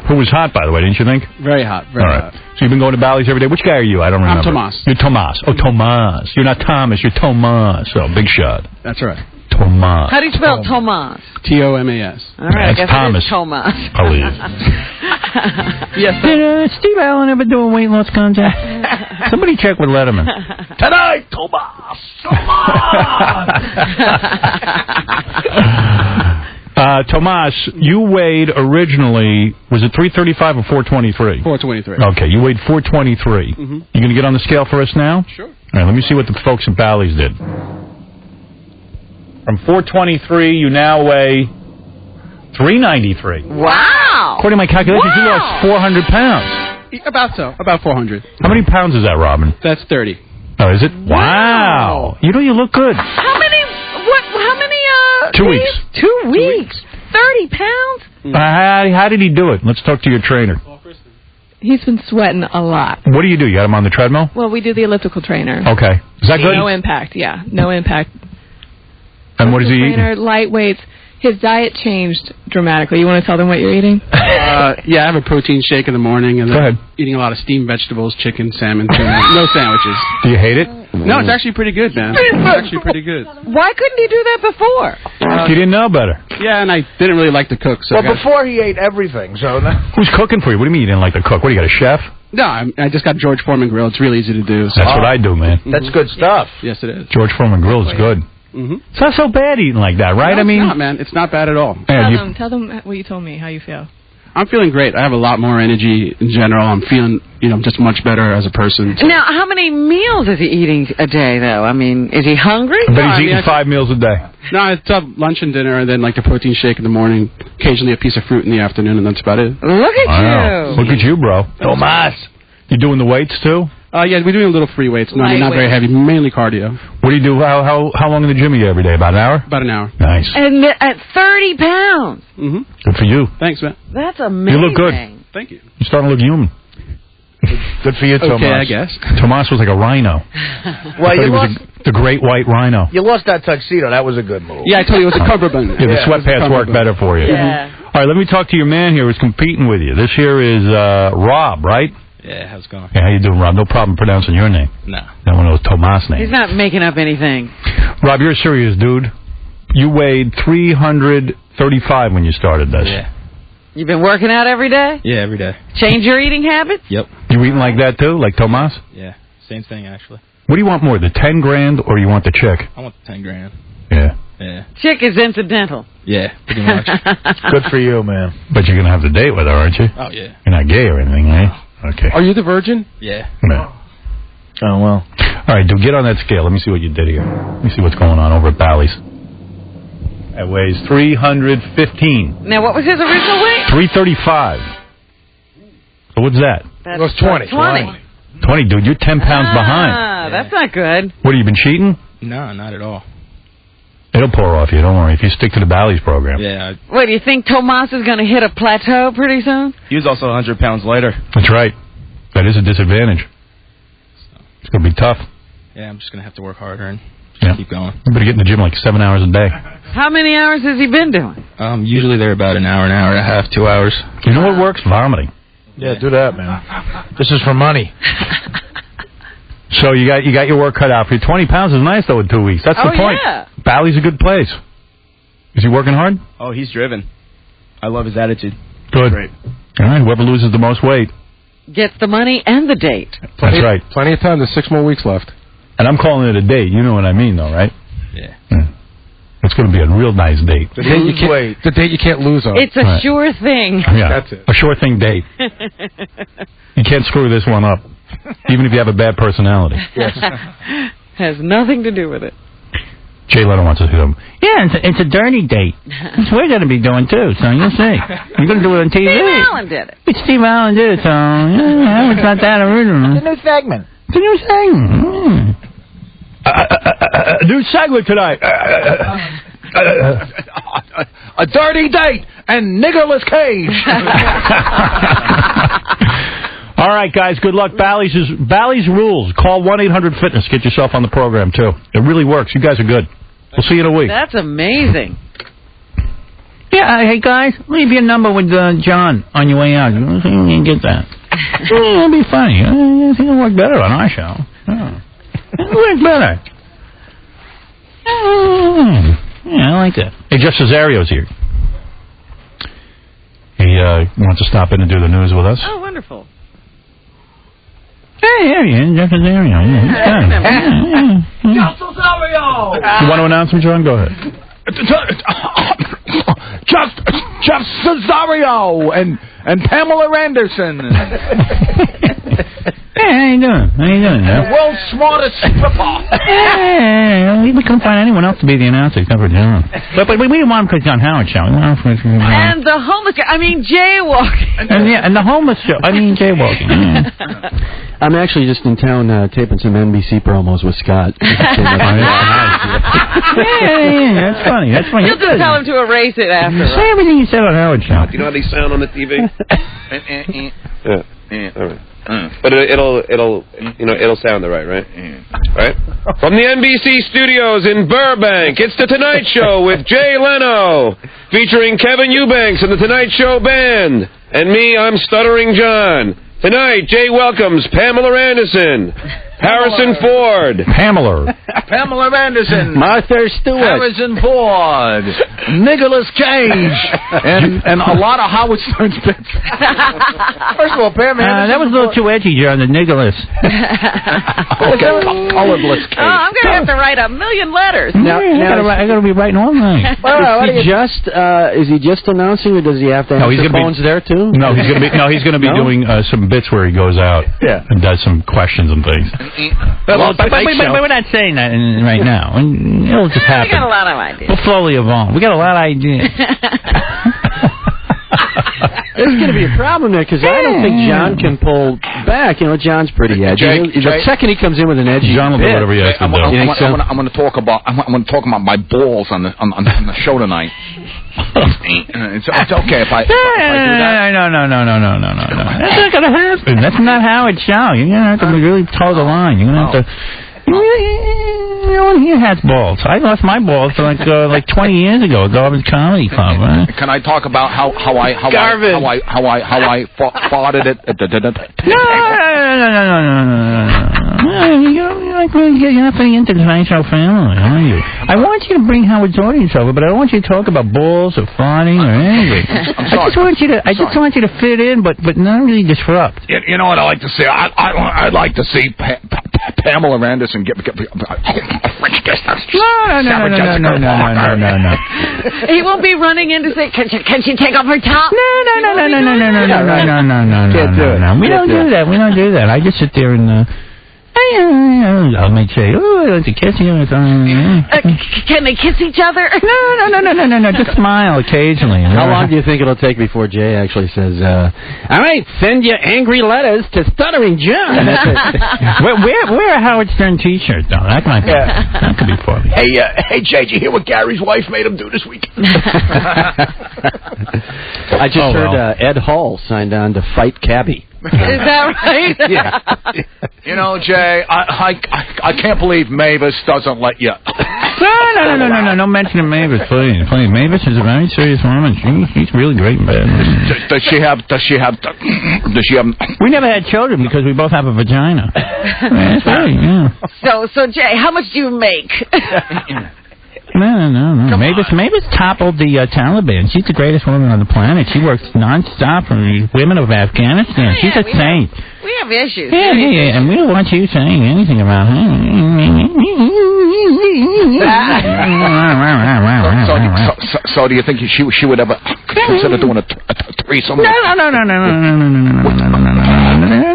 Who was hot, by the way, didn't you think? Very hot. Very hot. So you've been going to Bally's every day. Which guy are you? I don't remember. I'm Tomas. You're Tomas. Oh, Tomas. You're not Thomas. You're Tomas. So, big shot. That's right. Tomas. How do you spell Tomas? T-O-M-A-S. All right, I guess Thomas. it is Tomas. I believe. Yes. Did Steve Allen ever do a weight loss contest? Somebody check with Letterman. Tonight, Tomas. Tomas, you weighed originally, was it 335 or 423? 423. Okay, you weighed 423. Mm-hmm. You going to get on the scale for us now? Sure. All right, let me see what the folks at Bally's did. From 423, you now weigh 393. Wow. According to my calculations, you lost 400 pounds. About so. About 400. How many pounds is that, Robin? That's 30. Oh, is it? Wow. You know, you look good. How many 2 weeks. 2 weeks. 30 pounds? How did he do it? Let's talk to your trainer. He's been sweating a lot. What do? You got him on the treadmill? Well, we do the elliptical trainer. Okay. Is that good? No impact, yeah. No impact. And what does he eat? Trainer, light weights. His diet changed dramatically. You want to tell them what you're eating? Yeah, I have a protein shake in the morning, and Go ahead. eating a lot of steamed vegetables, chicken, salmon, tuna. No sandwiches. Do you hate it? No, it's actually pretty good, man. It's actually pretty good. Why couldn't he do that before? You didn't know better. Yeah, and I didn't really like to cook. So Well, before he ate everything, so... Who's cooking for you? What do you mean you didn't like to cook? What, do you got a chef? No, I just got George Foreman Grill. It's really easy to do. So. That's what I do, man. That's good stuff. Yes, it is. George Foreman Grill is good. Mm-hmm. It's not so bad eating like that, right? No, I mean, it's not, man. It's not bad at all. Tell them what you told me, how you feel. I'm feeling great. I have a lot more energy in general. I'm feeling, just much better as a person. So. Now, how many meals is he eating a day, though? I mean, is he hungry? But he's eating 5 meals a day. No, it's lunch and dinner, and then like the protein shake in the morning, occasionally a piece of fruit in the afternoon, and that's about it. Look at you. Look at you, bro. Tomas. You doing the weights, too? Yeah, we're doing a little free weights. No, not very heavy, mainly cardio. What do you do? How long in the gym are you every day? About an hour? About an hour. Nice. And at 30 pounds. Mm-hmm. Good for you. Thanks, man. That's amazing. You look good. Thank you. You're starting to look human. Good for you, Tomas. Okay, I guess. Tomas was like a rhino. Well, you lost... the great white rhino. You lost that tuxedo. That was a good move. Yeah, I told you it was a cummerbund. Yeah, the sweatpants work better for you. Yeah. All right, let me talk to your man here who's competing with you. This here is Rob, right? Yeah, how's it going? Yeah, how you doing, Rob? No problem pronouncing your name. No. That one of those Tomas names. He's not making up anything. Rob, you're a serious dude. You weighed 335 when you started this. Yeah. You've been working out every day? Yeah, every day. Change your eating habits? Yep. You eating like that, too? Like Tomas? Yeah, same thing, actually. What do you want more, the 10 grand or you want the chick? I want the 10 grand. Yeah. Yeah. Chick is incidental. Yeah, pretty much. Good for you, man. But you're going to have the date with her, aren't you? Oh, yeah. You're not gay or anything, eh? Okay. Are you the virgin? Yeah. No. Oh, well. All right, dude, get on that scale. Let me see what you did here. Let me see what's going on over at Bally's. That weighs 315. Now, what was his original weight? 335. So what's that? That's it was 20. 20, dude. You're 10 pounds behind. That's not good. What, have you been cheating? No, not at all. It'll pour off you. Don't worry. If you stick to the Bally's program. Yeah. What, do you think Tomas is going to hit a plateau pretty soon? He was also 100 pounds lighter. That's right. That is a disadvantage. It's going to be tough. Yeah, I'm just going to have to work harder and keep going. You better get in the gym like 7 hours a day. How many hours has he been doing? Usually they're about an hour and a half, 2 hours. You know what works? Vomiting. Yeah, do that, man. This is for money. So you got your work cut out for you. 20 pounds is nice, though, in 2 weeks. That's the point. Yeah. Bally's a good place. Is he working hard? Oh, he's driven. I love his attitude. Good. Great. All right, whoever loses the most weight. Gets the money and the date. That's right. Plenty of time. There's 6 more weeks left. And I'm calling it a date. You know what I mean, though, right? Yeah. It's going to be a real nice date. The date you can't lose on. It's a sure thing. Yeah, that's it. A sure thing date. You can't screw this one up. even if you have a bad personality. Yes. Has nothing to do with it. Jay Leno wants to do them. Yeah, it's a dirty date. Which we're going to be doing, too, so you'll see. We're going to do it on TV. Steve Allen did it. Steve Allen did it, so it's not that original. It's a new segment. It's a new segment. New segment tonight. A dirty date and Nicolas Cage. All right, guys, good luck. Bally's rules. Call 1-800-FITNESS. Get yourself on the program, too. It really works. You guys are good. We'll see you in a week. That's amazing. Yeah, hey, guys, leave your number with John on your way out. You can get that. It'll be funny. I think it'll work better on our show. It'll work better. Yeah, I like that. Hey, Jeff Cesario's here. He wants to stop in and do the news with us. Oh, wonderful. Hey, Jeff Cesario. Jeff Cesario! You want to announce him, John? Go ahead. Jeff Cesario and Pamela Anderson. Hey, how you doing? How you doing? The world's smartest stripper. Hey, we couldn't find anyone else to be the announcer except for John. But we didn't want him because John Howard show. And the homeless guy, jaywalking. And the homeless show. Jaywalking. Yeah. I'm actually just in town taping some NBC promos with Scott. Yeah, that's funny. That's funny. You'll just tell him to erase it after. Say everything you said on Howard show. Do you know how they sound on the TV? Yeah. All right. But it'll sound all right, right? Right? From the NBC studios in Burbank, it's The Tonight Show with Jay Leno, featuring Kevin Eubanks and The Tonight Show Band. And me, I'm Stuttering John. Tonight, Jay welcomes Pamela Anderson, Harrison Ford, Pamela Anderson, Martha Stewart, Harrison Ford, Nicolas Cage, and a lot of Howard Stern's bits. First of all, Pam Anderson. That was a little too edgy, John, the Nicholas. Colorless Cage. Oh, I'm going to have to write 1,000,000 letters. Now I got to be writing all night. Is he just announcing, or does he have to have the phones there too? No, he's going to be doing some bits where he goes out and does some questions and things. But we're not saying that right now. It'll just happen. We got a lot of ideas. We'll slowly evolve. We got a lot of ideas. There's going to be a problem there because I don't think John can pull back. John's pretty edgy. The second he comes in with an edgy, John will do whatever he has to do. I'm going to talk about my balls on the show tonight. It's okay if I do that. No. That's not going to happen. That's not how it's show. You're going to have to really toe the line. You're going to have to. He has balls. I lost my balls like 20 years ago at Garvin's Comedy Club. Right? Can I talk about how I farted it? No. You're not fitting into the Tonight Show family, are you? I want you to bring Howard's audience over, but I don't want you to talk about balls or farting or anything. I just want you to fit in, but not really disrupt. You know what I like to see? I'd like to see Pamela Anderson get French kiss. No. He won't be running in to say, can she take off her top? No. We don't do that. I just sit there and I might say, oh, I like to kiss you. Can they kiss each other? No. Just smile occasionally. How long do you think it'll take before Jay actually says, all right, send your angry letters to Stuttering John? Wear a Howard Stern t-shirt, though. That could be funny. Hey, Jay, did you hear what Gary's wife made him do this weekend? I just heard Ed Hall signed on to fight Cabby. Is that right? Yeah. Jay, I can't believe Mavis doesn't let you. No. Don't mention Mavis, please. Mavis is a very serious woman. She's really great in bed. Does she have? We never had children because we both have a vagina. That's right. Yeah. So Jay, how much do you make? No. Mavis toppled the Taliban. She's the greatest woman on the planet. She works nonstop for the women of Afghanistan. She's a saint. We have issues. Yeah, and we don't want you saying anything about her. So do you think she would ever consider doing a threesome? No.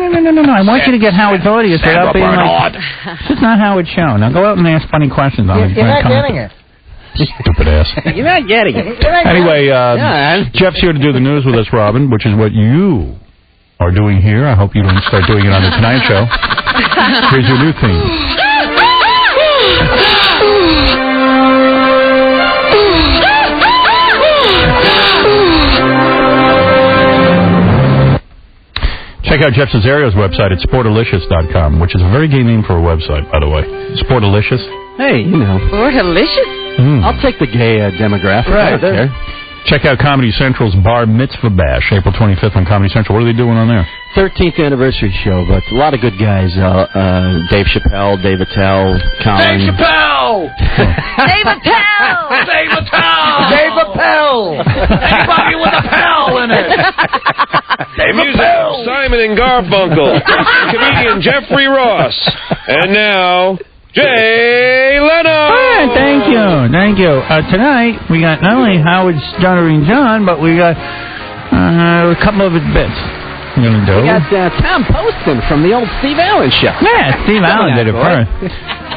No. I want you to get Howard's audience without being like, this is not Howard's show. Now go out and ask funny questions. You're not getting it. Stupid ass. You're not getting it. Anyway, Jeff's here to do the news with us, Robin, which is what you are doing here. I hope you don't start doing it on the Tonight Show. Here's your new theme. Check out Jeff Cesario's website at Sportalicious.com, which is a very gay name for a website, by the way. Sportalicious. Hey, you know. Sportalicious? I'll take the gay demographic. Right. Okay. Check out Comedy Central's Bar Mitzvah Bash, April 25th on Comedy Central. What are they doing on there? 13th anniversary show, but a lot of good guys. Dave Chappelle, Dave Attell, Colin. Dave Chappelle! Dave Attell! Dave Attell! Dave Appel! Anybody with a pal in it! Dave Appel! Simon and Garfunkel. Comedian Jeffrey Ross. And now, Jay Leno! Thank you. Tonight, we got not only Howard Stuttering John, but we got a couple of his bits. We got Tom Poston from the old Steve Allen show. Yeah, Steve Allen did it first.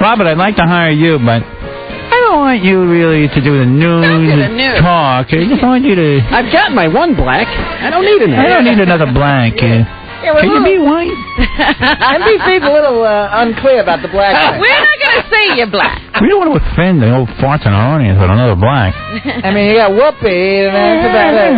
Robert, I'd like to hire you, but I don't want you really to do the news talk. I just want you to... I've got my one black. I don't need another. I don't need another black. Can you be white? NBC's a little unclear about the black thing. We're not going to say you're black. We don't want to offend the old farts in our audience with another black. I mean, you got Whoopi, and that's about it.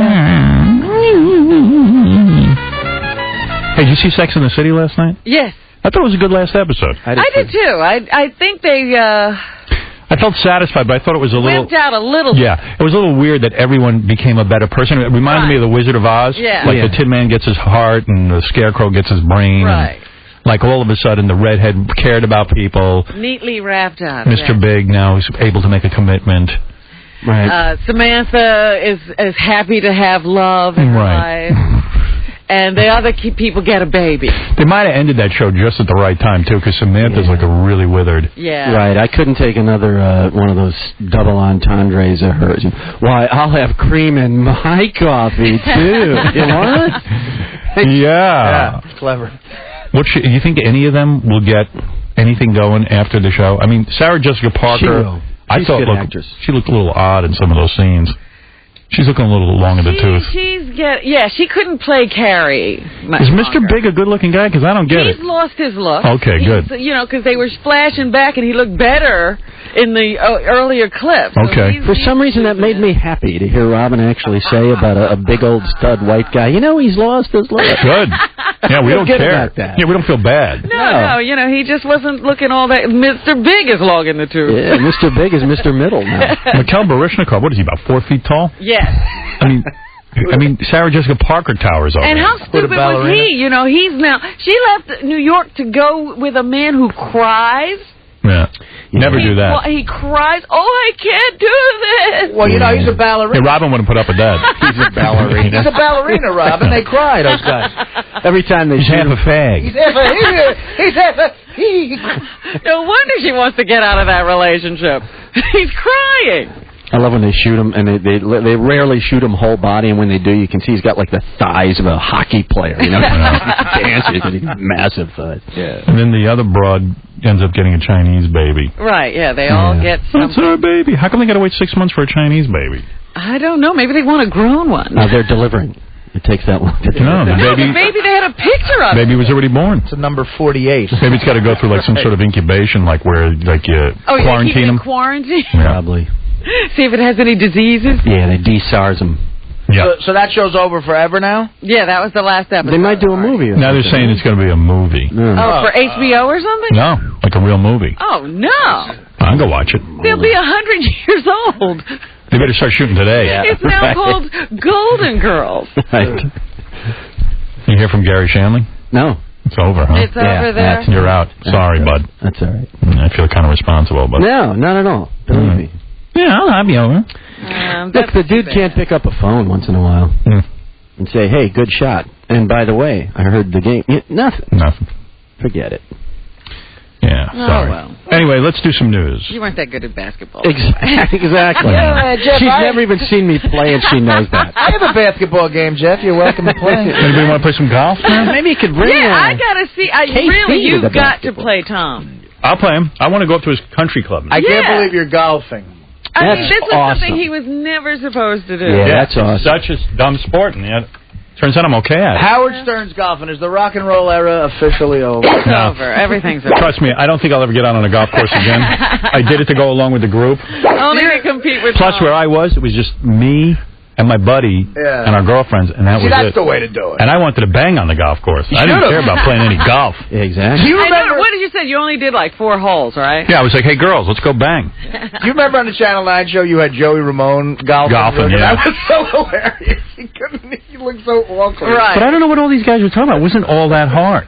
Hey, did you see Sex and the City last night? Yes. I thought it was a good last episode. I did too. I think they... I felt satisfied, but I thought it was a little... Went out a little bit. Yeah, it was a little weird that everyone became a better person. It reminded me of the Wizard of Oz. Yeah. Like the Tin Man gets his heart and the Scarecrow gets his brain. Right. And like all of a sudden the redhead cared about people. Neatly wrapped out. Mr. Big now is able to make a commitment. Right. Samantha is happy to have love in her life. And the other people get a baby. They might have ended that show just at the right time, too, because Samantha's like a really withered. Yeah. Right. I couldn't take another one of those double entendres of hers. Why, I'll have cream in my coffee, too. You know what? Yeah. Clever. You think any of them will get anything going after the show? I mean, Sarah Jessica Parker. She will. She's a good actress. She looked a little odd in some of those scenes. She's looking a little long in the tooth. She couldn't play Carrie. Is Mr. Big a good-looking guy? Because I don't get it. He's lost his look. Okay, good. Because they were flashing back, and he looked better in the earlier clips. Okay. For some reason, that made me happy to hear Robin actually say about a big old stud white guy. You know, he's lost his look. Good. Yeah, we don't care. About that. Yeah, we don't feel bad. No, he just wasn't looking all that. Mr. Big is long in the tooth. Yeah, Mr. Big is Mr. Middle now. Mikhail Baryshnikov, what is he, about 4 feet tall? Yes. I mean, Sarah Jessica Parker towers over. And how stupid was he? He's now... She left New York to go with a man who cries. Yeah. Never do that. He cries, I can't do this. Well, he's a ballerina. Hey, Robin wouldn't put up with that. He's a ballerina. He's a ballerina, Robin. They cry, those guys. Every time they He's half a fag. He's half a... No wonder she wants to get out of that relationship. He's crying. I love when they shoot him, and they rarely shoot him whole body, and when they do, you can see he's got like the thighs of a hockey player. Dances, and he's massive thighs. Yeah. And then the other broad ends up getting a Chinese baby. Right? Yeah, they all get something. That's our baby. How come they got to wait 6 months for a Chinese baby? I don't know. Maybe they want a grown one. They're delivering. It takes that long. No, the baby. Maybe they had a picture of it. Baby was already born. It's a number 48. Maybe it's got to go through like some sort of incubation, like where you quarantine him. Quarantine. Yeah. Probably. See if it has any diseases. Yeah, they de-SARS them. Yeah. So that show's over forever now? Yeah, that was the last episode. They might do a movie. Now they're saying it's going to be a movie. For HBO or something? No, like a real movie. Oh, no. I'll go watch it. They'll be 100 years old. They better start shooting today. Yeah. It's now called Golden Girls. Right. You hear from Gary Shandling? No. It's over, huh? It's over there. You're out. Sorry, bud. That's all right. I feel kind of responsible, but... No, not at all. Believe me. Yeah, I'll be over. Look, the dude can't pick up a phone once in a while and say, hey, good shot. And by the way, I heard the game. Nothing. Nothing. Forget it. Yeah, sorry. Well. Anyway, let's do some news. You weren't that good at basketball. Exactly. Jeff, She's never even seen me play, and she knows that. I have a basketball game, Jeff. You're welcome to play. Anybody want to play some golf? Maybe you could bring. Yeah, I gotta see. KC You've with the got to basketball. play Tom. I'll play him. I want to go up to his country club. I can't believe you're golfing. I mean, this is awesome. something he was never supposed to do. Yeah, that's awesome. Such a dumb sport, and yet turns out I'm okay at it. Howard Stern's golfing. Is the rock and roll era officially over? It's over. Everything's over. Trust me, I don't think I'll ever get out on a golf course again. I did it to go along with the group. Only to compete with Plus, Tom. where I was, it was just me and my buddy and our girlfriends, and that was that's it. the way to do it. And I wanted to bang on the golf course. I didn't care about playing any golf. Exactly. Do you remember? What did you say? You only did like 4 holes, right? Yeah, I was like, hey, girls, let's go bang. Do you remember on the Channel 9 show you had Joey Ramone golfing? Yeah. That was so hilarious. He looked so awkward. Right. But I don't know what all these guys were talking about. It wasn't all that hard.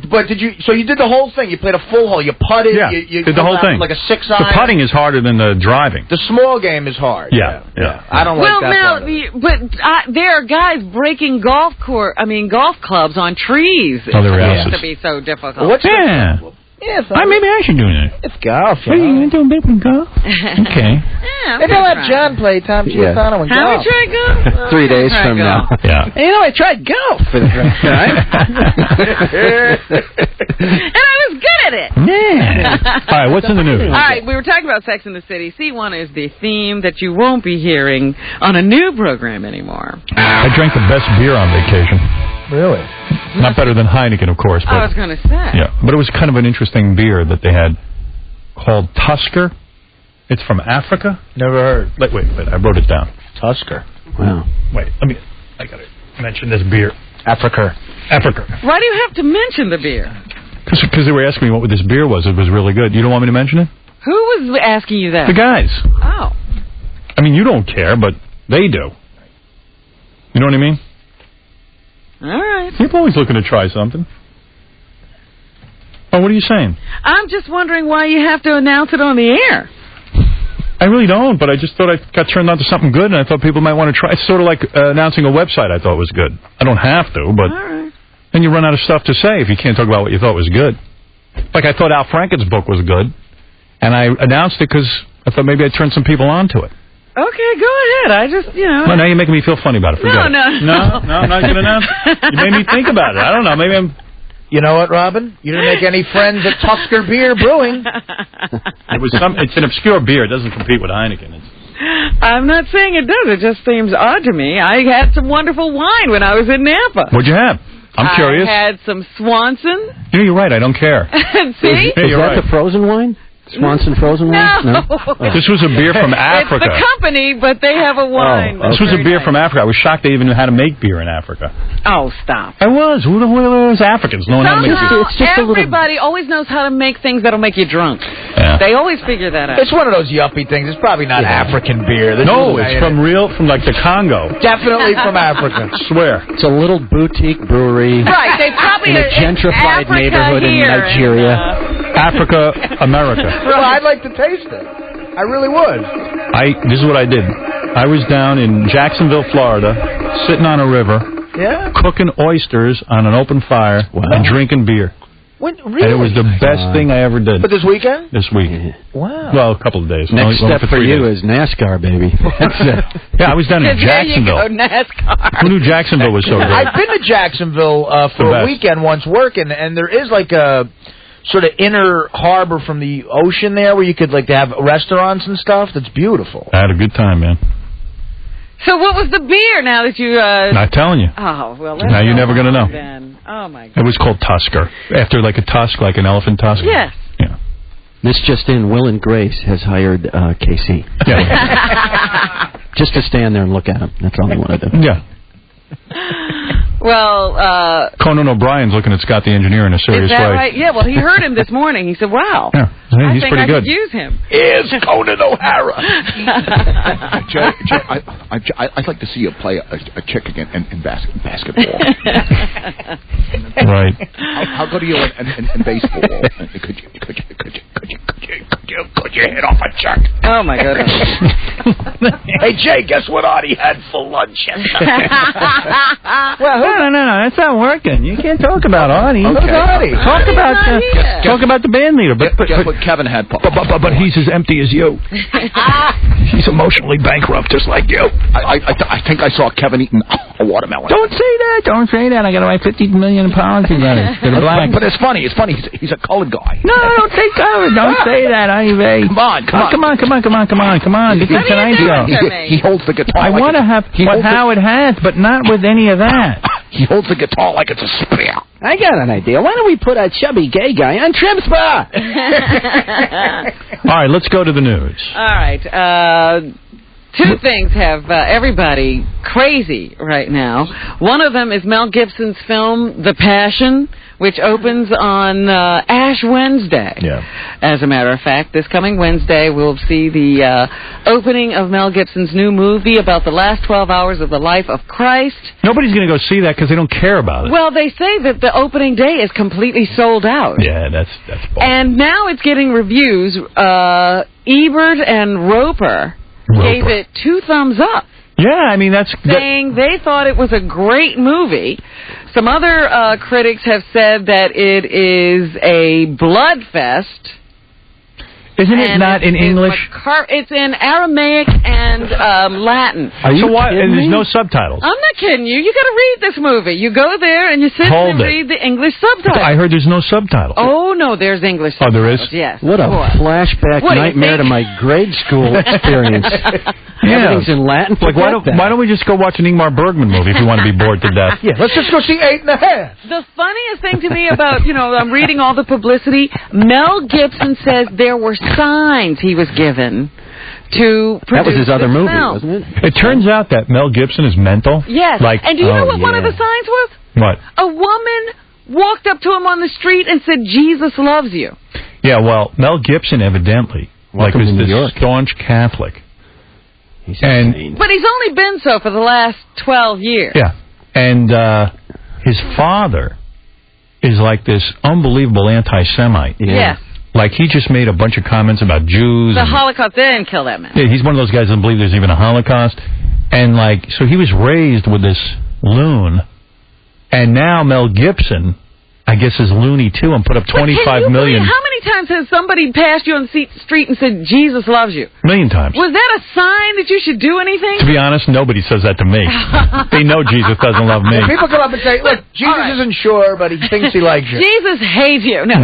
But did you? So you did the whole thing. You played a full hole. You putted. Yeah, you did the whole thing. Like a 6-iron. The putting is harder than the driving. The small game is hard. Yeah. I don't like Well, that. now, there are guys breaking golf clubs on trees. Oh, there It is. used to be so difficult. What's Yeah. Yeah, Maybe I should do that. it's golf. Hey, you doing big with golf? Okay. Yeah, Maybe I'll let John play Tom Giordano and How golf. we try golf? 3 days Try from now. golf. Yeah. Hey, you know, I tried golf for the first time. And I was good at it. Yeah. All right, what's in the news? All right, we were talking about Sex in the City. C1 is the theme that you won't be hearing on a new program anymore. I drank the best beer on vacation. Really? Not better than Heineken, of course. But, I was going to say. yeah, but it was kind of an interesting beer that they had called Tusker. It's from Africa. Never heard. Wait, I wrote it down. Tusker. Wow. Wait, I got to mention this beer. Africa. Why do you have to mention the beer? Because they were asking me what this beer was. It was really good. You don't want me to mention it? Who was asking you that? The guys. Oh. I mean, you don't care, but they do. You know what I mean? All right. People always looking to try something. Oh, what are you saying? I'm just wondering why you have to announce it on the air. I really don't, but I just thought I got turned on to something good, and I thought people might want to try. It's sort of like announcing a website I thought was good. I don't have to, but then you run out of stuff to say if you can't talk about what you thought was good. Like I thought Al Franken's book was good, and I announced it because I thought maybe I'd turn some people on to it. Okay, go ahead. I just, Well, now you're making me feel funny about it. Forget it. No, I'm not going to announce it. You made me think about it. I don't know. Maybe I'm... You know what, Robin? You didn't make any friends at Tusker Beer Brewing. It's an obscure beer. It doesn't compete with Heineken. I'm not saying it does. It just seems odd to me. I had some wonderful wine when I was in Napa. What'd you have? I'm curious. I had some Swanson. You're right. I don't care. See? Is that the frozen wine? Swanson frozen wine? No. This was a beer from Africa. It's the company, but they have a wine. This was a beer from Africa. I was shocked they even knew how to make beer in Africa. Oh, stop. I was. Who the hell was Africans? No one how to make beer. It's just everybody always knows how to make things that'll make you drunk. Yeah. They always figure that out. It's one of those yuppie things. It's probably not African beer. No, it's from like the Congo. Definitely from Africa. Swear. It's a little boutique brewery. Right. They probably in a gentrified neighborhood in Nigeria. Africa, America. Well, I'd like to taste it. I really would. This is what I did. I was down in Jacksonville, Florida, sitting on a river, cooking oysters on an open fire and drinking beer. Really? And it was the best thing I ever did. But this weekend? This week. Wow. Well, a couple of days. Next step for you is NASCAR, baby. That's it. Yeah, I was down in Jacksonville. There you go, NASCAR. Who knew Jacksonville was so great? I've been to Jacksonville for a weekend once working, and there is like a sort of inner harbor from the ocean there where you could like have restaurants and stuff. That's beautiful. I had a good time, man. So what was the beer now that you... Not telling you. Oh, well, now you're never going to know. Then. Oh, my God. It was called Tusker. After like a tusk, like an elephant tusk. Yes. Yeah. This just in, Will and Grace has hired KC. Yeah. Just to stand there and look at him. That's all I want to do. Yeah. Well, Conan O'Brien's looking at Scott the Engineer in a serious is that way. right? Yeah, well, he heard him this morning. He said, wow. Yeah. He's pretty good. I could use him. Here's Conan O'Hara. I'd like to see you play a chick again in basketball. Right. How good are you in baseball? Could you? Cut your head off a check. Oh, my goodness. Hey, Jay, guess what Artie had for lunch yesterday? Well, no, that's not working. You can't talk about Artie. Okay. Who's Artie? Talk about the band leader. But guess what Kevin had? But he's as empty as you. He's emotionally bankrupt, just like you. I think I saw Kevin eating a watermelon. Don't say that. Don't say that. I got to write 50 million apology letters to the blacks. But it's funny. He's a colored guy. No, don't say colored. Don't say that, Ivy. Come on. This is Tonight Show. He holds the guitar. I want to have what Howard has, but not with any of that. He holds the guitar like it's a spear. I got an idea. Why don't we put a chubby gay guy on Trim Spa? All right, let's go to the news. All right. Two things have everybody crazy right now. One of them is Mel Gibson's film, The Passion, which opens on Ash Wednesday. Yeah. As a matter of fact, this coming Wednesday, we'll see the opening of Mel Gibson's new movie about the last 12 hours of the life of Christ. Nobody's going to go see that because they don't care about it. Well, they say that the opening day is completely sold out. Yeah, that's bull. And now it's getting reviews. Ebert and Roper gave it 2 thumbs up. Yeah, I mean, that's... Saying they thought it was a great movie. Some other critics have said that it is a blood fest. Isn't it not in English? It's in Aramaic and Latin. Are you and there's no subtitles? I'm not kidding you. You got to read this movie. You go there and you sit and read the English subtitles. I heard there's no subtitles. Oh, no, there's English subtitles. Oh, there is? Yes. What a flashback nightmare to my grade school experience. Everything's in Latin. Like, why don't we just go watch an Ingmar Bergman movie if you want to be bored to death? Yeah, let's just go see 8.5. The funniest thing to me about, I'm reading all the publicity, Mel Gibson says there were signs he was given to produce That was his other movie, film. wasn't it? It turns out that Mel Gibson is mental. Yes. And do you know what one of the signs was? What? A woman walked up to him on the street and said, "Jesus loves you." Yeah, well, Mel Gibson evidently was this staunch Catholic. But he's only been so for the last 12 years. Yeah. And his father is like this unbelievable anti-Semite. Yes. Like, he just made a bunch of comments about Jews. The Holocaust, they didn't kill that man. Yeah, he's one of those guys that don't believe there's even a Holocaust. And, so he was raised with this loon. And now Mel Gibson, I guess, is loony, too, and put up $25 million. How many times has somebody passed you on the street and said, "Jesus loves you"? A million times. Was that a sign that you should do anything? To be honest, nobody says that to me. They know Jesus doesn't love me. People come up and say, "Look, Jesus isn't sure, but he thinks he likes you." Jesus hates you. No.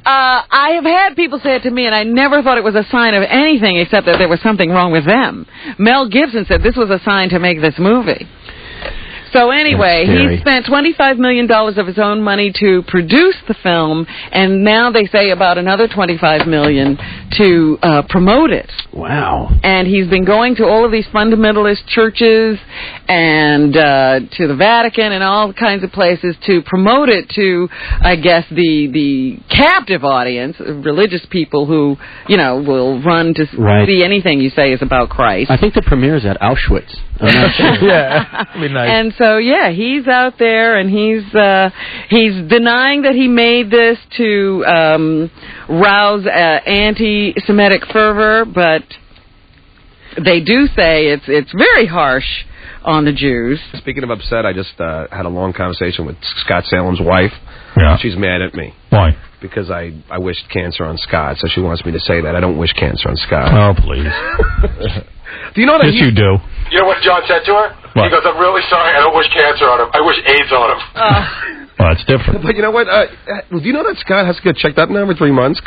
I have had people say it to me, and I never thought it was a sign of anything except that there was something wrong with them. Mel Gibson said this was a sign to make this movie. So anyway, he spent $25 million of his own money to produce the film, and now they say about another $25 million to promote it. Wow. And he's been going to all of these fundamentalist churches and to the Vatican and all kinds of places to promote it to, I guess, the captive audience, religious people who, will run to see anything you say is about Christ. I think the premiere's at Auschwitz. I'm not sure. Yeah, that'd be nice. And so, he's out there, and he's denying that he made this to rouse anti-Semitic fervor, but they do say it's very harsh on the Jews. Speaking of upset, I just had a long conversation with Scott Salem's wife. Yeah. She's mad at me. Why? Because I wished cancer on Scott, so she wants me to say that. I don't wish cancer on Scott. Oh, please. Do you know that? Yes, you do. You know what John said to her? What? He goes, "I'm really sorry. I don't wish cancer on him. I wish AIDS on him." Well, that's different. But you know what? Do you know that Scott has to get checked out now every 3 months?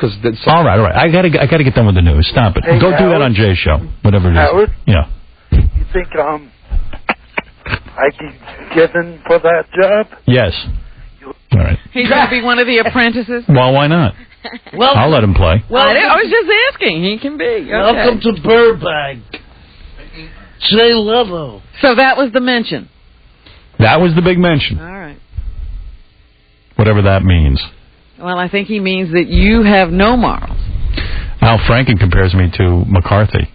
All right. I gotta get done with the news. Stop it. Hey, Go do that Howard? on Jay's show. Whatever it is. Howard? Yeah. You think I'd be given for that job? Yes. All right. He's going to be one of the apprentices? Well, why not? I'll let him play. Well, I was just asking. He can be. Okay. Welcome to Burbank. Jay Leno. So that was the mention. That was the big mention. All right. Whatever that means. Well, I think he means that you have no morals. Al Franken compares me to McCarthy.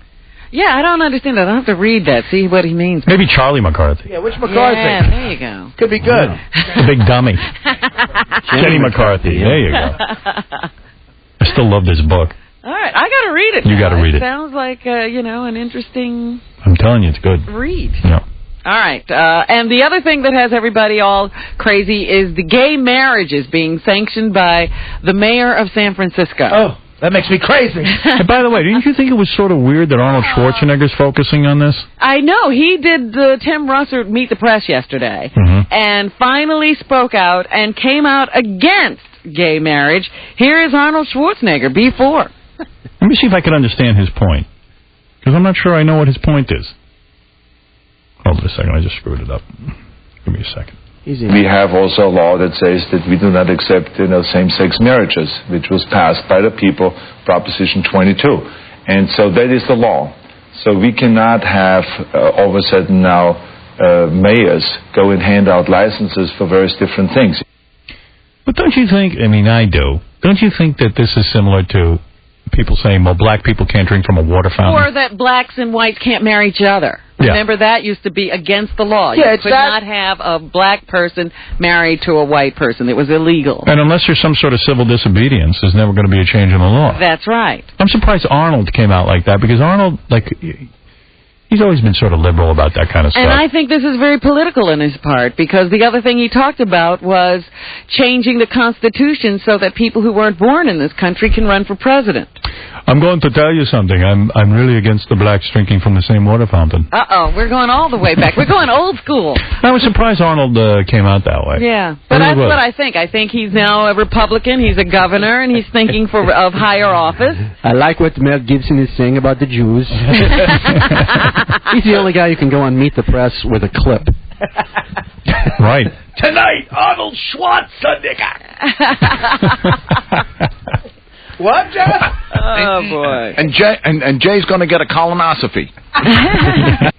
Yeah, I don't understand that. I'll have to read that, see what he means. Maybe Charlie McCarthy. Yeah, which McCarthy? Yeah, there you go. Could be good. The big dummy. Jenny McCarthy. There you go. I still love this book. All right, I got to read it. You got to read it. Sounds like an interesting. I'm telling you, it's good. Read. Yeah. All right, and the other thing that has everybody all crazy is the gay marriages being sanctioned by the mayor of San Francisco. Oh, that makes me crazy. And by the way, didn't you think it was sort of weird that Arnold Schwarzenegger's focusing on this? I know. He did the Tim Russert Meet the Press yesterday and finally spoke out and came out against gay marriage. Here is Arnold Schwarzenegger, B4. Let me see if I can understand his point, because I'm not sure I know what his point is. Hold on a second, I just screwed it up. Give me a second. We have also a law that says that we do not accept same-sex marriages, which was passed by the people, Proposition 22. And so that is the law. So we cannot have, all of a sudden now, mayors go and hand out licenses for various different things. But don't you think, I do, don't you think that this is similar to people saying, well, black people can't drink from a water fountain? Or that blacks and whites can't marry each other. Yeah. Remember, that used to be against the law. Yeah, you could not have a black person married to a white person. It was illegal. And unless there's some sort of civil disobedience, there's never going to be a change in the law. That's right. I'm surprised Arnold came out like that, because Arnold, he's always been sort of liberal about that kind of stuff. And I think this is very political in his part, because the other thing he talked about was changing the Constitution so that people who weren't born in this country can run for president. I'm going to tell you something. I'm really against the blacks drinking from the same water fountain. Uh-oh, we're going all the way back. We're going old school. I was surprised Arnold came out that way. Yeah, but that's what I think. I think he's now a Republican, he's a governor, and he's thinking of higher office. I like what Mel Gibson is saying about the Jews. He's the only guy who can go on Meet the Press with a clip. Right. Tonight, Arnold Schwarzenegger. What, Jeff? Oh, boy. And Jay's going to get a colonoscopy.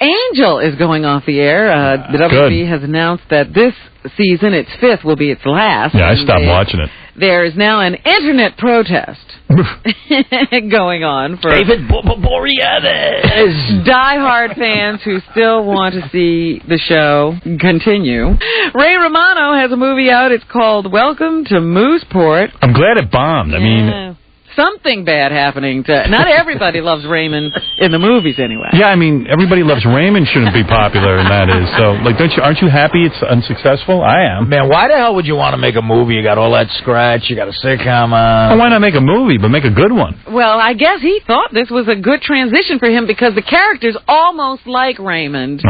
Angel is going off the air. The WB has announced that this season, its fifth, will be its last. Yeah, I stopped watching it. There is now an internet protest going on for David Boreanaz. diehard fans who still want to see the show continue. Ray Romano has a movie out. It's called Welcome to Mooseport. I'm glad it bombed. Yeah. Something bad happening to... Not everybody loves Raymond in the movies, anyway. Yeah, everybody loves Raymond shouldn't be popular, and that is. So, aren't you happy it's unsuccessful? I am. Man, why the hell would you want to make a movie? You got all that scratch, you got a sitcom on. Well, why not make a movie, but make a good one? Well, I guess he thought this was a good transition for him, because the character's almost like Raymond,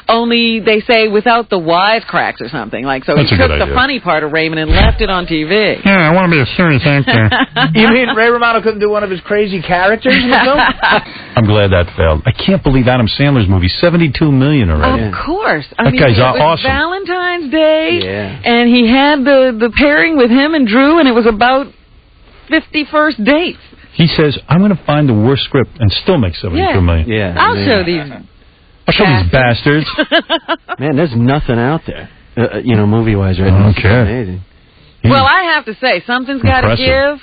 only they say without the wisecracks or something. So he took the funny part of Raymond and left it on TV. Yeah, I want to be a serious actor. You mean Ray Romano couldn't do one of his crazy characters in the film? I'm glad that failed. I can't believe Adam Sandler's movie, $72 million already. Of course. That guy's it was awesome. Valentine's Day, and he had the pairing with him and Drew, and it was about 51st dates. He says, I'm going to find the worst script and still make $72 million. Yeah. I'll show these bastards. Man, there's nothing out there, movie-wise right now. Okay. Amazing. Well, I have to say, something's got to give.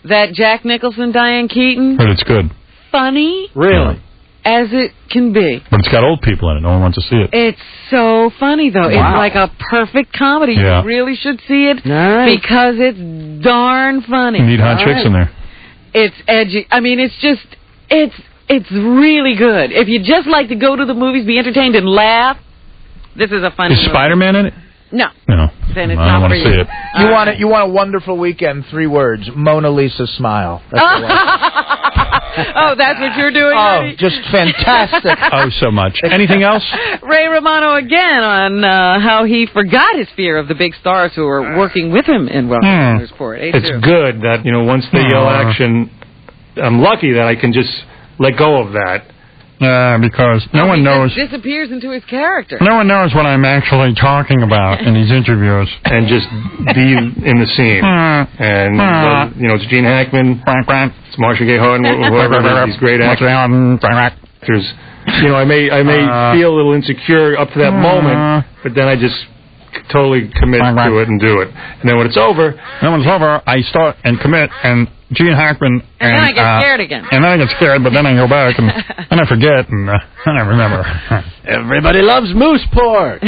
That Jack Nicholson, Diane Keaton. But it's good. Funny. Really? As it can be. But it's got old people in it. No one wants to see it. It's so funny, though. Wow. It's like a perfect comedy. Yeah. You really should see it because it's darn funny. You need hot chicks in there. It's edgy. It's really good. If you just like to go to the movies, be entertained, and laugh, this is a funny movie. Is Spider-Man in it? No. Then it's I don't not want for to see you. it. You want a wonderful weekend, 3 words, Mona Lisa smile. That's Oh, that's what you're doing, honey? Just fantastic. Oh, so much. Anything else? Ray Romano again on how he forgot his fear of the big stars who are working with him in Welcome to Mooseport. It's good that, once they yell action, I'm lucky that I can just let go of that. Because no one knows. He disappears into his character. No one knows what I'm actually talking about in these interviews. And just be in the scene. And, it's Gene Hackman, it's Marcia Gay Harden, whoever, these great actors. I may feel a little insecure up to that moment, but then I just totally commit to it and do it. And then when it's over... I start and commit, and Gene Hackman... And then I get scared again. And then I get scared, but then I go back, and then I forget, and then I remember. Everybody loves Mooseport.